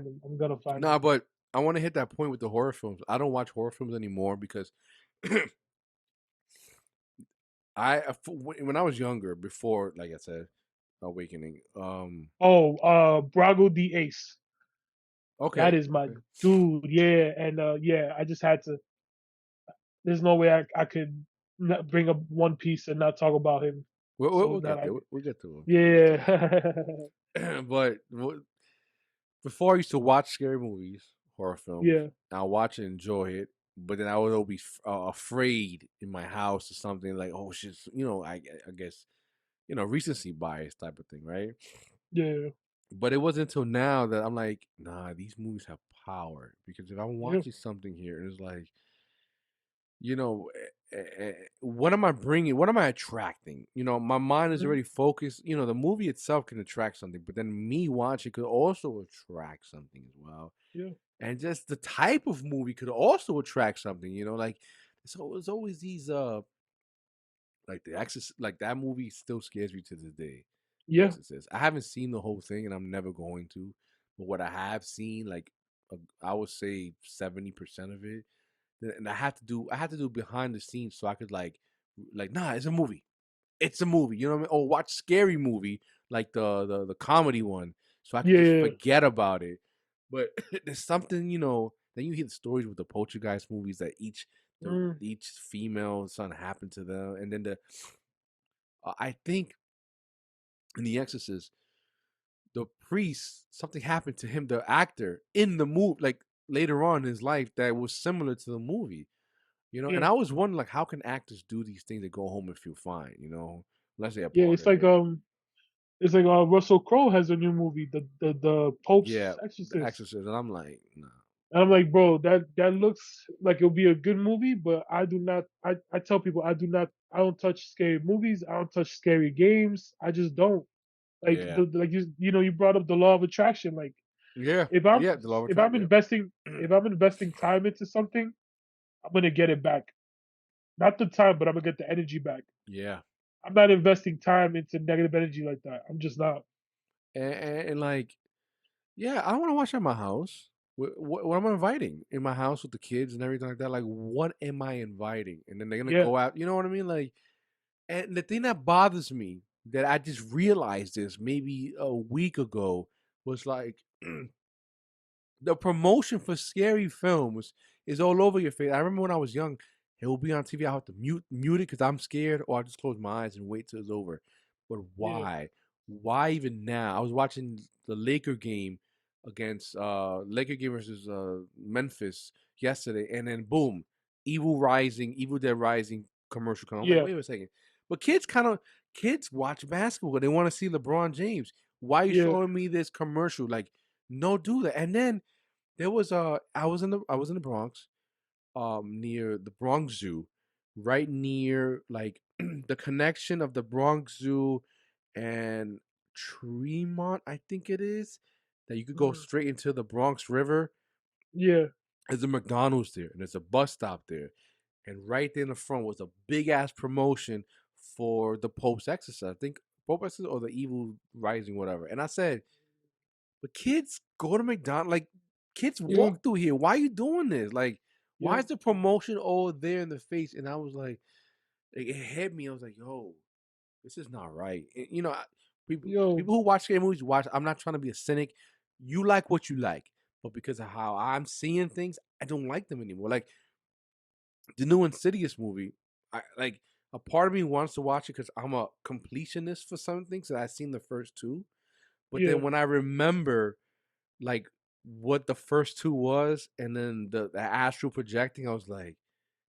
him. I'm gonna find him. Nah, but I want to hit that point with the horror films. I don't watch horror films anymore because when I was younger, before like I said, Awakening. Oh, Brago the Ace. That Okay, is my okay. dude. Yeah, and yeah, I just had to. There's no way I could not bring up One Piece and not talk about him. So We'll that get I there. We'll get to yeah him. But before I used to watch scary movies, horror films. yeah I watch and enjoy it, but then I would always be afraid in my house or something like, oh shit, I guess recency bias type of thing, right? yeah But it wasn't until now that I'm like, nah, these movies have power because if I'm yeah watching something here and it's like, you know, what am I bringing? What am I attracting? My mind is mhm, already focused. The movie itself can attract something, but then me watching could also attract something as well. yeah And just the type of movie could also attract something. Like so there's always these like the Exorcist, like that movie still scares me to this day. The yeah Exorcist. I haven't seen the whole thing, and I'm never going to. But what I have seen, like I would say 70% of it, and I had to do behind the scenes so I could like nah, it's a movie. It's a movie. You know what I mean? Or watch scary movie like the comedy one. so I could Yeah, just yeah, forget about it. But there's something, then you hear the stories with the poltergeist movies that mm, each female something happened to them, and then I think in The Exorcist, the priest, something happened to him, the actor in the movie, like later on in his life, that was similar to the movie. And yeah, I was wondering, like, how can actors do these things and go home and feel fine, unless they're yeah. part of it. It's like Russell Crowe has a new movie, the Yeah, Pope's The Exorcist. Exorcist, and I'm like, nah. And I'm like, bro, that looks like it'll be a good movie, but I do not. I tell people I do not. I don't touch scary movies. I don't touch scary games. I just don't. Like Yeah, like you brought up the law of attraction. Like yeah, if I'm yeah. The law of if attraction. I'm Yep. investing if I'm investing time into something, I'm gonna get it back. Not the time, but I'm gonna get the energy back. Yeah, I'm not investing time into negative energy like that. I'm just not. and like, yeah, I want to watch at my house. What am I inviting in my house with the kids and everything like that? Like, what am I inviting? And then they're gonna Yeah, go out. You know what I mean? Like, and the thing that bothers me that I just realized this maybe a week ago was like the promotion for scary films is all over your face. I remember when I was young, it will be on TV. I have to mute it because I'm scared, or I just close my eyes and wait till it's over. But yeah, why? Why even now? I was watching the Laker game versus Memphis yesterday, and then boom, Evil Dead Rising commercial. I'm like, yeah, wait a second. But kids watch basketball. They want to see LeBron James. Why are you yeah, showing me this commercial? Like, no, do that. And then there was I was in the Bronx, near the Bronx Zoo, right near like the connection of the Bronx Zoo and Tremont, I think it is, that you could go mm, straight into the Bronx River. yeah, There's a McDonald's there, and there's a bus stop there, and right there in the front was a big ass promotion for the Pope's Exorcist. I think Pope Exorcist or the Evil Rising, whatever. And I said, but kids go to McDonald's. Like, kids yeah, walk through here. Why are you doing this? Like, why yeah, is the promotion all there in the face? And I was like, it hit me. I was like, yo, this is not right. And, people yo, people who watch scary movies watch. I'm not trying to be a cynic. You like what you like, but because of how I'm seeing things, I don't like them anymore. Like the new Insidious movie, I like a part of me wants to watch it because I'm a completionist for some things. So I've seen the first two, but yeah, then when I remember like what the first two was, and then the astral projecting, I was like,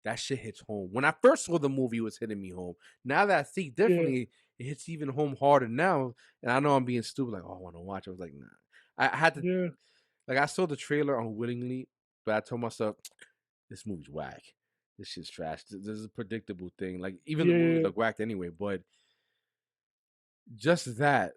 that shit hits home. When I first saw the movie, it was hitting me home. Now that I see yeah, differently, it hits even home harder now. And I know I'm being stupid, like, oh, I want to watch. I was like, nah. I had to yeah, like I saw the trailer unwillingly, but I told myself, this movie's whack. This shit's trash. This is a predictable thing. Like even the movies yeah, are whacked anyway. But just that,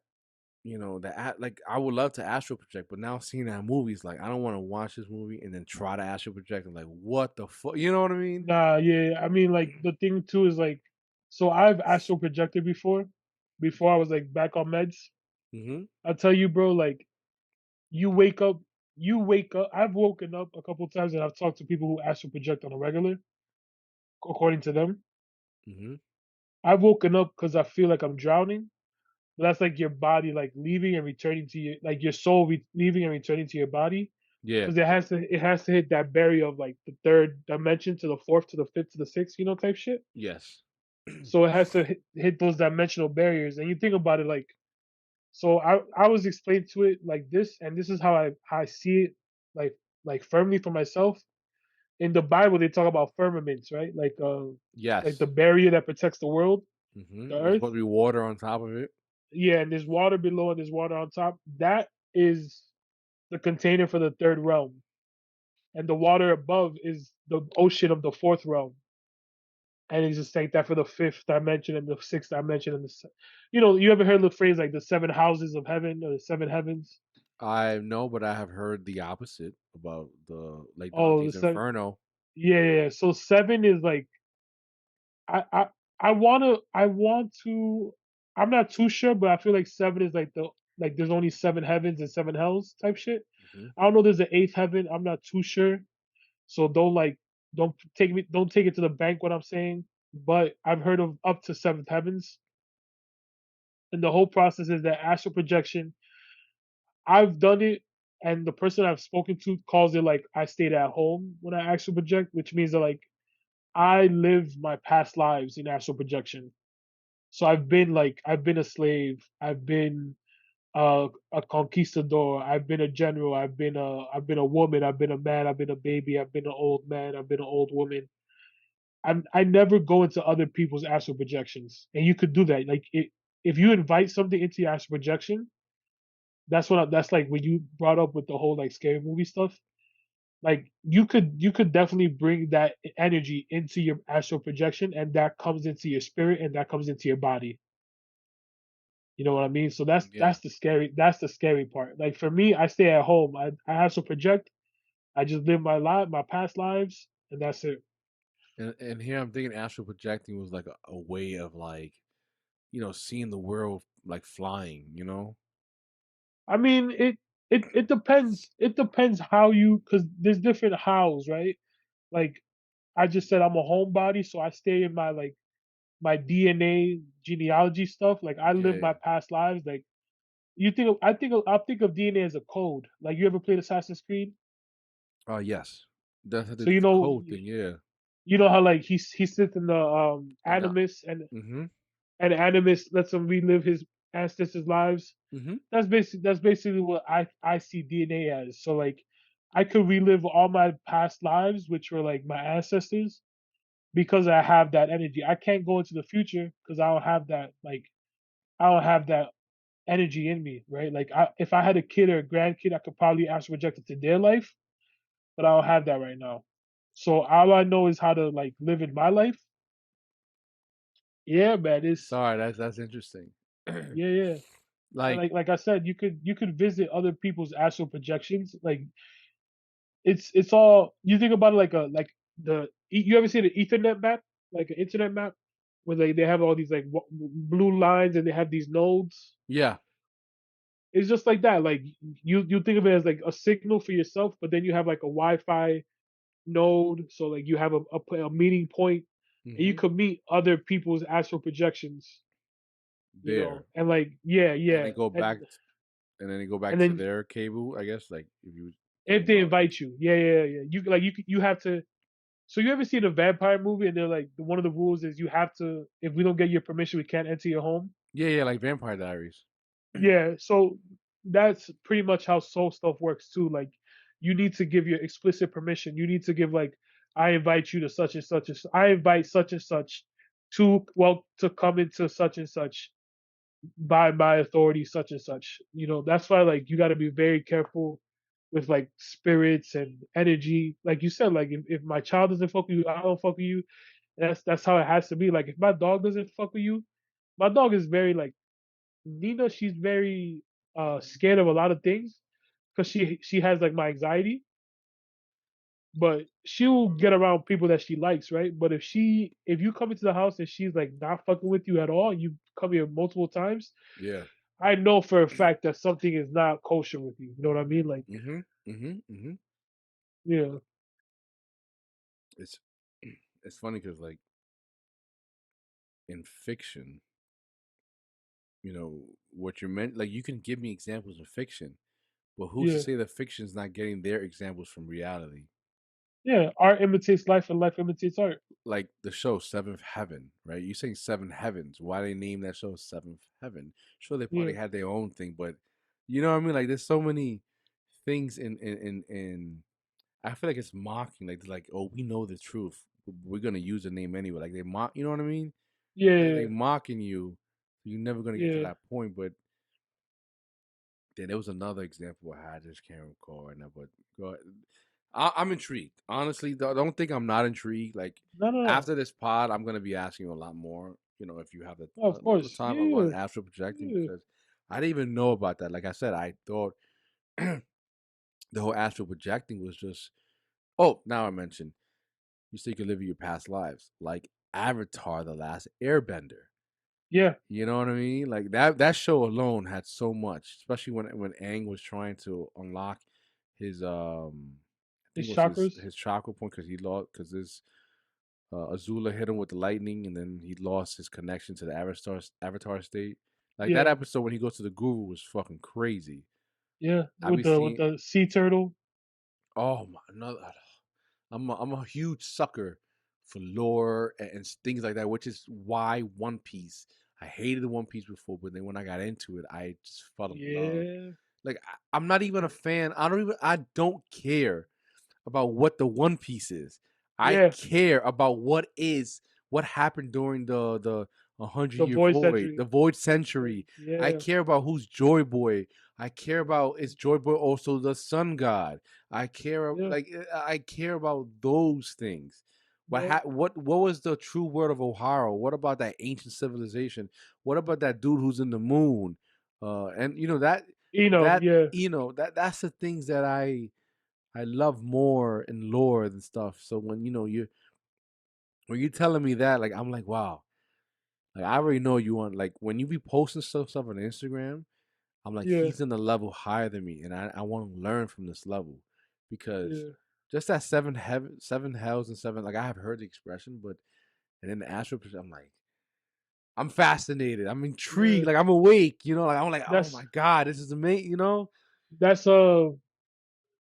that like I would love to astral project, but now seeing that movie is like I don't want to watch this movie and then try to astral project and like what the fuck, you know what I mean? nah, yeah. I mean, like the thing too is like, so I've astral projected before I was like back on meds. Mm-hmm. I tell you, bro, like you wake up, you wake up. I've woken up a couple times and I've talked to people who astral project on a regular, according to them. Mm-hmm. I've woken up because I feel like I'm drowning. But that's like your body like leaving and returning to your like your soul leaving and returning to your body Yeah. because it has to hit that barrier of like the third dimension to the fourth to the fifth to the sixth, type shit. Yes. So it has to hit those dimensional barriers. And you think about it like, so I was explained to it like this, and this is how I see it, like firmly for myself. In the Bible, they talk about firmaments, right? Like the Yes. barrier that protects the world, Mm-hmm. the There's earth. supposed to be water on top of it. Yeah, and there's water below and there's water on top. That is the container for the third realm, and the water above is the ocean of the fourth realm. And it's just like that for the fifth dimension and the sixth dimension and you ever heard the phrase like the seven houses of heaven or the seven heavens? I know, but I have heard the opposite about the like Oh, the Dante's seven. Inferno. Yeah, yeah, yeah. So seven is like I I I want to. I'm not too sure, but I feel like seven is like there's only seven heavens and seven hells type shit. Mm-hmm. I don't know. There's an eighth heaven. I'm not too sure. So don't take it to the bank what I'm saying. But I've heard of up to seventh heavens, and the whole process is that astral projection. I've done it, and the person I've spoken to calls it like I stayed at home when I astral project, which means that like I live my past lives in astral projection. So I've been a slave, I've been a conquistador, I've been a general, I've been a woman, I've been a man, I've been a baby, I've been an old man, I've been an old woman. I never go into other people's astral projections, and you could do that. Like if you invite something into your astral projection, that's like when you brought up with the whole like scary movie stuff. Like you could definitely bring that energy into your astral projection, and that comes into your spirit, and that comes into your body. You know what I mean? So Yeah. that's the scary part. Like for me, I stay at home. I astral project. I just live my life, my past lives, and that's it. And here I'm thinking astral projecting was like a way of like, seeing the world like flying, you know? I mean, it depends. It depends how you, because there's different hows, right? Like I just said, I'm a homebody, so I stay in my like my DNA genealogy stuff. Like I live Yeah. my past lives. Like I think of DNA as a code. Like you ever played Assassin's Creed? Oh, yes. That's So the code thing, yeah. you know how like he sits in the And animus, mm-hmm. and animus lets him relive his ancestors' lives. Mm-hmm. That's basically what I see DNA as. So like I could relive all my past lives, which were like my ancestors, because I have that energy. I can't go into the future because I don't have that like I don't have that energy in me, right? Like if I had a kid or a grandkid, I could probably ask project it to their life, but I don't have that right now. So all I know is how to like live in my life. Yeah, man. It's Sorry, that's interesting. yeah, yeah. And Like, like I said, you could visit other people's astral projections. Like it's all you think about it like a like you ever see the Ethernet map, like an internet map, where they have all these like blue lines and they have these nodes. yeah, It's just like that. Like you think of it as like a signal for yourself, but then you have like a Wi-Fi node, so like you have a meeting point, and you mm-hmm. could meet other people's astral projections. You There. know, and like yeah, And yeah, they go back and then they go back and to then their cable, I guess, like if you were if talking they about. invite you, yeah, yeah, yeah, you like you have to. So you ever seen a vampire movie and they're like one of the rules is you have to, if we don't get your permission we can't enter your home. Yeah, yeah, like Vampire Diaries. Yeah, so that's pretty much how soul stuff works too. Like you need to give your explicit permission. You need to give like I invite you to such and such. I invite such and such to to come into such and such by my authority such and such. You know, that's why like you got to be very careful with like spirits and energy. Like you said, like if my child doesn't fuck with you, I don't fuck with you. That's how it has to be. Like if my dog doesn't fuck with you, my dog is very like Nina. She's very scared of a lot of things because she has like my anxiety. But she'll get around people that she likes, right? But if you come into the house and she's like not fucking with you at all, you come here multiple times, Yeah. I know for a fact that something is not kosher with you. You know what I mean? Like, Mm-hmm. Mm-hmm. Mm-hmm. yeah, It's it's funny because like in fiction, what you meant, like you can give me examples of fiction, but who's to yeah, say that fiction's not getting their examples from reality? yeah. Art imitates life, and life imitates art. Like the show Seventh Heaven, right? You saying Seven Heavens? Why they name that show Seventh Heaven? Sure, they Yeah, probably had their own thing, but you know what I mean. Like there's so many things in. I feel like it's mocking. Like oh, we know the truth. We're gonna use the name anyway. Like they mock. You know what I mean? Like yeah, they mocking you. You're never gonna get to yeah. that point. But then there was another example I had. I just can't recall right now. But go ahead. I'm intrigued. Honestly, don't think I'm not intrigued. Like No, no, no. after this pod, I'm gonna be asking you a lot more. If you have No, of the course. time Yeah, about astral projecting, yeah, because I didn't even know about that. Like I said, I thought the whole astral projecting was just. Oh, now I mentioned you say you can live your past lives, like Avatar: The Last Airbender. yeah. You know what I mean? Like that show alone had so much, especially when Aang was trying to unlock his I think His it was his chakras. his chakra point because he lost because this Azula hit him with the lightning and then he lost his connection to the Avatar state. Like that Yeah, episode when he goes to the Guru was fucking crazy. Yeah, I be with seeing. the sea turtle. Oh my, no, I'm a huge sucker for lore and things like that, which is why One Piece. I hated One Piece before, but then when I got into it, I just fell in love. Yeah, Like I'm not even a fan. I don't care about what the One Piece is. I yeah. care about what happened during the The 100-year voice void, century. the void century. I Yeah, care about who's Joy Boy. I care about is Joy Boy also the sun god. yeah, I care about those things. yeah. What was the true word of Ohara? What about that ancient civilization? What about that dude who's in the moon? And you know that Yeah, that's the things that I love more in lore and stuff. So when you're telling me that, like I'm like, wow, like I already know you want like when you be posting stuff on Instagram, I'm like yeah, he's in a level higher than me, and I want to learn from this level because yeah, just that seven hells and seven like I have heard the expression, but and then the astral, I'm like I'm fascinated, I'm yeah. intrigued, like I'm awake, like I'm like oh That's my god, this is amazing. that's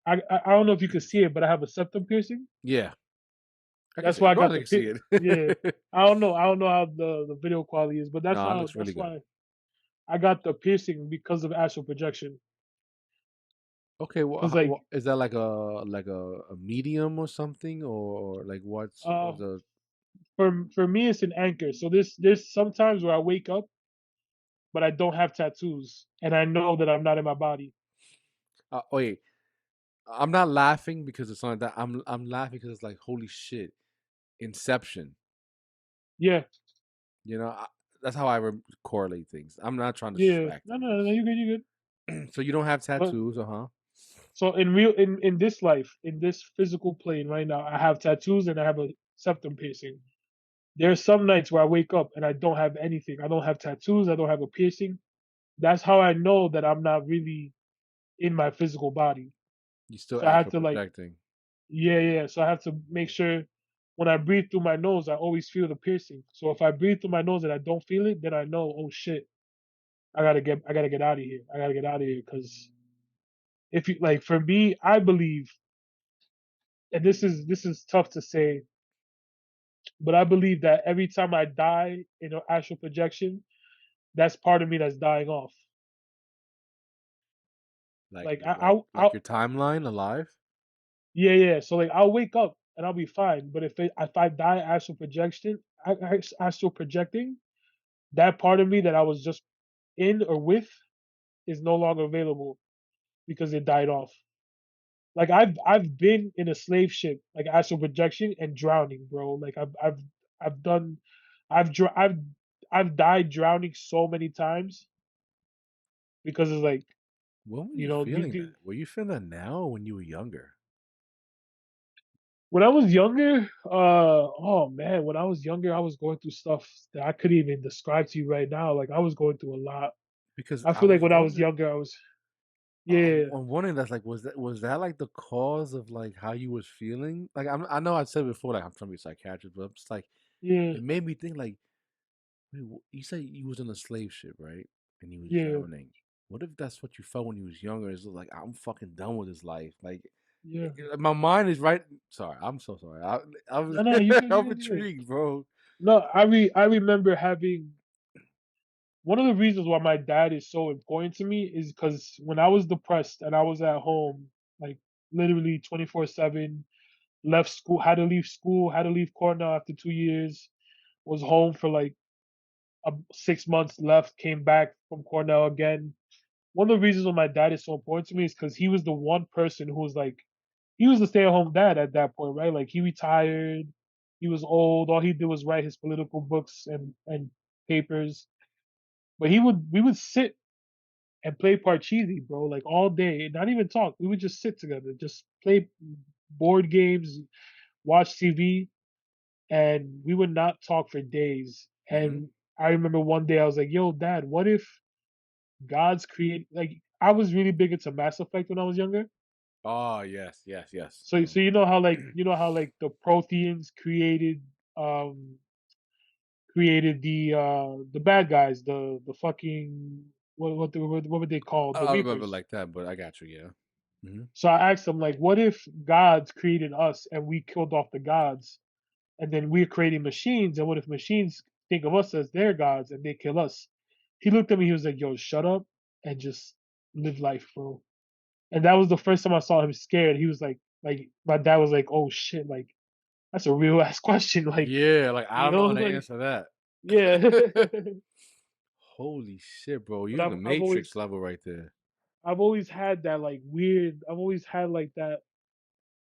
I don't know if you can see it, but I have a septum piercing. Yeah, I can That's see. why Of I course, got I the can see pit. Yeah, it. I don't know how the video quality is, but No, it looks really that's good. why I got the piercing because of astral projection. Okay, well, Because like is that like a medium or something, or like what's uh or the? for me it's an anchor. So there's sometimes where I wake up but I don't have tattoos and I know that I'm not in my body. Wait, I'm not laughing because it's something like that. I'm laughing because it's like holy shit, Inception. Yeah, I, that's how I correlate things. I'm not trying to yeah. distract. No, I'm no, no, just you good, you good. so you don't have But tattoos, huh? so in this life, in this physical plane right now, I have tattoos and I have a septum piercing. There are some nights where I wake up and I don't have anything. I don't have tattoos. I don't have a piercing. That's how I know that I'm not really in my physical body. You still So I have astral to like, projecting. yeah, yeah. So I have to make sure when I breathe through my nose, I always feel the piercing. So if I breathe through my nose and I don't feel it, then I know, oh shit, I gotta get out of here. I gotta get out of here because if you like, for me, I believe, and this is tough to say, but I believe that every time I die in an astral projection, that's part of me that's dying off. Like Like like your timeline alive. yeah, yeah. So like I'll wake up and I'll be fine. But if I die astral projecting, that part of me that I was just in or with is no longer available because it died off. Like I've been in a slave ship, like astral projection and drowning, bro. Like I've done, I've dr- I've died drowning so many times because it's like When were you you know feeling that? Were you feeling that now or when you were younger? when I was younger, oh man, when I was younger, I was going through stuff that I couldn't even describe to you right now. Like I was going through a lot. Because I I feel like was when I was wondering. younger, I was yeah, I'm wondering that's like was that like the cause of like how you was feeling? Like I know I said before like I'm trying to be a psychiatrist, but I'm just like yeah, it made me think like wait, you said you was on a slave ship, right? And you was yeah, drowning. What if that's what you felt when you was younger? Is like I'm fucking done with this life. Like yeah. my mind is right. Sorry, I'm so sorry. I was No, no, you good, you I'm good, you good. intrigued, bro. No, I remember having one of the reasons why my dad is so important to me is because when I was depressed and I was at home, like literally 24/7, left school, had to leave Cornell after 2 years, was home for like 6 months, left, came back from Cornell again. One of the reasons why my dad is so important to me is because he was the one person who was like, he was the stay at home dad at that point, right? Like he retired, he was old, all he did was write his political books and papers. But we would sit and play Parcheesi, bro, like all day, not even talk. We would just sit together, just play board games, watch TV, and we would not talk for days. Hmm. And I remember one day I was like, "Yo, Dad, what if God's create like I was really big into Mass Effect when I was younger. Oh yes, yes, yes. So you know how like the Protheans um created the bad guys, the fucking what would they call the I remember Reapers? like that, but I got you. Yeah. So I asked him like, what if gods created us and we killed off the gods, and then we're creating machines, and what if machines think of us as their gods and they kill us? He looked at me. He was like, "Yo, shut up and just live life, bro." And that was the first time I saw him scared. He was like my dad was like, "Oh shit, like that's a real ass question." Like, Yeah, like I you don't know know, how to like answer that. yeah. Holy shit, bro! But You're in the Matrix level right there. I've always had that like weird. I've always had like that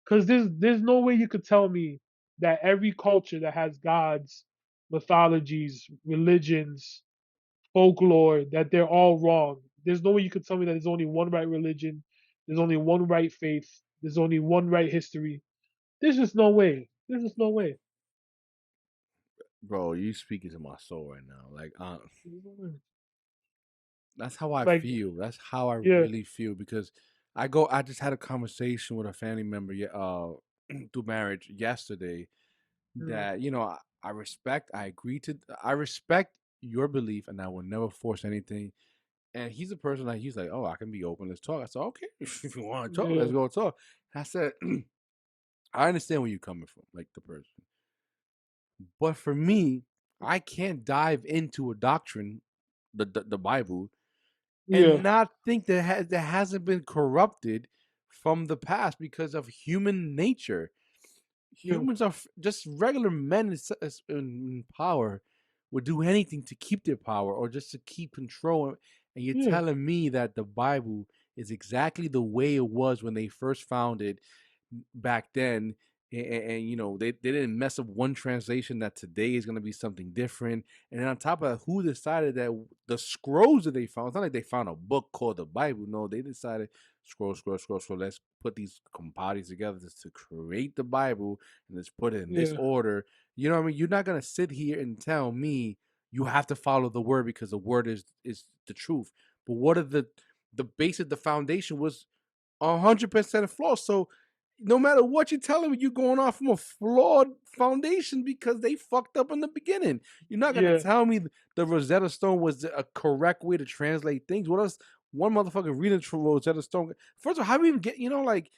because there's no way you could tell me that every culture that has gods, mythologies, religions, folklore, that they're all wrong. There's no way you could tell me that there's only one right religion, there's only one right faith, there's only one right history. There's just no way. There's just no way. Bro, you speaking to my soul right now. That's how I Like, feel. That's how I yeah, really feel because I just had a conversation with a family member through marriage yesterday mm, that, I respect, I respect your belief and I will never force anything. And he's a person like, he's like, "Oh, I can be open. Let's talk." I said, "Okay, if you want to talk, let's yeah, go talk." And I said, "I understand where you're coming from, like the person. But for me, I can't dive into a doctrine, the Bible, and yeah, not think that hasn't been corrupted from the past because of human nature. yeah, Humans are just regular men in power would do anything to keep their power or just to keep control. And you're yeah, telling me that the Bible is exactly the way it was when they first found it back then. And they didn't mess up one translation that today is going to be something different. And then on top of that, who decided that the scrolls that they found, it's not like they found a book called the Bible. No, they decided scroll, scroll, scroll, scroll. Let's put these composites together to create the Bible and let's put it in this yeah, order. You know what I mean? You're not gonna sit here and tell me you have to follow the word because the word is the truth. But what are the basic, the foundation was 100% flawed. So no matter what you're telling me, you're going off from a flawed foundation because they fucked up in the beginning. You're not gonna yeah, tell me the Rosetta Stone was a correct way to translate things. What else? One motherfucker reading through Rosetta Stone. First of all, how do we even get? Like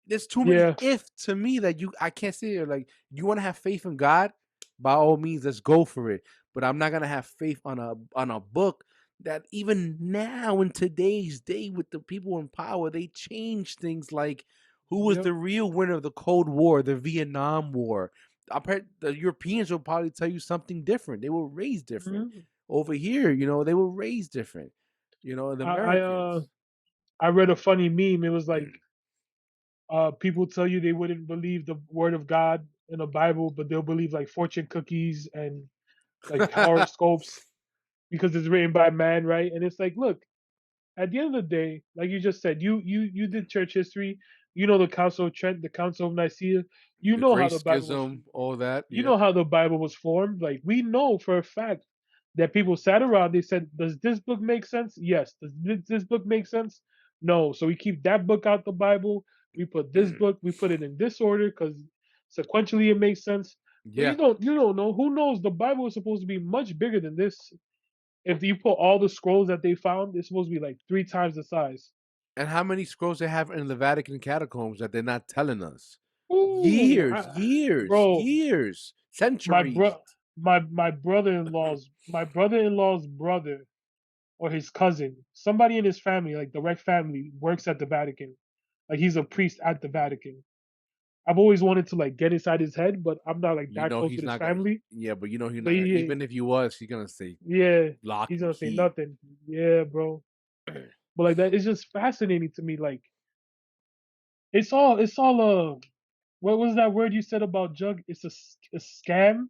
there's too many yeah, if to me that I can't see it. Like you want to have faith in God, by all means, let's go for it. But I'm not gonna have faith on a book that even now in today's day with the people in power, they change things like who was yep, the real winner of the Cold War, the Vietnam War. I bet the Europeans will probably tell you something different. They were raised different. mhm. Over here, they were raised different. The I I Americans. I read a funny meme. It was like people tell you they wouldn't believe the word of God in the Bible, but they'll believe like fortune cookies and like horoscopes because it's written by man, right? And it's like, look, at the end of the day, like you just said, you did church history. You know the Council of Trent, the Council of Nicaea. You The know how Great the Bible was. Schism, all that. You Yeah. know how the Bible was formed. Like we know for a fact that people sat around. They said, "Does this book make sense? Yes. Does this book make sense? No." So we keep that book out the Bible. We put this book. We put it in this order because sequentially it makes sense. But Yeah. you don't know. Who knows? The Bible is supposed to be much bigger than this. If you put all the scrolls that they found, it's supposed to be like 3 times the size. And how many scrolls they have in the Vatican catacombs that they're not telling us? Ooh, Years, years, bro, years, my centuries. bro, my brother-in-law's brother or his cousin, somebody in his family, like direct family, works at the Vatican. Like he's a priest at the Vatican. I've always wanted to like get inside his head, but I'm not like You that know close he's with his not gonna. family. Yeah, but he's But not gonna. he, Even if he was, he's gonna say yeah, lock he's and gonna say key. nothing. Yeah, bro. But like that, it's just fascinating to me. Like it's all what was that word you said about Jug? It's a scam.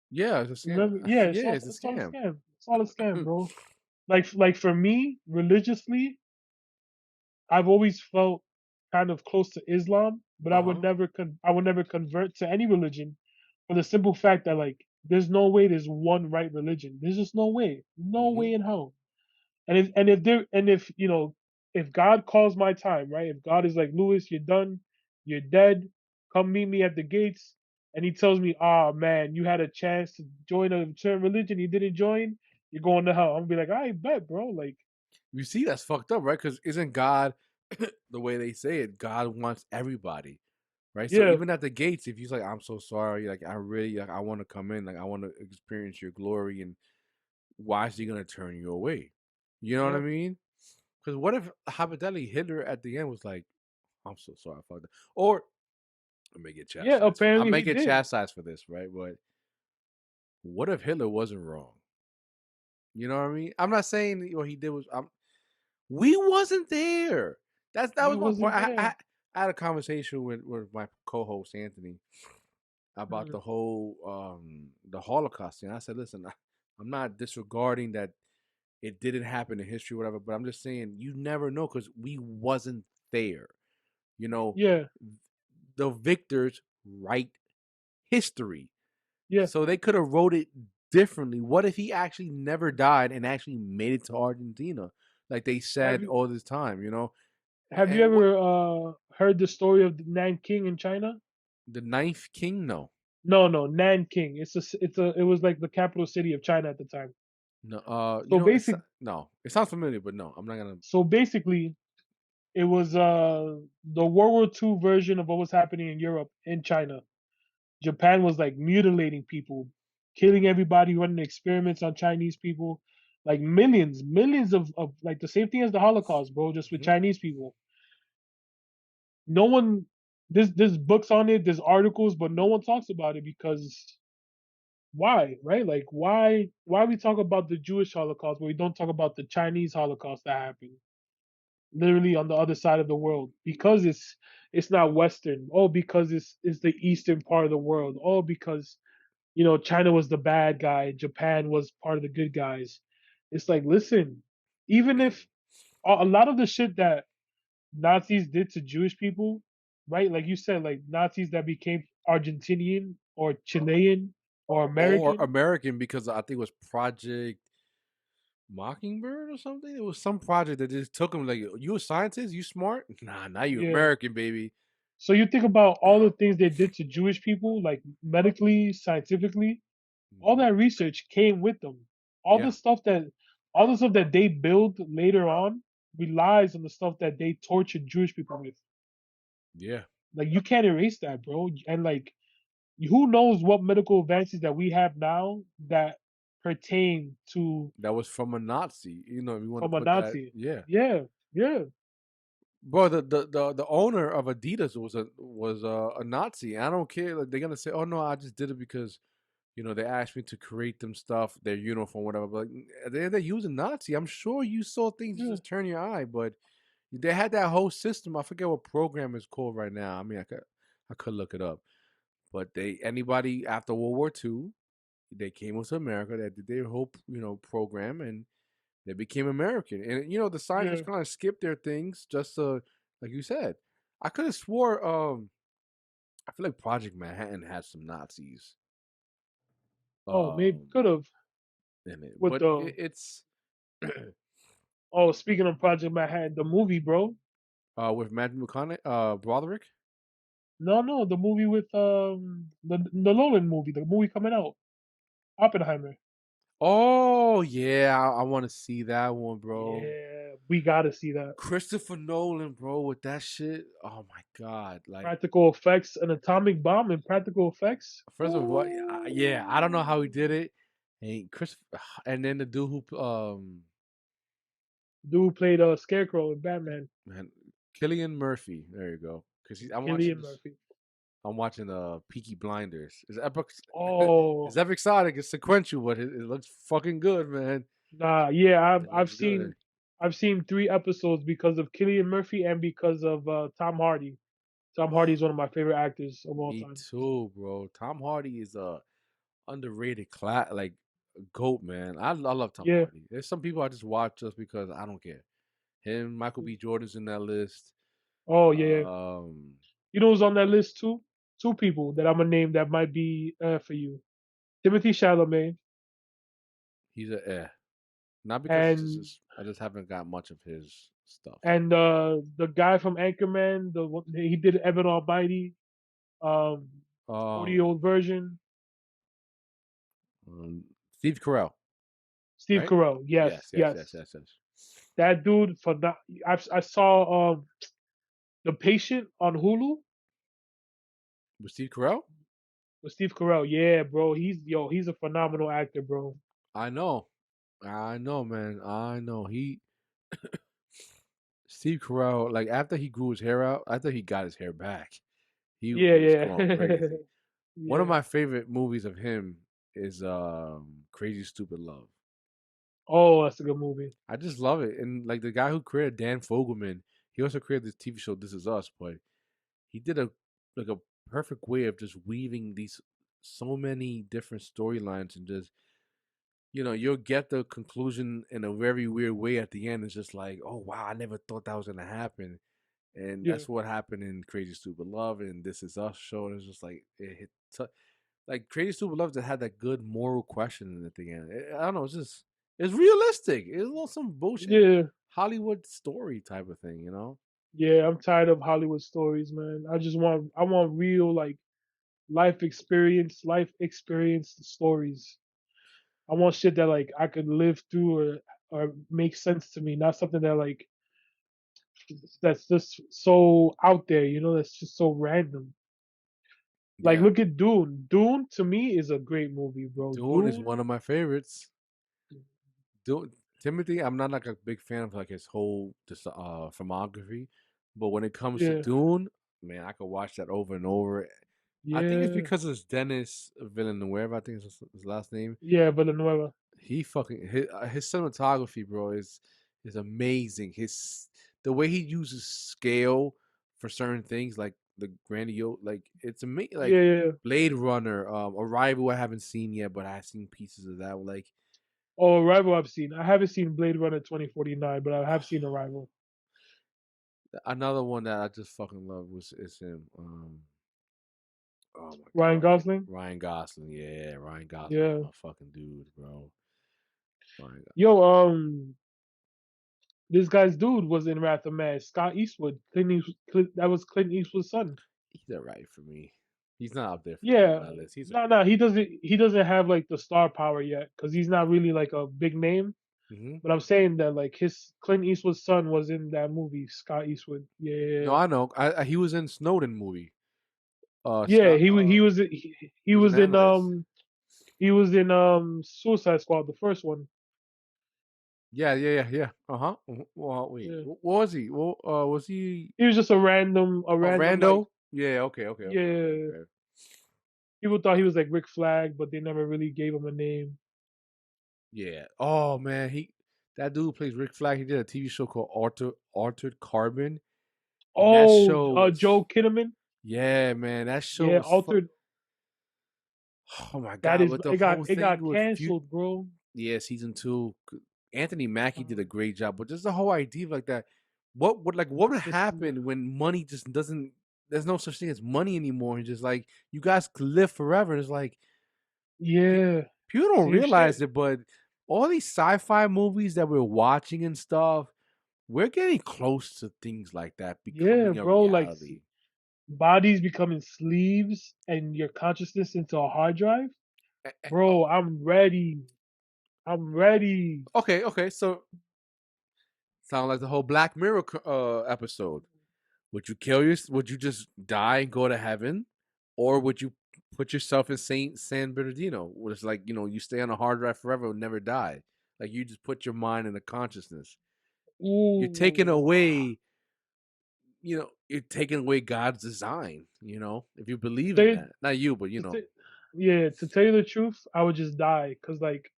Yeah, it's a scam. Remember? Yeah, Yeah, it's a it's all a scam. scam. It's all a scam, bro. Like for me, religiously, I've always felt kind of close to Islam, but Uh-huh. I would never convert to any religion for the simple fact that like there's no way there's one right religion. There's just no Mm-hmm. way in hell. And if if God calls my time, right? If God is like, Lewis, you're done, you're dead, come meet me at the gates, and he tells me, ah man, you had a chance to join a certain religion, you didn't join, You're going to hell. I'm gonna be like, I bet, bro. Like, You see, that's fucked up, right? Because isn't God the way they say it? God wants everybody, right? So yeah, even at the gates, if he's like, "I'm so sorry," like I really, like I want to come in, like I want to experience your glory, and why is he gonna turn you away? You know what I yeah, mean? Because what if hypothetically Hitler at the end was like, "I'm so sorry, I fucked up," or I may get yeah. chastised. I Apparently may he get did. chastised for this, right? But what if Hitler wasn't wrong? You know what I mean? I'm not saying what he did was. We wasn't there. That We was my point. wasn't there. I had a conversation with my co-host Anthony about Mm. the Holocaust, and I said, listen, I'm not disregarding that it didn't happen in history, whatever, but I'm just saying you never know because we wasn't there. You know, Yeah, the victors write history. yeah. So they could have wrote it differently. What if he actually never died and actually made it to Argentina, like they Have said you all this time? You know, have you and what ever heard the story of the Nanking in China? the Ninth King? No, No, no, Nanking. It was like the capital city of China at the time. no. You So know, it's basic no. It sounds familiar, but no, I'm not gonna. so basically it was the World War II version of what was happening in Europe in China. Japan was like mutilating people, killing everybody, running experiments on Chinese people, like millions of like the same thing as the Holocaust, bro, just with Mhm. Chinese people. No one there's books on it, there's articles, but no one talks about it because why, right? Like why we talk about the Jewish Holocaust but we don't talk about the Chinese Holocaust that happened literally on the other side of the world because it's not Western. Oh, because it's the eastern part of the world. Oh, because China was the bad guy, Japan was part of the good guys. It's like, listen, even if a lot of the shit that Nazis did to Jewish people, right? Like you said, like Nazis that became Argentinian or Chilean or Or American. American because I think it was Project Mockingbird or something. It was some project that just took him like, you a scientist? You smart? Nah, now you Yeah. American, baby. So you think about all the things they did to Jewish people, like medically, scientifically, all Mhm. that research came with them. All the Yeah, stuff that all the stuff that they build later on relies on the stuff that they tortured Jewish people with. yeah. Like you can't erase that, bro. And like who knows what medical advances that we have now that pertain to That was from a Nazi. You know, if you want to from a put that, Nazi. yeah. Yeah, yeah, Bro, the owner of Adidas was a Nazi. I don't care. Like they're gonna say, "Oh no, I just did it because they asked me to create them stuff, their uniform, whatever." But they're using Nazi. I'm sure you saw things yeah, just turn your eye, but they had that whole system. I forget what program it's called right now. I mean, I could look it up. But anybody after World War II, they came to America. They did their whole program, and they became American. And the scientists yeah. kind of skipped their things just to, like you said. I could have swore. I feel like Project Manhattan had some Nazis Oh, maybe um could have in it, with but the it's oh, speaking of Project Manhattan, the movie, bro. with Matthew McConaughey, Broderick. No, no, the movie with the Nolan movie, the movie coming out, Oppenheimer. Oh yeah, I want to see that one, bro. Yeah, we gotta see that. Christopher Nolan, bro, with that shit. Oh my god, like Practical effects, an atomic bomb, and practical effects. first of all, yeah, I don't know how he did it. And Chris, and then the dude who Dude who played Scarecrow in Batman, man, Killian Murphy. There you go. Because I'm watching Killian this. Murphy. I'm watching Peaky Blinders. It's epic. It's Oh, episodic. It's sequential, but it looks fucking good, man. nah, yeah, I've It I've looks seen good. I've seen 3 episodes because of Killian Murphy and because of Tom Hardy. Tom Hardy is one of my favorite actors of all Me time. too, bro. Tom Hardy is a underrated like goat, man. I love Tom Yeah. Hardy. There's some people I just watch just because I don't care. Him, Michael B. Jordan's in that list. Oh yeah, yeah. Um, You know who's on that list too? Two people that I'm gonna name that might be for you. Timothy Chalamet he's a not because and I just haven't got much of his stuff. the guy from Anchorman, he did Evan Almighty, um, 40-year-old Um, version. um Steve Carell. Steve right? Carell. Yes, Yes, yes, yes, yes. yes, yes. That dude for that. I saw The Patient on Hulu With Steve Carell? with Steve Carell. Yeah, bro. He's a phenomenal actor, bro. I know. I know, man. I know. Steve Carell, like after he grew his hair out, after he got his hair back, he Yeah, was yeah. going crazy. One of Yeah. my favorite movies of him is Crazy Stupid Love. Oh, that's a good movie. I just love it. And like the guy who created Dan Fogelman, he also created this TV show This Is Us, but he did a perfect way of just weaving these so many different storylines and just you'll get the conclusion in a very weird way at the end. It's just like, oh wow, I never thought that was gonna happen. And Yeah. that's what happened in Crazy Stupid Love and This Is Us show. And it's just like it hit like Crazy Stupid Love that had that good moral question at the end. I don't know, it's realistic. It's not some bullshit Yeah. Hollywood story type of thing. Yeah. I'm tired of Hollywood stories, man. I want real like life experience stories. I want shit that like I could live through or make sense to me, not something that like that's just so out there, that's just so random. Like Yeah. look at Dune. Dune to me is a great movie, bro. Dune is Dune. one of my favorites. Dune, Timothy, I'm not like a big fan of like his whole filmography, but when it comes to Yeah. Dune, man, I could watch that over and over. I think it's Yeah. because it's Dennis Villeneuve. I think it's his last name. Yeah, Villanueva. He fucking his cinematography, bro, is amazing. The way he uses scale for certain things, like the grandiose, like it's amazing. Like Yeah, yeah, yeah. Blade Runner, Arrival, I haven't seen yet, but I've seen pieces of that. Like Oh, Arrival I've seen. I haven't seen Blade Runner 2049, but I have seen Arrival. another one that I just fucking love is him. Oh my Ryan god, Gosling. Ryan Gosling. Yeah, Ryan Gosling, Yeah. my fucking dude, bro. Ryan, Yo, this guy's dude was in Wrath of Man. Scott Eastwood. That was Clint Eastwood's son. he's alright for me. He's not up there for me on Yeah. my list. He's No, alright. no, he doesn't have like the star power yet because he's not really like a big name. Mm-hmm. But I'm saying that like his Clint Eastwood's son was in that movie, Scott Eastwood. No, Yeah. I know. He was in Snowden movie. Yeah, Scott. he He was an was in analyst. Suicide Squad, the first one. Yeah, yeah, yeah, yeah. Uh huh. Well, wait. Yeah. What was he? Well, was he He was just a random like Rando? Yeah. Okay. Okay. Okay. Okay. yeah. Okay. People thought he was like Rick Flag, but they never really gave him a name. Yeah. Oh man, that dude plays Rick Flag. He did a TV show called Altered Carbon, and that Oh, show was Joe Kinnaman. yeah, man. That show Yeah, was altered. oh my That god, is but the it got whole it thing got with canceled, bro. yeah, season two. Anthony Mackie did a Uh, great job, but just the whole idea of like that. What would it's just happen when money just doesn't? There's no such thing as money anymore, and just like you guys could live forever. And it's like yeah, people don't same shit. realize it, but all these sci-fi movies that we're watching and stuff, we're getting close to things like that Yeah, becoming a bro. Like reality. bodies becoming sleeves and your consciousness into a hard drive. Bro, I'm ready. I'm ready. Okay, okay, so sound like the whole Black Mirror episode. Would you kill your? Would you just die and go to heaven, or would you put yourself in Saint San Bernardino, where it's like you stay on a hard drive forever and never die? Like you just put your mind in a consciousness. You're taking Ooh. away, you're taking away God's design. If you To believe tell in you, that, not you, but to t- yeah, to tell you the truth, I would just die because like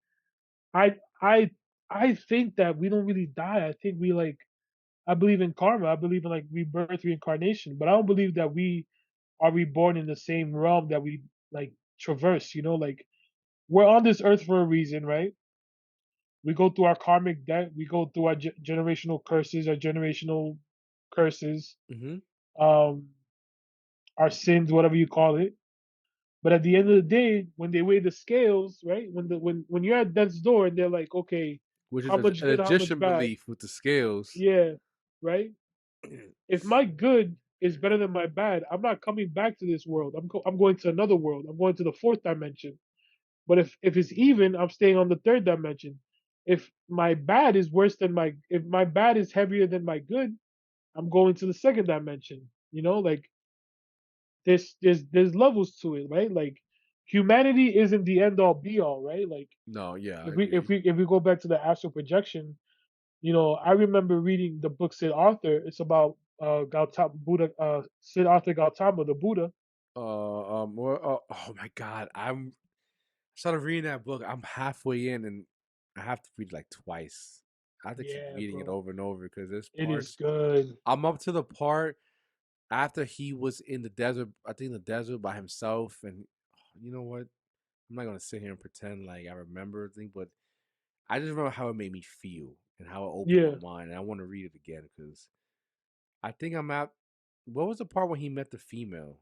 I I I think that we don't really die. I think we like I believe in karma. I believe in like rebirth, reincarnation, but I don't believe that we are reborn in the same realm that we like traverse. Like we're on this earth for a reason, right? We go through our karmic debt. We go through our generational curses, hmm um, our sins, whatever you call it. But at the end of the day, when they weigh the scales, right? When you're at death's door and they're like, okay, which is how much an good, how much Egyptian bad? belief with the scales. Yeah, right. If my good is better than my bad, I'm not coming back to this world. I'm going to another world. I'm going to the fourth dimension. But if it's even, I'm staying on the third dimension. if my bad is worse than my if my bad is heavier than my good, I'm going to the second dimension. Like there's levels to it, right? Like humanity isn't the end all be all, right? Like No, yeah, I if we if agree. we if we go back to the astral projection, I remember reading the book Sid Arthur. It's about Gautama Buddha, Sid Arthur Gautama, the Buddha. Oh my God, I'm started reading that book. I'm halfway in, and I have to read it like twice. I have to keep Yeah, reading it bro. over and over because there's It is parts. good. I'm up to the part after he was in the desert. I think the desert by himself, and you know what? I'm not gonna sit here and pretend like I remember everything, but I just remember how it made me feel and how it opened my Yeah. mind, and I want to read it again because I think I'm at. What was the part when he met the female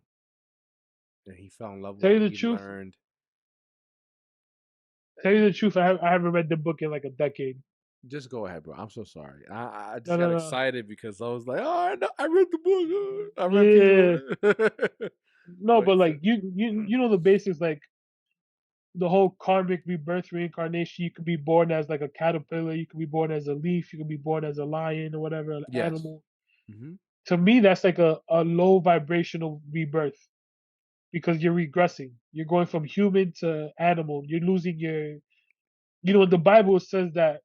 and he fell in love with Tell her? you the He truth. learned. Tell you the truth. I haven't read the book in like a decade. Just go ahead, bro. I'm so sorry. I No, just got no, no. excited because I was like, oh, I read the book. I read Yeah. people. No, But but like you know the basics, like the whole karmic rebirth, reincarnation. You could be born as like a caterpillar. You could be born as a leaf. You could be born as a lion or whatever, an yes. animal. Hmm. To me, that's like a low vibrational rebirth because you're regressing. You're going from human to animal. You're losing your. In the Bible it says that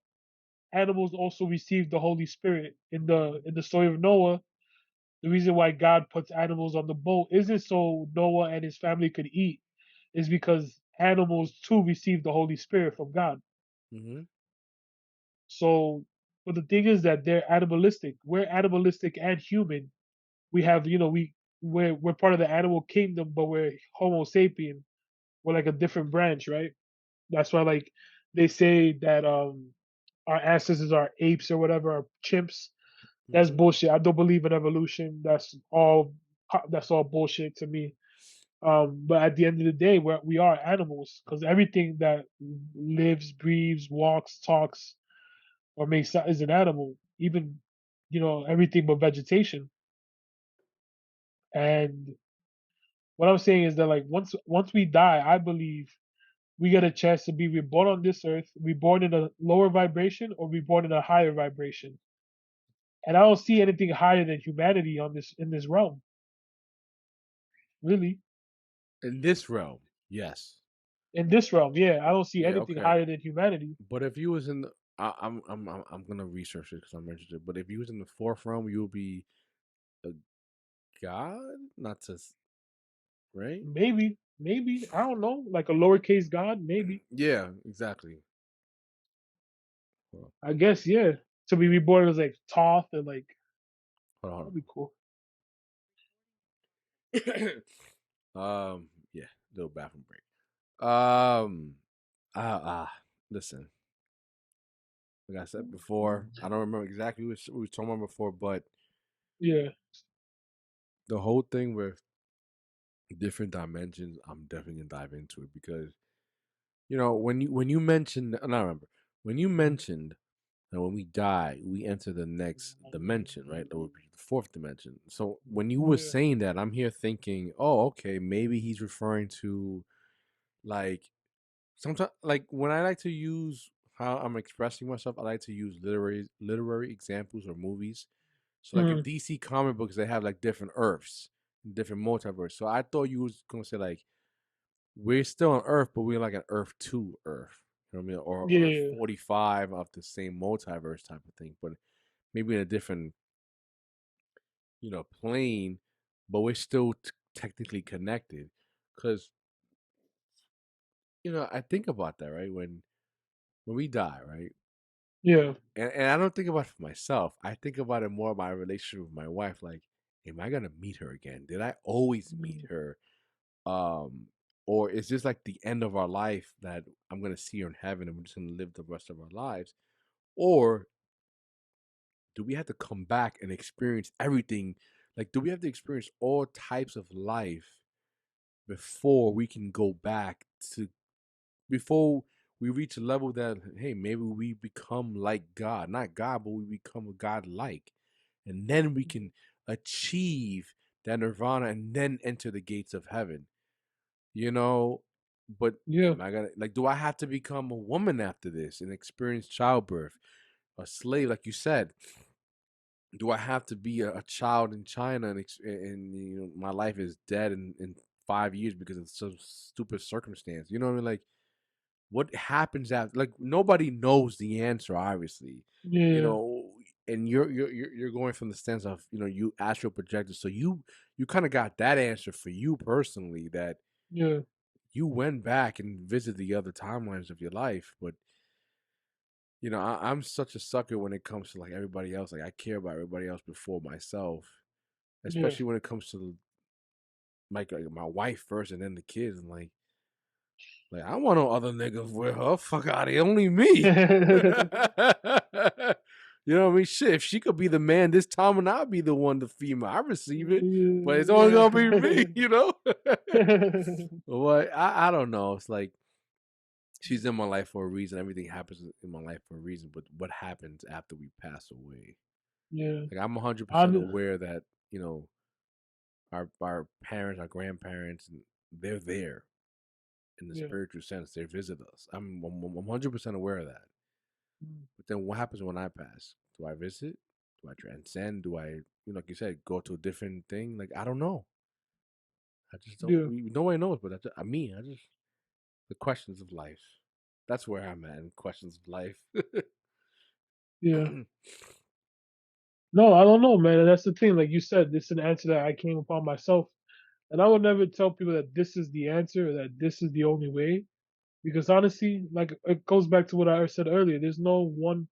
animals also received the Holy Spirit. In the story of Noah, the reason why God puts animals on the boat isn't so Noah and his family could eat, is because animals too receive the Holy Spirit from God. Hmm. So, but the thing is that they're animalistic. We're animalistic and human. We have, we're part of the animal kingdom, but we're Homo sapien. We're like a different branch, right? That's why, like, they say that our ancestors are apes or whatever, are chimps. That's Hmm. bullshit. I don't believe in evolution. That's all bullshit to me. But at the end of the day, we are animals because everything that lives, breathes, walks, talks, or makes sense is an animal. Even everything but vegetation. And what I'm saying is that like once we die, I believe we get a chance to be reborn on this earth, reborn in a lower vibration or reborn in a higher vibration. And I don't see anything higher than humanity on this in this realm, really. In this realm, yes. In this realm, yeah, I don't see Yeah. anything Okay. higher than humanity. But if you was in the, I'm gonna research it because I'm interested. But if you was in the fourth realm, you would be a god, not to right. Maybe I don't know, like a lowercase god, maybe. Yeah, exactly. I guess yeah. To be reborn as like Toth and like Hold that'd be cool. on. Yeah, little bathroom break. Um, listen, like I said before, I don't remember exactly what we was talking about before, but Yeah. the whole thing with different dimensions, I'm definitely gonna dive into it because when you mentioned, and I remember when you mentioned that when we die, we enter the next dimension, right? That would be the fourth dimension. So when you were Yeah. saying that, I'm here thinking, oh, okay, maybe he's referring to like sometimes like when I like to use how I'm expressing myself, I like to use literary examples or movies. So like in Mhm. DC comic books, they have like different Earths, different multiverse. So I thought you was gonna say like we're still on Earth, but we're like an Earth 2 Earth. You know what I mean? Or Earth Yeah. 45 of the same multiverse type of thing, but maybe in a different, plane, but we're still technically connected. Cause, I think about that, right? When we die, right? Yeah. And I don't think about it for myself. I think about it more my relationship with my wife. Like, am I gonna meet her again? Did I always meet Mhm. her? Um, or is this like the end of our life that I'm gonna see her in heaven and we're just gonna live the rest of our lives? Or do we have to come back and experience everything? Like, do we have to experience all types of life before we can go back to before we reach a level that hey maybe we become like God, not God, but we become a God like, and then we can achieve that nirvana and then enter the gates of heaven, you know But Yeah. am I gonna like? Do I have to become a woman after this and experience childbirth? A slave, like you said. Do I have to be a child in China and my life is dead in 5 years because of some stupid circumstance? You know what I mean? Like, what happens after? Like, nobody knows the answer, obviously. You Yeah. know, and you're going from the stance of you astral projected, so you kind of got that answer for you personally that Yeah. you went back and visited the other timelines of your life, but I'm such a sucker when it comes to like everybody else. Like I care about everybody else before myself, Yeah. especially when it comes to like my wife first and then the kids. And like I want no other niggas with her. Fuck out of here, only me. You know what I mean? Shit, if she could be the man this time and I'll be the one to female, I receive it. But it's only Yeah. gonna be me, But I don't know. It's like she's in my life for a reason. Everything happens in my life for a reason. But what happens after we pass away? Yeah. Like I'm 100% I, aware that our parents, our grandparents, they're there in the yeah. spiritual sense. They visit us. I'm 100% aware of that. Mm. But then what happens when I pass? Do I visit? Do I transcend? Do I, like you said, go to a different thing? Like I don't know. I just don't. Yeah. Nobody knows, but I just the questions of life. That's where I'm at in questions of life. Yeah. No, I don't know, man. That's the thing. Like you said, this is an answer that I came upon myself. And I would never tell people that this is the answer or that this is the only way. Because honestly, like it goes back to what I said earlier. There's no one.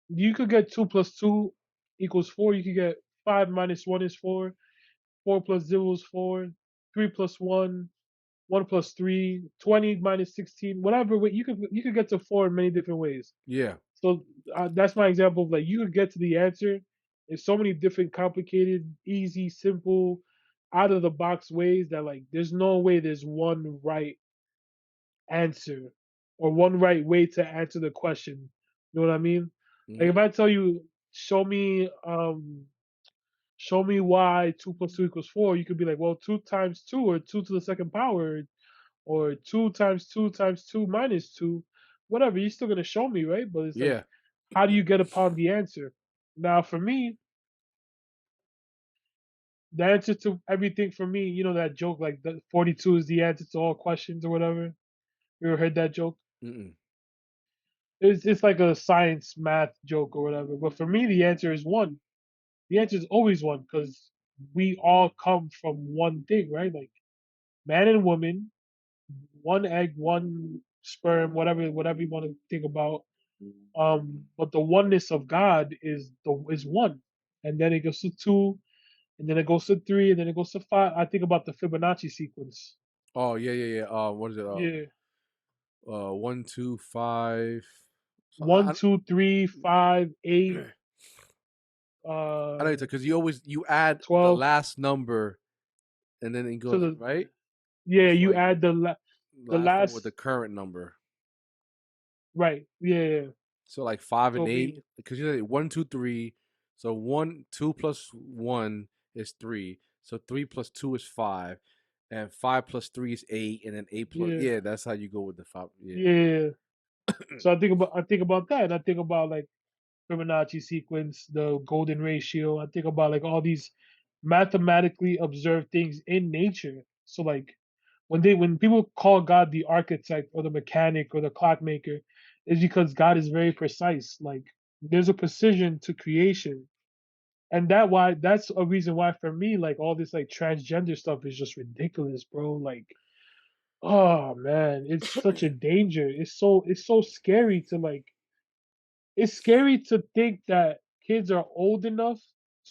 You could get 2 plus 2 equals 4. You could get 5 minus 1 is 4. 4 plus 0 is 4. 3 plus 1. 1 plus 3. 20 minus 16. Whatever way you could get to 4 in many different ways. Yeah, So that's my example of like you could get to the answer in so many different complicated, easy, simple, out of the box ways that like there's no way there's one right answer or one right way to answer the question. You know what I mean? Like if hmm I tell you, show me why 2 plus 2 equals 4, you could be like, well, 2 times 2 or 2 to the second power or 2 times 2 times 2 minus 2, whatever. You're still gonna show me, right? But it's like, yeah, how do you get upon the answer? Now, for me, the answer to everything for me, you know that joke like the 42 is the answer to all questions or whatever. You ever heard that joke? mm-mm. It's like a science math joke or whatever. But for me, the answer is one. The answer is always one because we all come from one thing, right? Like man and woman, one egg, one sperm, whatever you want to think about. But the oneness of God is one, and then it goes to two, and then it goes to three, and then it goes to five. I think about the Fibonacci sequence. Oh yeah, yeah, yeah. What is it? Yeah, 1, 2, 5. So one, two, three, five, eight, I know uh, it's because you add the 12 last number and then it to goes the right. yeah. So You like add the last number with the last current number. right. Yeah, yeah. So like 5 and 8 So because you say 1, 2, 3. So 2 plus 1 is 3. So 3 plus 2 is 5, and 5 plus 3 is 8, and then 8 plus yeah, yeah. That's how you go with the five. Yeah. yeah. So I think about that, and I think about like Fibonacci sequence, the golden ratio. I think about like all these mathematically observed things in nature. So like when people call God the architect or the mechanic or the clockmaker, is because God is very precise. Like there's a precision to creation. And that's a reason why for me, like all this like transgender stuff is just ridiculous, bro. Like, oh man, it's such a danger. It's so scary to like it's scary to think that kids are old enough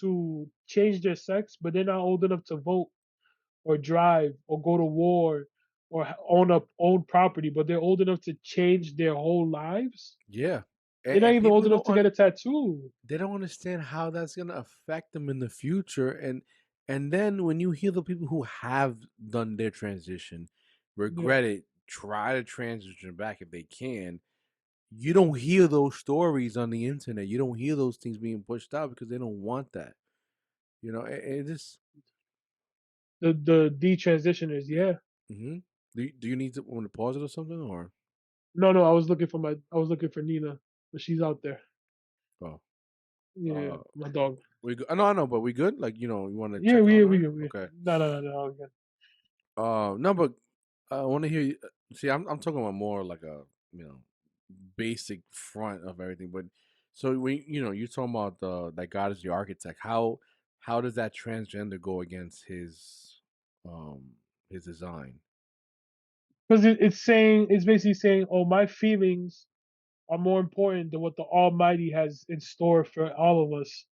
to change their sex, but they're not old enough to vote or drive or go to war or own property, but they're old enough to change their whole lives. Yeah. They're not And even old people enough to get a tattoo. they don't understand how that's gonna affect them in the future. And then when you hear the people who have done their transition, Yeah. regret it, try to transition back if they can, you don't hear those stories on the internet. You don't hear those things being pushed out because they don't want that. It just The detransitioners, yeah. mhm. Do you need to want to pause it or something or? No, no, I was looking for Nina, but she's out there. Oh, Yeah, uh, my dog. we good? No, I know, but we good. Like you want to Yeah, check on we her? good. Okay. No, no, no, no. Okay. No, but I want to hear you. See, I'm talking about more like a you know basic front of everything. But so when you're talking about that God is the architect. How does that transgender go against um his design? Because it's basically saying, oh, my feelings are more important than what the Almighty has in store for all of us,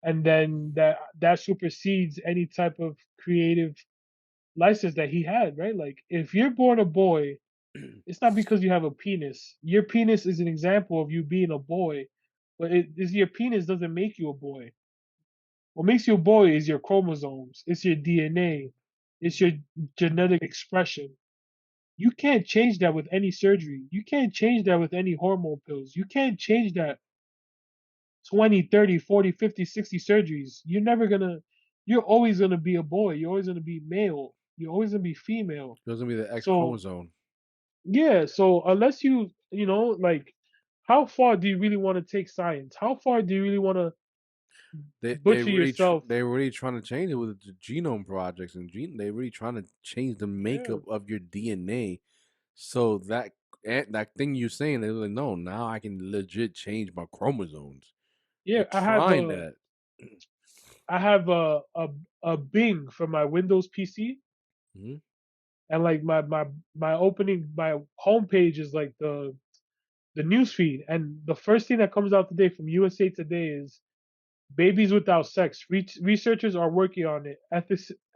and then that supersedes any type of creative license that he had, right? Like if you're born a boy, it's not because you have a penis. Your penis is an example of you being a boy, but your penis doesn't make you a boy. What makes you a boy is your chromosomes, it's your DNA, it's your genetic expression. You can't change that with any surgery. You can't change that with any hormone pills. You can't change that 20, 30, 40, 50, 60 surgeries. You're always going to be a boy. You're always going to be male. You're always going to be female. It was gonna be the X So, chromosome. yeah. So, unless like, how far do you really want to take science? How far do you really want to butcher yourself? They really trying to change it with the genome projects and they really trying to change the Yeah. makeup of your DNA. So that thing you're saying, they're like, no, now I can legit change my chromosomes. Yeah. They're trying that. I have a Bing for my Windows PC, Hmm. and like my homepage is like the news feed, and the first thing that comes out today from USA Today is babies without sex. Researchers are working on it.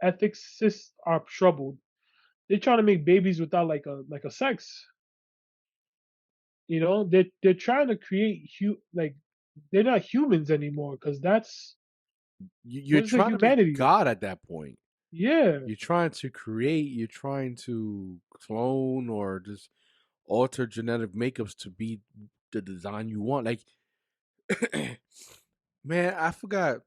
Ethicists are troubled. They're trying to make babies without like a sex. They're trying to create like they're not humans anymore because that's You're what's the trying to be humanity. God at that point. Yeah, You're trying to create. You're trying to clone or just alter genetic makeups to be the design you want. Like, man, I forgot,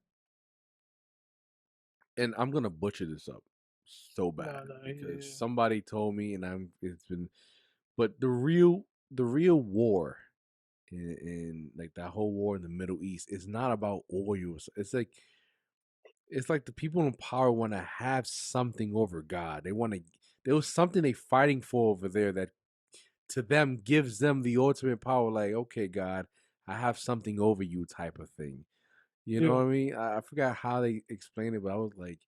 and I'm gonna butcher this up so bad no, no, because yeah, somebody told me, and it's been, but the real war in like that whole war in the Middle East is not about oil. It's like the people in power want to have something over God. There was something they fighting for over there that to them gives them the ultimate power. Like, okay, God, I have something over you, type of thing. You know yeah, what I mean? I forgot how they explained it, but I was like,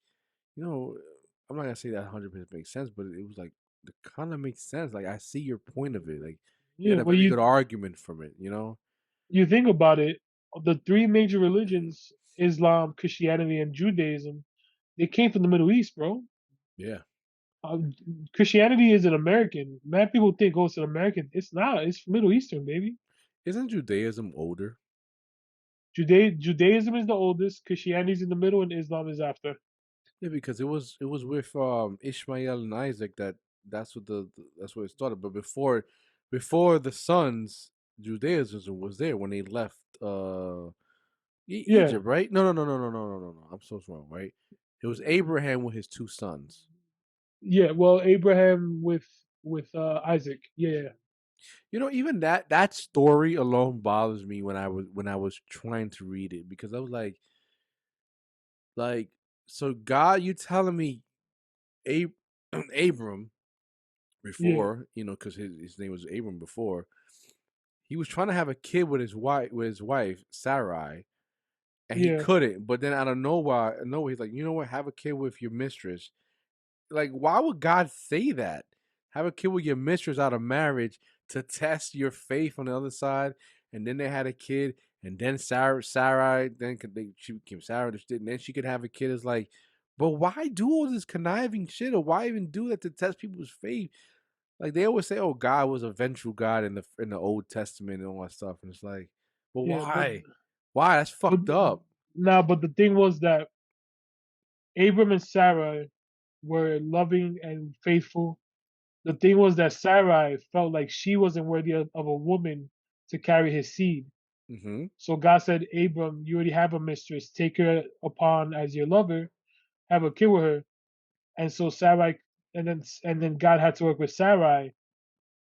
you know, I'm not gonna say that 100% makes sense, but it was like it kind of makes sense. Like I see your point of it. Like you yeah. had a Well, very you good argument from it. You know? you think about it, the three major religions, Islam, Christianity, and Judaism, they came from the Middle East, bro. Yeah. Uh, Christianity is an American. Mad people think, oh, it's an American. It's not. It's Middle Eastern, baby. Isn't Judaism older? Judaism is the oldest. Christianity is in the middle, and Islam is after. Yeah, because it was with Ishmael and Isaac that's what that's what it started. But before the sons, Judaism was there when they left Yeah, Egypt, right? No. I'm so wrong, right? It was Abraham with his two sons. yeah. Well, Abraham with Isaac. Yeah, Even that story alone bothers me when I was trying to read it because I was like, so God, you telling me Ab- Abram yeah, before, because his name was Abram before, he was trying to have a kid with his wife Sarai, and he yeah, couldn't. But then out of nowhere, he's like, you know what? Have a kid with your mistress. Like, why would God say that? Have a kid with your mistress out of marriage to test your faith on the other side, and then they had a kid, and then Sarai, she became Sarah, and then she could have a kid. It's like, but why do all this conniving shit, or why even do that to test people's faith? Like they always say, oh, God was a vengeful God in the Old Testament and all that stuff, and it's like, but yeah. But why? Why? That's but fucked up. now, but the thing was that Abram and Sarah were loving and faithful. The thing was that Sarai felt like she wasn't worthy of a woman to carry his seed. Hmm. So God said, Abram, you already have a mistress. Take her upon as your lover, have a kid with her. And so Sarai and then God had to work with Sarai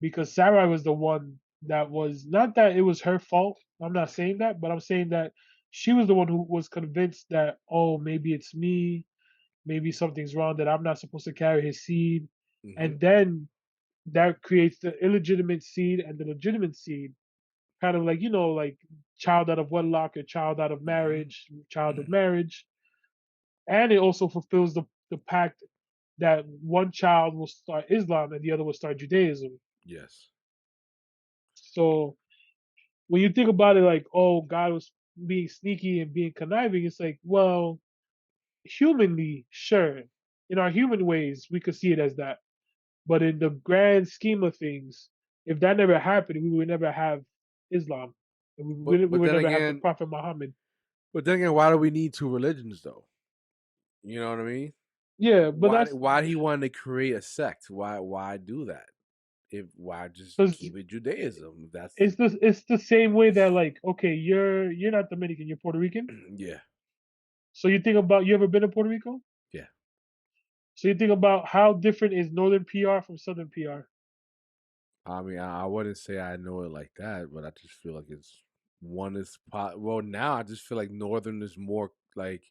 because Sarai was the one that was not that it was her fault. I'm not saying that, but I'm saying that she was the one who was convinced that, oh, maybe it's me, maybe something's wrong, that I'm not supposed to carry his seed. Mm-hmm. And then that creates the illegitimate seed and the legitimate seed, kind of like, like child out of wedlock or child out of marriage, child of marriage. And it also fulfills the pact that one child will start Islam and the other will start Judaism. Yes. So when you think about it, like, oh, God was being sneaky and being conniving, it's like, well, humanly, sure, in our human ways, we could see it as that. But in the grand scheme of things, if that never happened, we would never have Islam. And But we but would then never have the again, Prophet Muhammad. why do we need two religions though? You know what I mean? Yeah, but Why that's why do he want to create a sect? Why do that? If why just because keep it Judaism? That's it's the same way that, like, okay, you're not Dominican, you're Puerto Rican. yeah, So you think about, you ever been to Puerto Rico? yeah. So you think about how different is Northern PR from Southern PR. I mean, I wouldn't say I know it like that, but I just feel like it's one is well now. I just feel like Northern is more like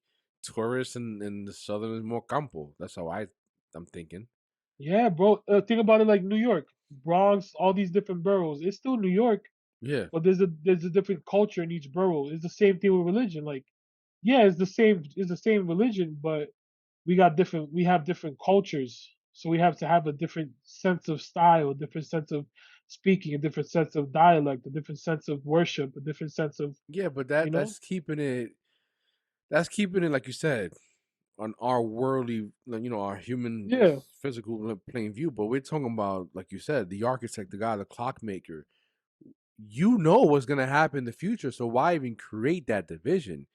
tourist, and the Southern is more campo. That's how I'm thinking. Yeah, bro. Think about it like New York, Bronx, all these different boroughs. It's still New York, Yeah, but there's a different culture in each borough. It's the same thing with religion. Like, yeah, it's the same religion, but we have different cultures. So we have to have a different sense of style, a different sense of speaking, a different sense of dialect, a different sense of worship, a different sense of, yeah, but you know? that's keeping it. That's keeping it like you said on our worldly, like, our human Yeah, physical plain view. But we're talking about, like you said, the architect, the guy, the clockmaker. You know what's gonna happen in the future, so why even create that division?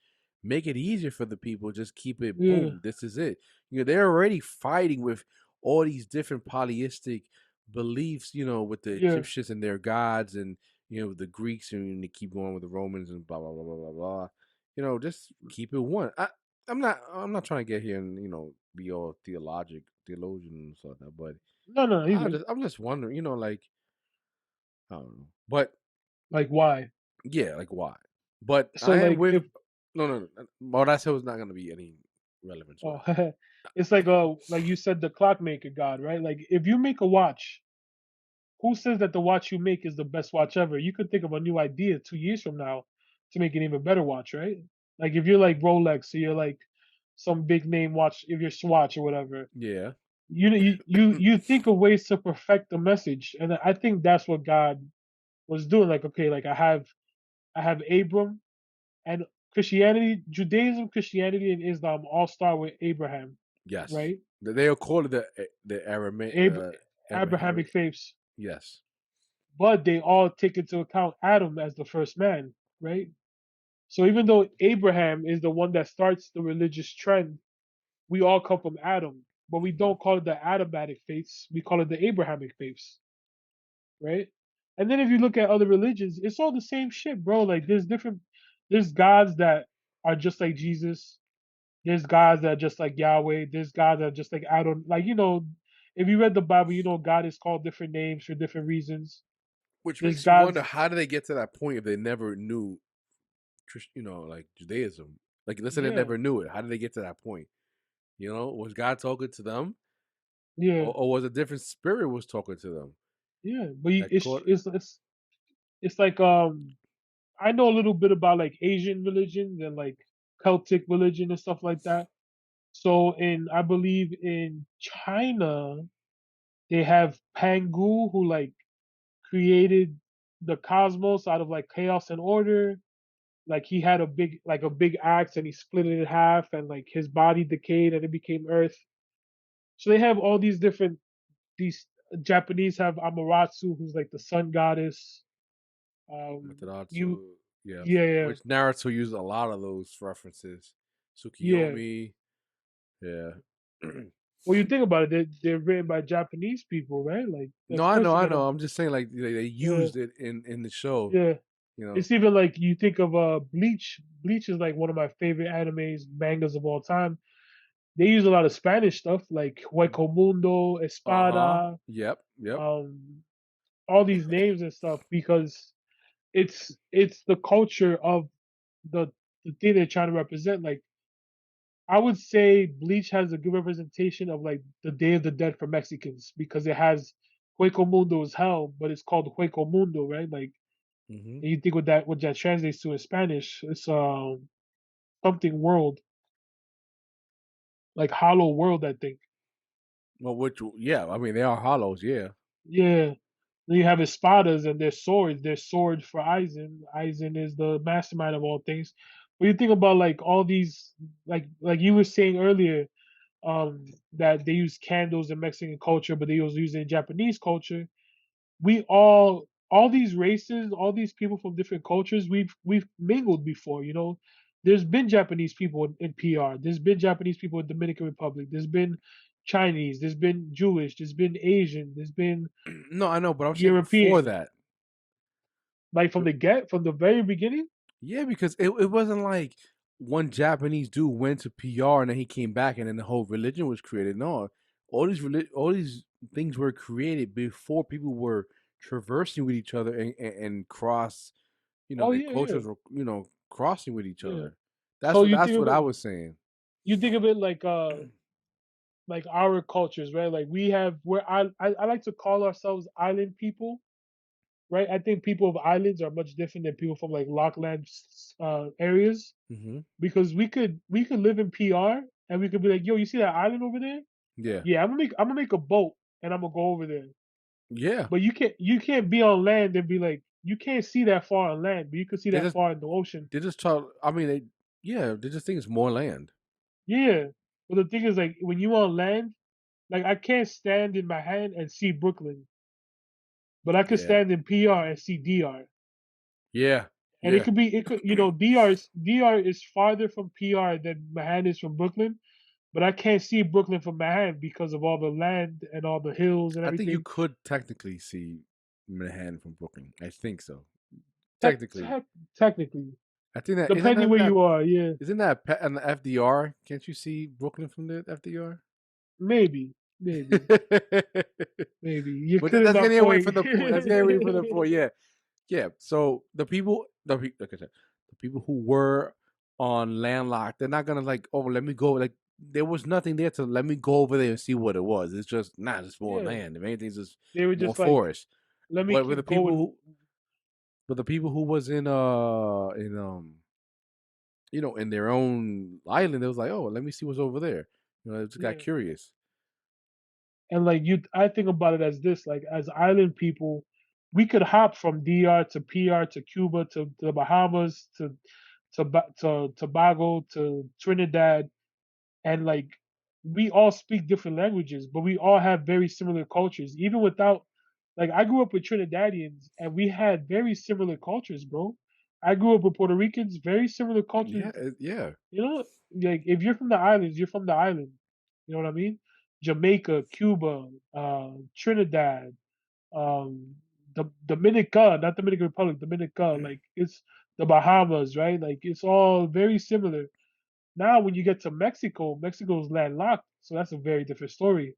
Make it easier for the people. Just keep it. yeah, Boom. This is it. They're already fighting with all these different polytheistic beliefs. With the yeah. Egyptians and their gods, and the Greeks, and they keep going with the Romans and blah blah blah blah blah blah. Just keep it one. I'm not trying to get here and be all theologian and stuff like that, but No, no, you good. I'm just wondering. Like I don't know, but Like, why? yeah, like why? But So, I am like, with if no, no, no. What I said was not going to be any relevance with oh, it. it's like you said, the clockmaker god, right? Like, if you make a watch, who says that the watch you make is the best watch ever? You could think of a new idea 2 years from now to make an even better watch, right? Like, if you're like Rolex, or you're like some big name watch, if you're Swatch or whatever, Yeah. you think of ways to perfect the message, and I think that's what God was doing. Like, okay, like I have Abram, and Judaism, Christianity, and Islam all start with Abraham, Yes. right? They'll call it the Aramaic Ab- Abrahamic. Abrahamic faiths, Yes. but they all take into account Adam as the first man, right? So even though Abraham is the one that starts the religious trend, we all come from Adam, but we Hmm. don't call it the Adamic faiths. We call it the Abrahamic faiths, right? And then if you look at other religions, it's all the same shit, bro. Like, there's gods that are just like Jesus. There's gods that are just like Yahweh. There's gods that are just like Adam. Like, if you read the Bible, God is called different names for different reasons. Which There's makes you wonder, gods, how did they get to that point if they never knew, like Judaism? Like, let's say they yeah, never knew it. How did they get to that point? Was God talking to them, yeah, or was a different spirit was talking to them? yeah. But That caught. it's like, I know a little bit about like Asian religions and like Celtic religion and stuff like that. So I believe in China, they have Pangu, who like created the cosmos out of like chaos and order. Like, he had a big axe and he split it in half, and like his body decayed and it became earth. So they have all these Japanese have Amaterasu, who's like the sun goddess. You Mataratsu, yeah. Yeah, yeah, Which Naruto used a lot of those references. yeah. Tsukiyomi, yeah. Well, you think about it, they're written by Japanese people, right? Like, No, of course they're I gonna. know. I'm just saying, like they Yeah, used it in the show. yeah. You know, It's even like, you think of Bleach. Bleach is like one of my favorite animes, mangas of all time. they use a lot of Spanish stuff like Hueco Mundo, Uh-huh. Espada, Yep. um, all these names and stuff because it's the culture of the the thing they're trying to represent. Like I would say Bleach has a good representation of like the Day of the Dead for Mexicans because it has Hueco Mundo is hell, but it's called Hueco Mundo, right? Like Hmm. and you think what that translates to in Spanish, it's something world, like hollow world, I think. Well, yeah, I mean they are hollows, yeah. Yeah. Then you have espadas and their swords. Their sword for Aizen. Aizen is the mastermind of all things. But you think about like all these, like you were saying earlier, that they use candles in Mexican culture, but they also use it in Japanese culture. We all these races, all these people from different cultures, we've mingled before. You know, there's been Japanese people in PR. There's been Japanese people in Dominican Republic. There's been Chinese. There's been Jewish. There's been Asian. There's been No, I know, but I'm saying before European. that. Like from the very beginning. Yeah, because it wasn't like one Japanese dude went to PR and then he came back and then the whole religion was created. No, all these things were created before people were traversing with each other and cross, Oh their yeah, yeah, cultures were, crossing with each yeah. other. So you That's think what of I it, was saying. you think of it like our cultures, right? Like we have where I like to call ourselves island people, right? I think people of islands are much different than people from like Lockland areas Hmm. because we could live in PR and we could be like, yo, you see that island over there? Yeah, Yeah, I'm gonna make a boat and I'm gonna go over there. yeah. But you can't be on land and be like you can't see that far on land, but you can see They that just far in the ocean. they just try. I mean, they just think it's more land. Yeah. But the thing is like when you on land, like I can't stand in my hand and see Brooklyn, but I could Yeah, stand in PR and see DR. yeah, And yeah. it could DR is farther from PR than Manhattan is from Brooklyn, but I can't see Brooklyn from Manhattan because of all the land and all the hills and I think you everything. could technically see Manhattan from Brooklyn. I think so. Tech, Technically, tech, technically, I think that isn't depending that where that you are, yeah, isn't that on the FDR? Can't you see Brooklyn from the FDR? maybe, maybe, maybe. You're But clear that's enough getting away point. from the point. That's getting away from the point. Yeah, yeah. So like I said, the people who were on landlocked, they're not gonna like, oh, let me go. Like there was nothing there to let me go over there and see what it was. It's just it's more Yeah, land. If anything, it's just they were more just like, forest. let me But with the keep people going. who, was in in their own island, it was like, oh, let me see what's over there. I just got Yeah. curious. And like I think about it as this, like as island people, we could hop from DR to PR to Cuba to the Bahamas to Tobago to Trinidad, and like we all speak different languages, but we all have very similar cultures. Even without, like I grew up with Trinidadians, and we had very similar cultures, bro. I grew up with Puerto Ricans, very similar Yeah, cultures. yeah. You know, like if you're from the islands, you're from the island. You know what I mean? Jamaica, Cuba, Trinidad, Dominica, not Dominican Republic, Dominica. Like it's the Bahamas, right? Like it's all very similar. Now, when you get to Mexico, Mexico's landlocked, so that's a very different story.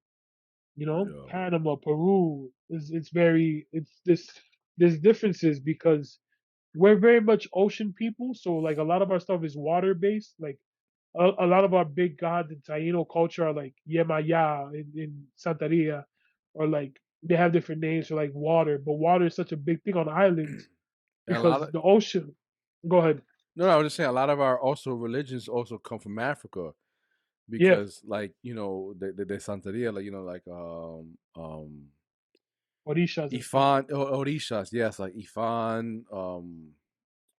You know, Yeah. Panama, Peru, it's very it's this there's differences because we're very much ocean people. So like a lot of our stuff is water based. Like a lot of our big gods in Taino culture are like Yemaya in Santeria, or like they have different names for like water, but water is such a big thing on islands And a lot because of the ocean. Go ahead. no, I was just saying a lot of our also religions also come from Africa Yeah, because like the Santeria, like Orishas and stuff. Ifan Orishas, yes, like Ifan,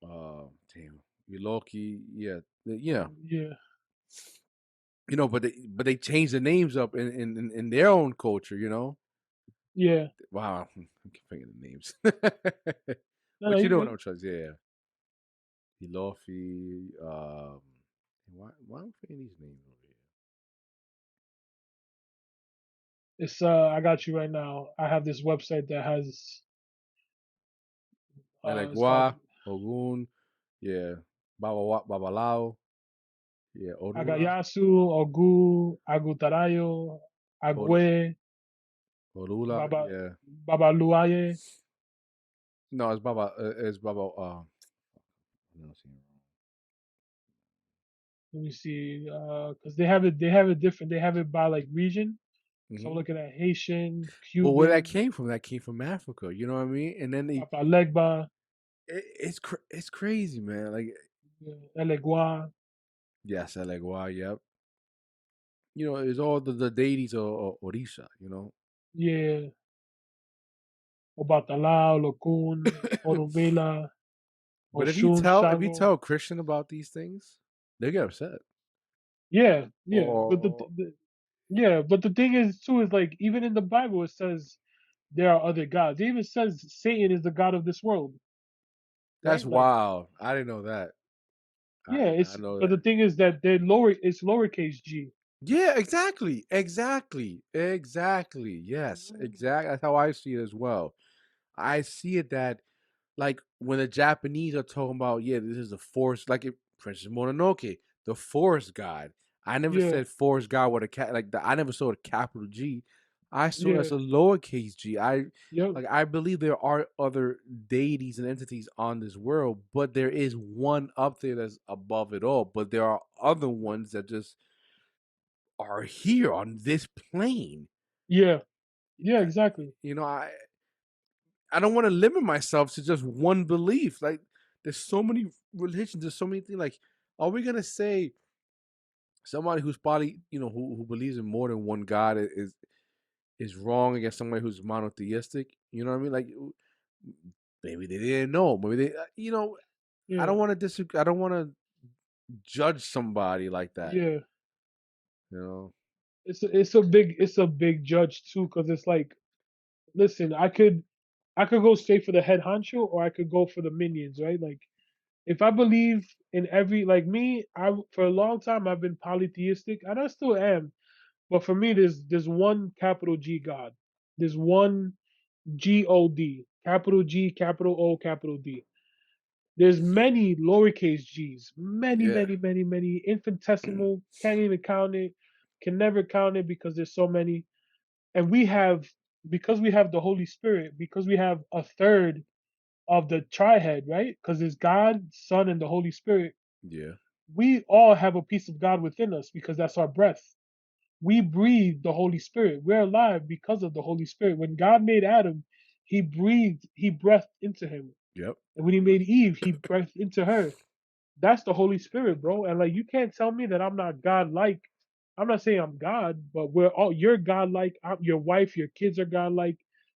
damn, Iloki, yeah, Yeah, but they change the names up in their own culture, yeah. Wow, I keep forgetting the names, No, no, but you you know what good. I'm trying to say, yeah. Ilofi, why am I forgetting these names over here? It's I got you right now. I have this website that has it's called Elegua, Ogun, yeah, Babalao. Yeah, Orula, Agayasu, Ogu, Agutarayo, Or, Agwe, Orula. Baba Yeah. Babaluaye. No, it's Baba. It's Baba. No, Let me see, because they have it different. They have it by like region. So I'm hmm looking at Haitian, But where Cuban, that came from Africa. You know what I mean? And then Papa Legba, it's crazy, man. Like Elegua, yes, Elegua. Yep. You know, it's all the deities of Orisha. You know, yeah, Obatala, Lokun, Orumela, but Oshun, if you Shango. tell a Christian about these things, they get upset. Yeah, yeah, but Or yeah, but the thing is too is like even in the Bible it says there are other gods. It even says Satan is the god of this world, that's right? Like wild. I didn't know that. I yeah, did it's not know but the that. thing is that they're it's lowercase g. Yeah, exactly. Exactly. Exactly. Yes, Mhm. exactly. That's how I see it as well. I see it that like when the Japanese are talking about, yeah, this is the force, like it, Princess Mononoke, the forest god. I never Yeah, said forest god with a cat like the, I never saw a capital G. I saw it yeah, as a lowercase g. I yep, like I believe there are other deities and entities on this world, but there is one up there that's above it all. But there are other ones that just are here on this plane. yeah, yeah, Uh, exactly. You know, I don't want to limit myself to just one belief. Like there's so many religions, there's so many things. Like, are we gonna say somebody who's probably who believes in more than one God is wrong against somebody who's monotheistic? You know what I mean? Like maybe they didn't know. Maybe they, I Yeah, don't want to disagree. I don't want to judge somebody like that. yeah. You know? It's a big judge too, because it's like, listen, I could go straight for the head honcho, or I could go for the minions, right? Like, if I believe in every like me, for a long time I've been polytheistic, and I still am. But for me, there's one capital G God. There's one God, capital G, capital O, capital D. There's many lowercase g's, many, Yeah. many, many, many infinitesimal. Can't even count it. Can never count it because there's so many. And because we have the Holy Spirit, because we have a third of the trihead, right? Because it's God, Son, and the Holy Spirit. Yeah. We all have a piece of God within us because that's our breath. We breathe the Holy Spirit. We're alive because of the Holy Spirit. When God made Adam, he breathed into him. Yep. And when he made Eve, he breathed into her. That's the Holy Spirit, bro. And like, you can't tell me that I'm not God like. I'm not saying I'm God, but you're God like. Your wife, your kids are God like.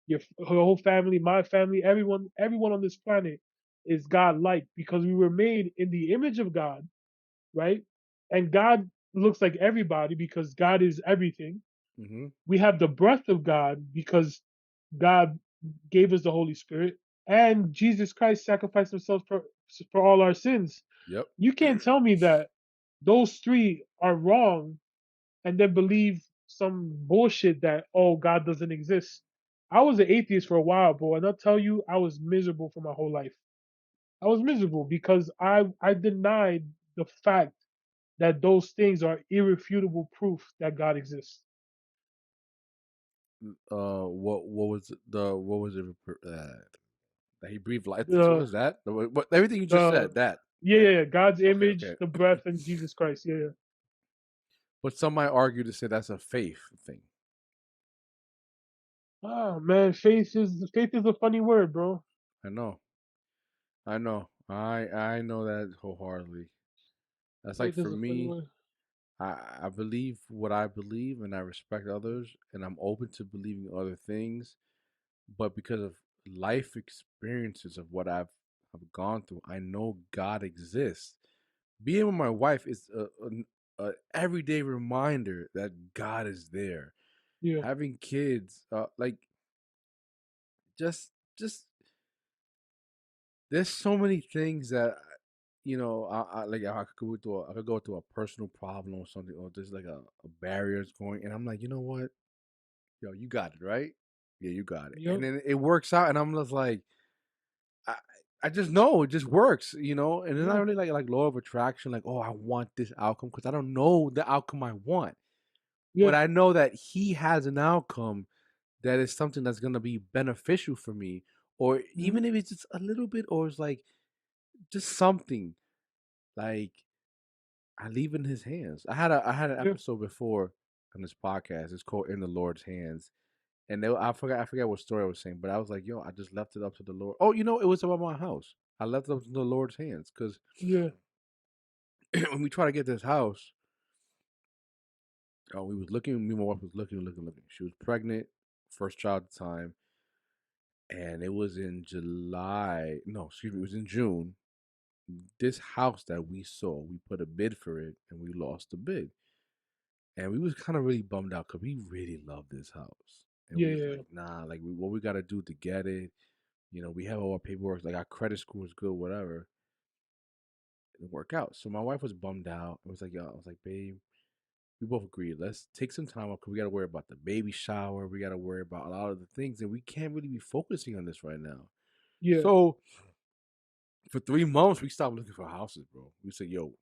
Her whole family, my family, everyone on this planet is God like, because we were made in the image of God, right? And God looks like everybody because God is everything. Mm-hmm. We have the breath of God because God gave us the Holy Spirit, and Jesus Christ sacrificed himself for all our sins. Yep. You can't tell me that those three are wrong and then believe some bullshit that, oh, God doesn't exist. I was an atheist for a while, bro, and I'll tell you, I was miserable for my whole life. I was miserable because I denied the fact that those things are irrefutable proof that God exists. What was what was it? That he breathed life into The us. That what everything you just the said. That Yeah, yeah, yeah, God's okay, image, okay. the breath, and Jesus Christ. Yeah, yeah. But some might argue to say that's a faith thing. Oh man, faith is a funny word, bro. I know, I know, I know that wholeheartedly. That's like Faith for is a funny me. word. I believe what I believe, and I respect others, and I'm open to believing other things. But because of life experiences of what I've gone through, I know God exists. Being with my wife is a everyday reminder that God is there. Yeah, Having kids, like just there's so many things that I like I could go through I could go through a personal problem or something, or there's like a barriers going, and I'm like, you know what, yo, you got it, right? Yeah, you got it, and yep, then it works out, and I'm just like, I, I just know it just works, you know, and it's not Yeah, really like law of attraction, like, oh, I want this outcome because I don't know the outcome I want, but yeah, I know that he has an outcome that is something that's gonna be beneficial for me, or mhm, even if it's just a little bit, or it's like just something like I leave in his hands. I had an yeah, episode before on this podcast. It's called "In the Lord's Hands," and I forgot what story I was saying, but I was like, yo, I just left it up to the Lord. Oh, it was about my house. I left it up to the Lord's hands because yeah. when we try to get this house, we was looking. Me and my wife was looking. She was pregnant, first child at the time, and it was in July. No, excuse me, it was in June. This house that we saw, we put a bid for it, and we lost the bid, and we was kind of really bummed out because we really love this house, and Yeah, we was yeah, like, nah, like what we got to do to get it. We have all our paperwork, like our credit score is good, whatever. It didn't work out. So my wife was bummed out. It was like, yo, I was like, babe, we both agreed. Let's take some time off because we got to worry about the baby shower. We got to worry about a lot of the things, and we can't really be focusing on this right now. yeah. So for 3 months, we stopped looking for houses, bro. We said, yo,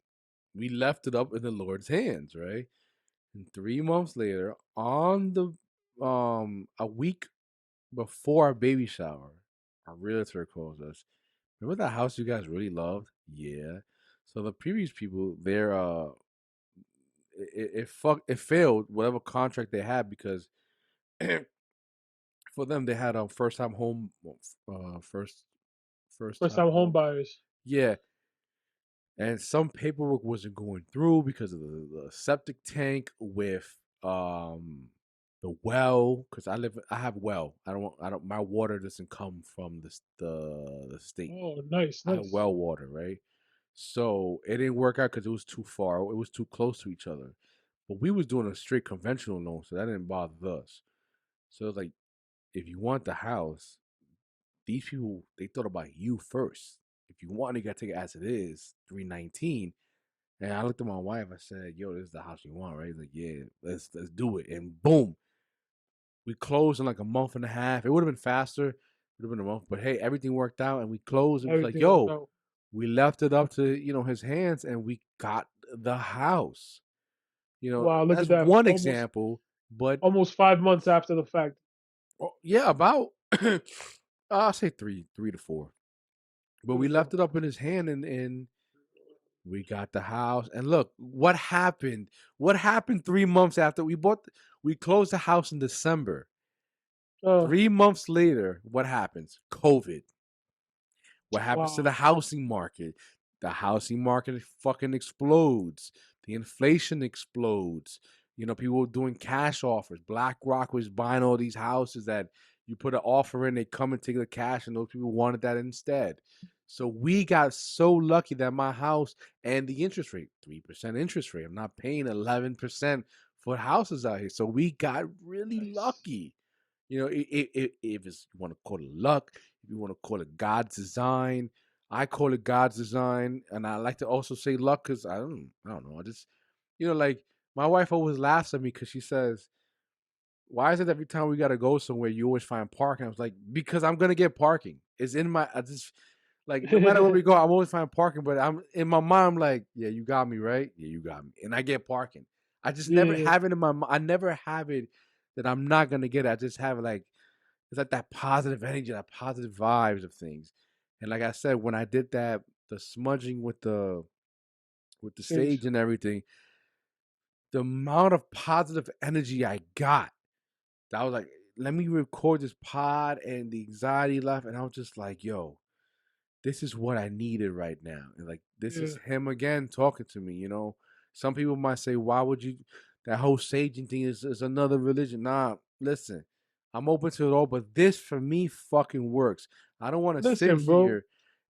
we left it up in the Lord's hands, right? And 3 months later, on the a week before our baby shower, our realtor calls us. Remember that house you guys really loved? Yeah. So the previous people, it failed whatever contract they had because for them they had a first time home, first First time time home home. buyers. Yeah, and some paperwork wasn't going through because of the septic tank with the well. Because I have well. I don't. My water doesn't come from the state. Oh, nice, I have nice. well water, right? So it didn't work out because it was too far. It was too close to each other. But we was doing a straight conventional loan, so that didn't bother us. So it's like, if you want the house, these people they thought about you first. If you want, you gotta take it as it is, 319. And I looked at my wife. I said, "Yo, this is the house you want, right?" He's like, "Yeah, let's do it." And boom, we closed in like a month and a half. It would have been faster. It would have been a month, but hey, everything worked out, and we closed. It was like, Everything worked "Yo, out. we left it up to his hands, and we got the house." Wow, look at That's that. one Almost example. But almost 5 months after the fact. yeah, about I'll say three to four. But we Beautiful. left it up in his hand, and we got the house. And look, what happened? What happened 3 months after we bought? We closed the house in December. Uh, 3 months later, what happens? COVID. What happens to the wow. housing market? The housing market fucking explodes. The inflation explodes. People doing cash offers. BlackRock was buying all these houses that you put an offer in, they come and take the cash, and those people wanted that instead. So we got so lucky that my house and the interest rate, 3% interest rate. I'm not paying 11% for houses out here. So we got really Nice. lucky. If it's, you want to call it luck, if you want to call it God's design, I call it God's design, and I like to also say luck because I don't know. I just, like my wife always laughs at me because she says, "Why is it every time we gotta go somewhere, you always find parking?" I was like, "Because I'm gonna get parking. It's in my. I just like no matter where we go, I'm always finding parking. But I'm in my mind, I'm like, yeah, you got me right. Yeah, you got me, and I get parking. I just Yeah, never yeah. have it in my mind. I never have it that I'm not gonna get it. I just have it like it's like that positive energy, that positive vibes of things. And like I said, when I did that, the smudging with the Sage. sage and everything, the amount of positive energy I got, I was like, let me record this pod, and the anxiety left, and I was just like, yo, this is what I needed right now. And like, this is Yeah. him again talking to me. Some people might say, why would you? That whole saging thing is another religion. Nah, listen, I'm open to it all, but this for me fucking works. I don't want to sit Listen, bro. here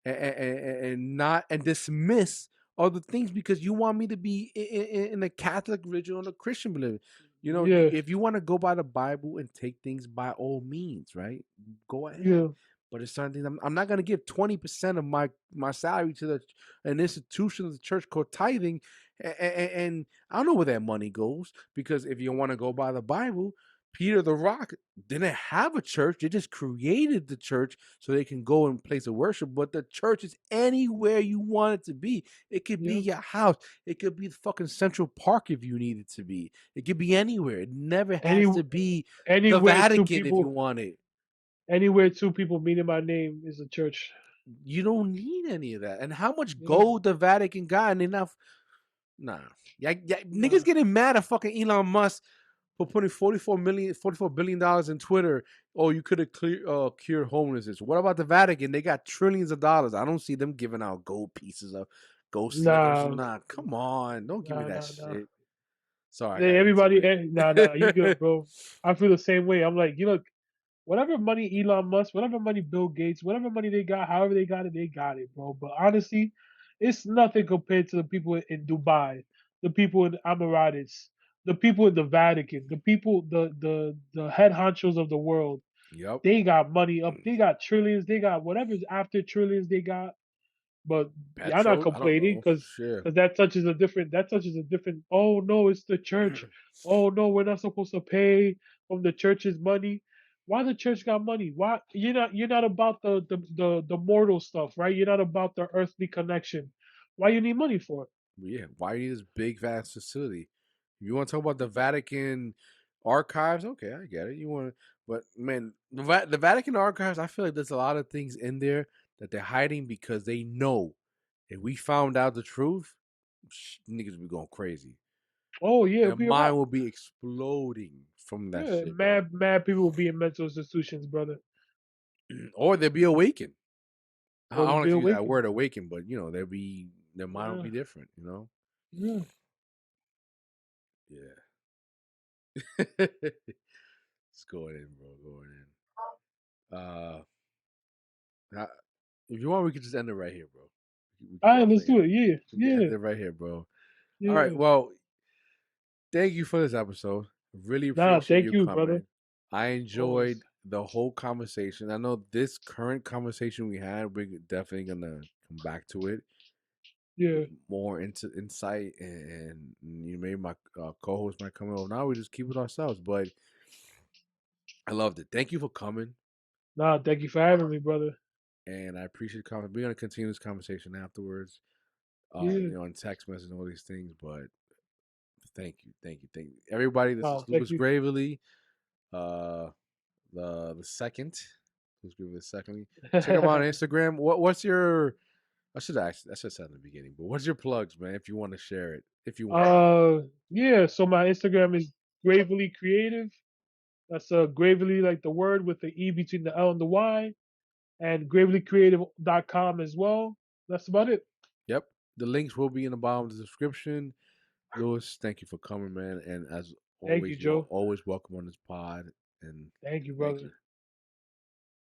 and not and dismiss other things because you want me to be in a Catholic religion or a Christian religion. Yeah, If you want to go by the Bible and take things by all means, right? Go ahead. yeah. But it's something I'm not going to give 20% of my salary to an institution of the church called tithing, and I don't know where that money goes because if you want to go by the Bible, Peter the Rock didn't have a church. They just created the church so they can go and place of worship. But the church is anywhere you want it to be. It could be Yep. your house. It could be the fucking Central Park if you need it to be. It could be anywhere. It never Any has to be the anywhere two Vatican if you people want it. anywhere two people meet in my name is a church. You don't need any of that. And how much Yeah. gold the Vatican got and enough? Nah. Yeah, Nah. niggas getting mad at fucking Elon Musk for putting $44 billion in Twitter. Oh, you could have cured homelessness. What about the Vatican? They got trillions of dollars. I don't see them giving out gold pieces of gold slippers. Nah. Nah, come on. Don't give me Nah, that nah, nah. shit. Sorry, I Hey, got into everybody, it. nah, you good, bro. I feel the same way. I'm like, you know, whatever money Elon Musk, whatever money Bill Gates, whatever money they got, however they got it, bro. But honestly, it's nothing compared to the people in Dubai, the people in Emirates, the people in the Vatican, the people, the head honchos of the world. Yep. They got money up. They got trillions. They got whatever's after trillions they got. But I'm not Petro, I don't complaining know. because Shit. that touches a different. Oh no, it's the church. Oh no, we're not supposed to pay from the church's money. Why the church got money? Why you're not about the mortal stuff, right? You're not about the earthly connection. Why you need money for it? Yeah, why you need this big vast facility? If you want to talk about the Vatican archives, okay, I get it. You want to, but man, the Vatican archives, I feel like there's a lot of things in there that they're hiding because they know if we found out the truth, niggas would be going crazy. Oh yeah, it'll Their be a wrap. mind will be exploding from that Yeah, shit, bro. mad people will be in mental institutions, brother, Or they'll be awakened. I or to don't be like to use that awakened. word awakened, but their mind will Yeah, be different, you know? yeah. Yeah. Let's go in, bro. Go in. If you want, we could just end it right here, bro. We All could right, let's definitely do it. Yeah, end yeah, it right here, bro. All right. yeah. Well, thank you for this episode. Really Nah, appreciate thank you you, brother. coming. I Always. enjoyed the whole conversation. I know this current conversation we had, we're definitely gonna come back to it Yeah. with more into insight, and you maybe my co-host might come over. Now we just keep it ourselves, but I loved it. Thank you for coming. Nah, thank you for having me, brother. And I appreciate the comment. We're gonna continue this conversation afterwards, Yeah. on text message and all these things. But thank you, everybody. This is Oh, thank Louis you. Graveley, uh, the second. Louis Graveley the second. Check him out on Instagram. What's your? I should have said in the beginning, but what's your plugs, man? If you want to share it, if you want. yeah. So my Instagram is Gravely Creative. That's Gravely like the word with the E between the L and the Y, and gravelycreative.com as well. That's about it. Yep, the links will be in the bottom of the description. Louis, thank you for coming, man. And as Thank you, always, you are Joe. always welcome on this pod. And Thank you, thank brother. you.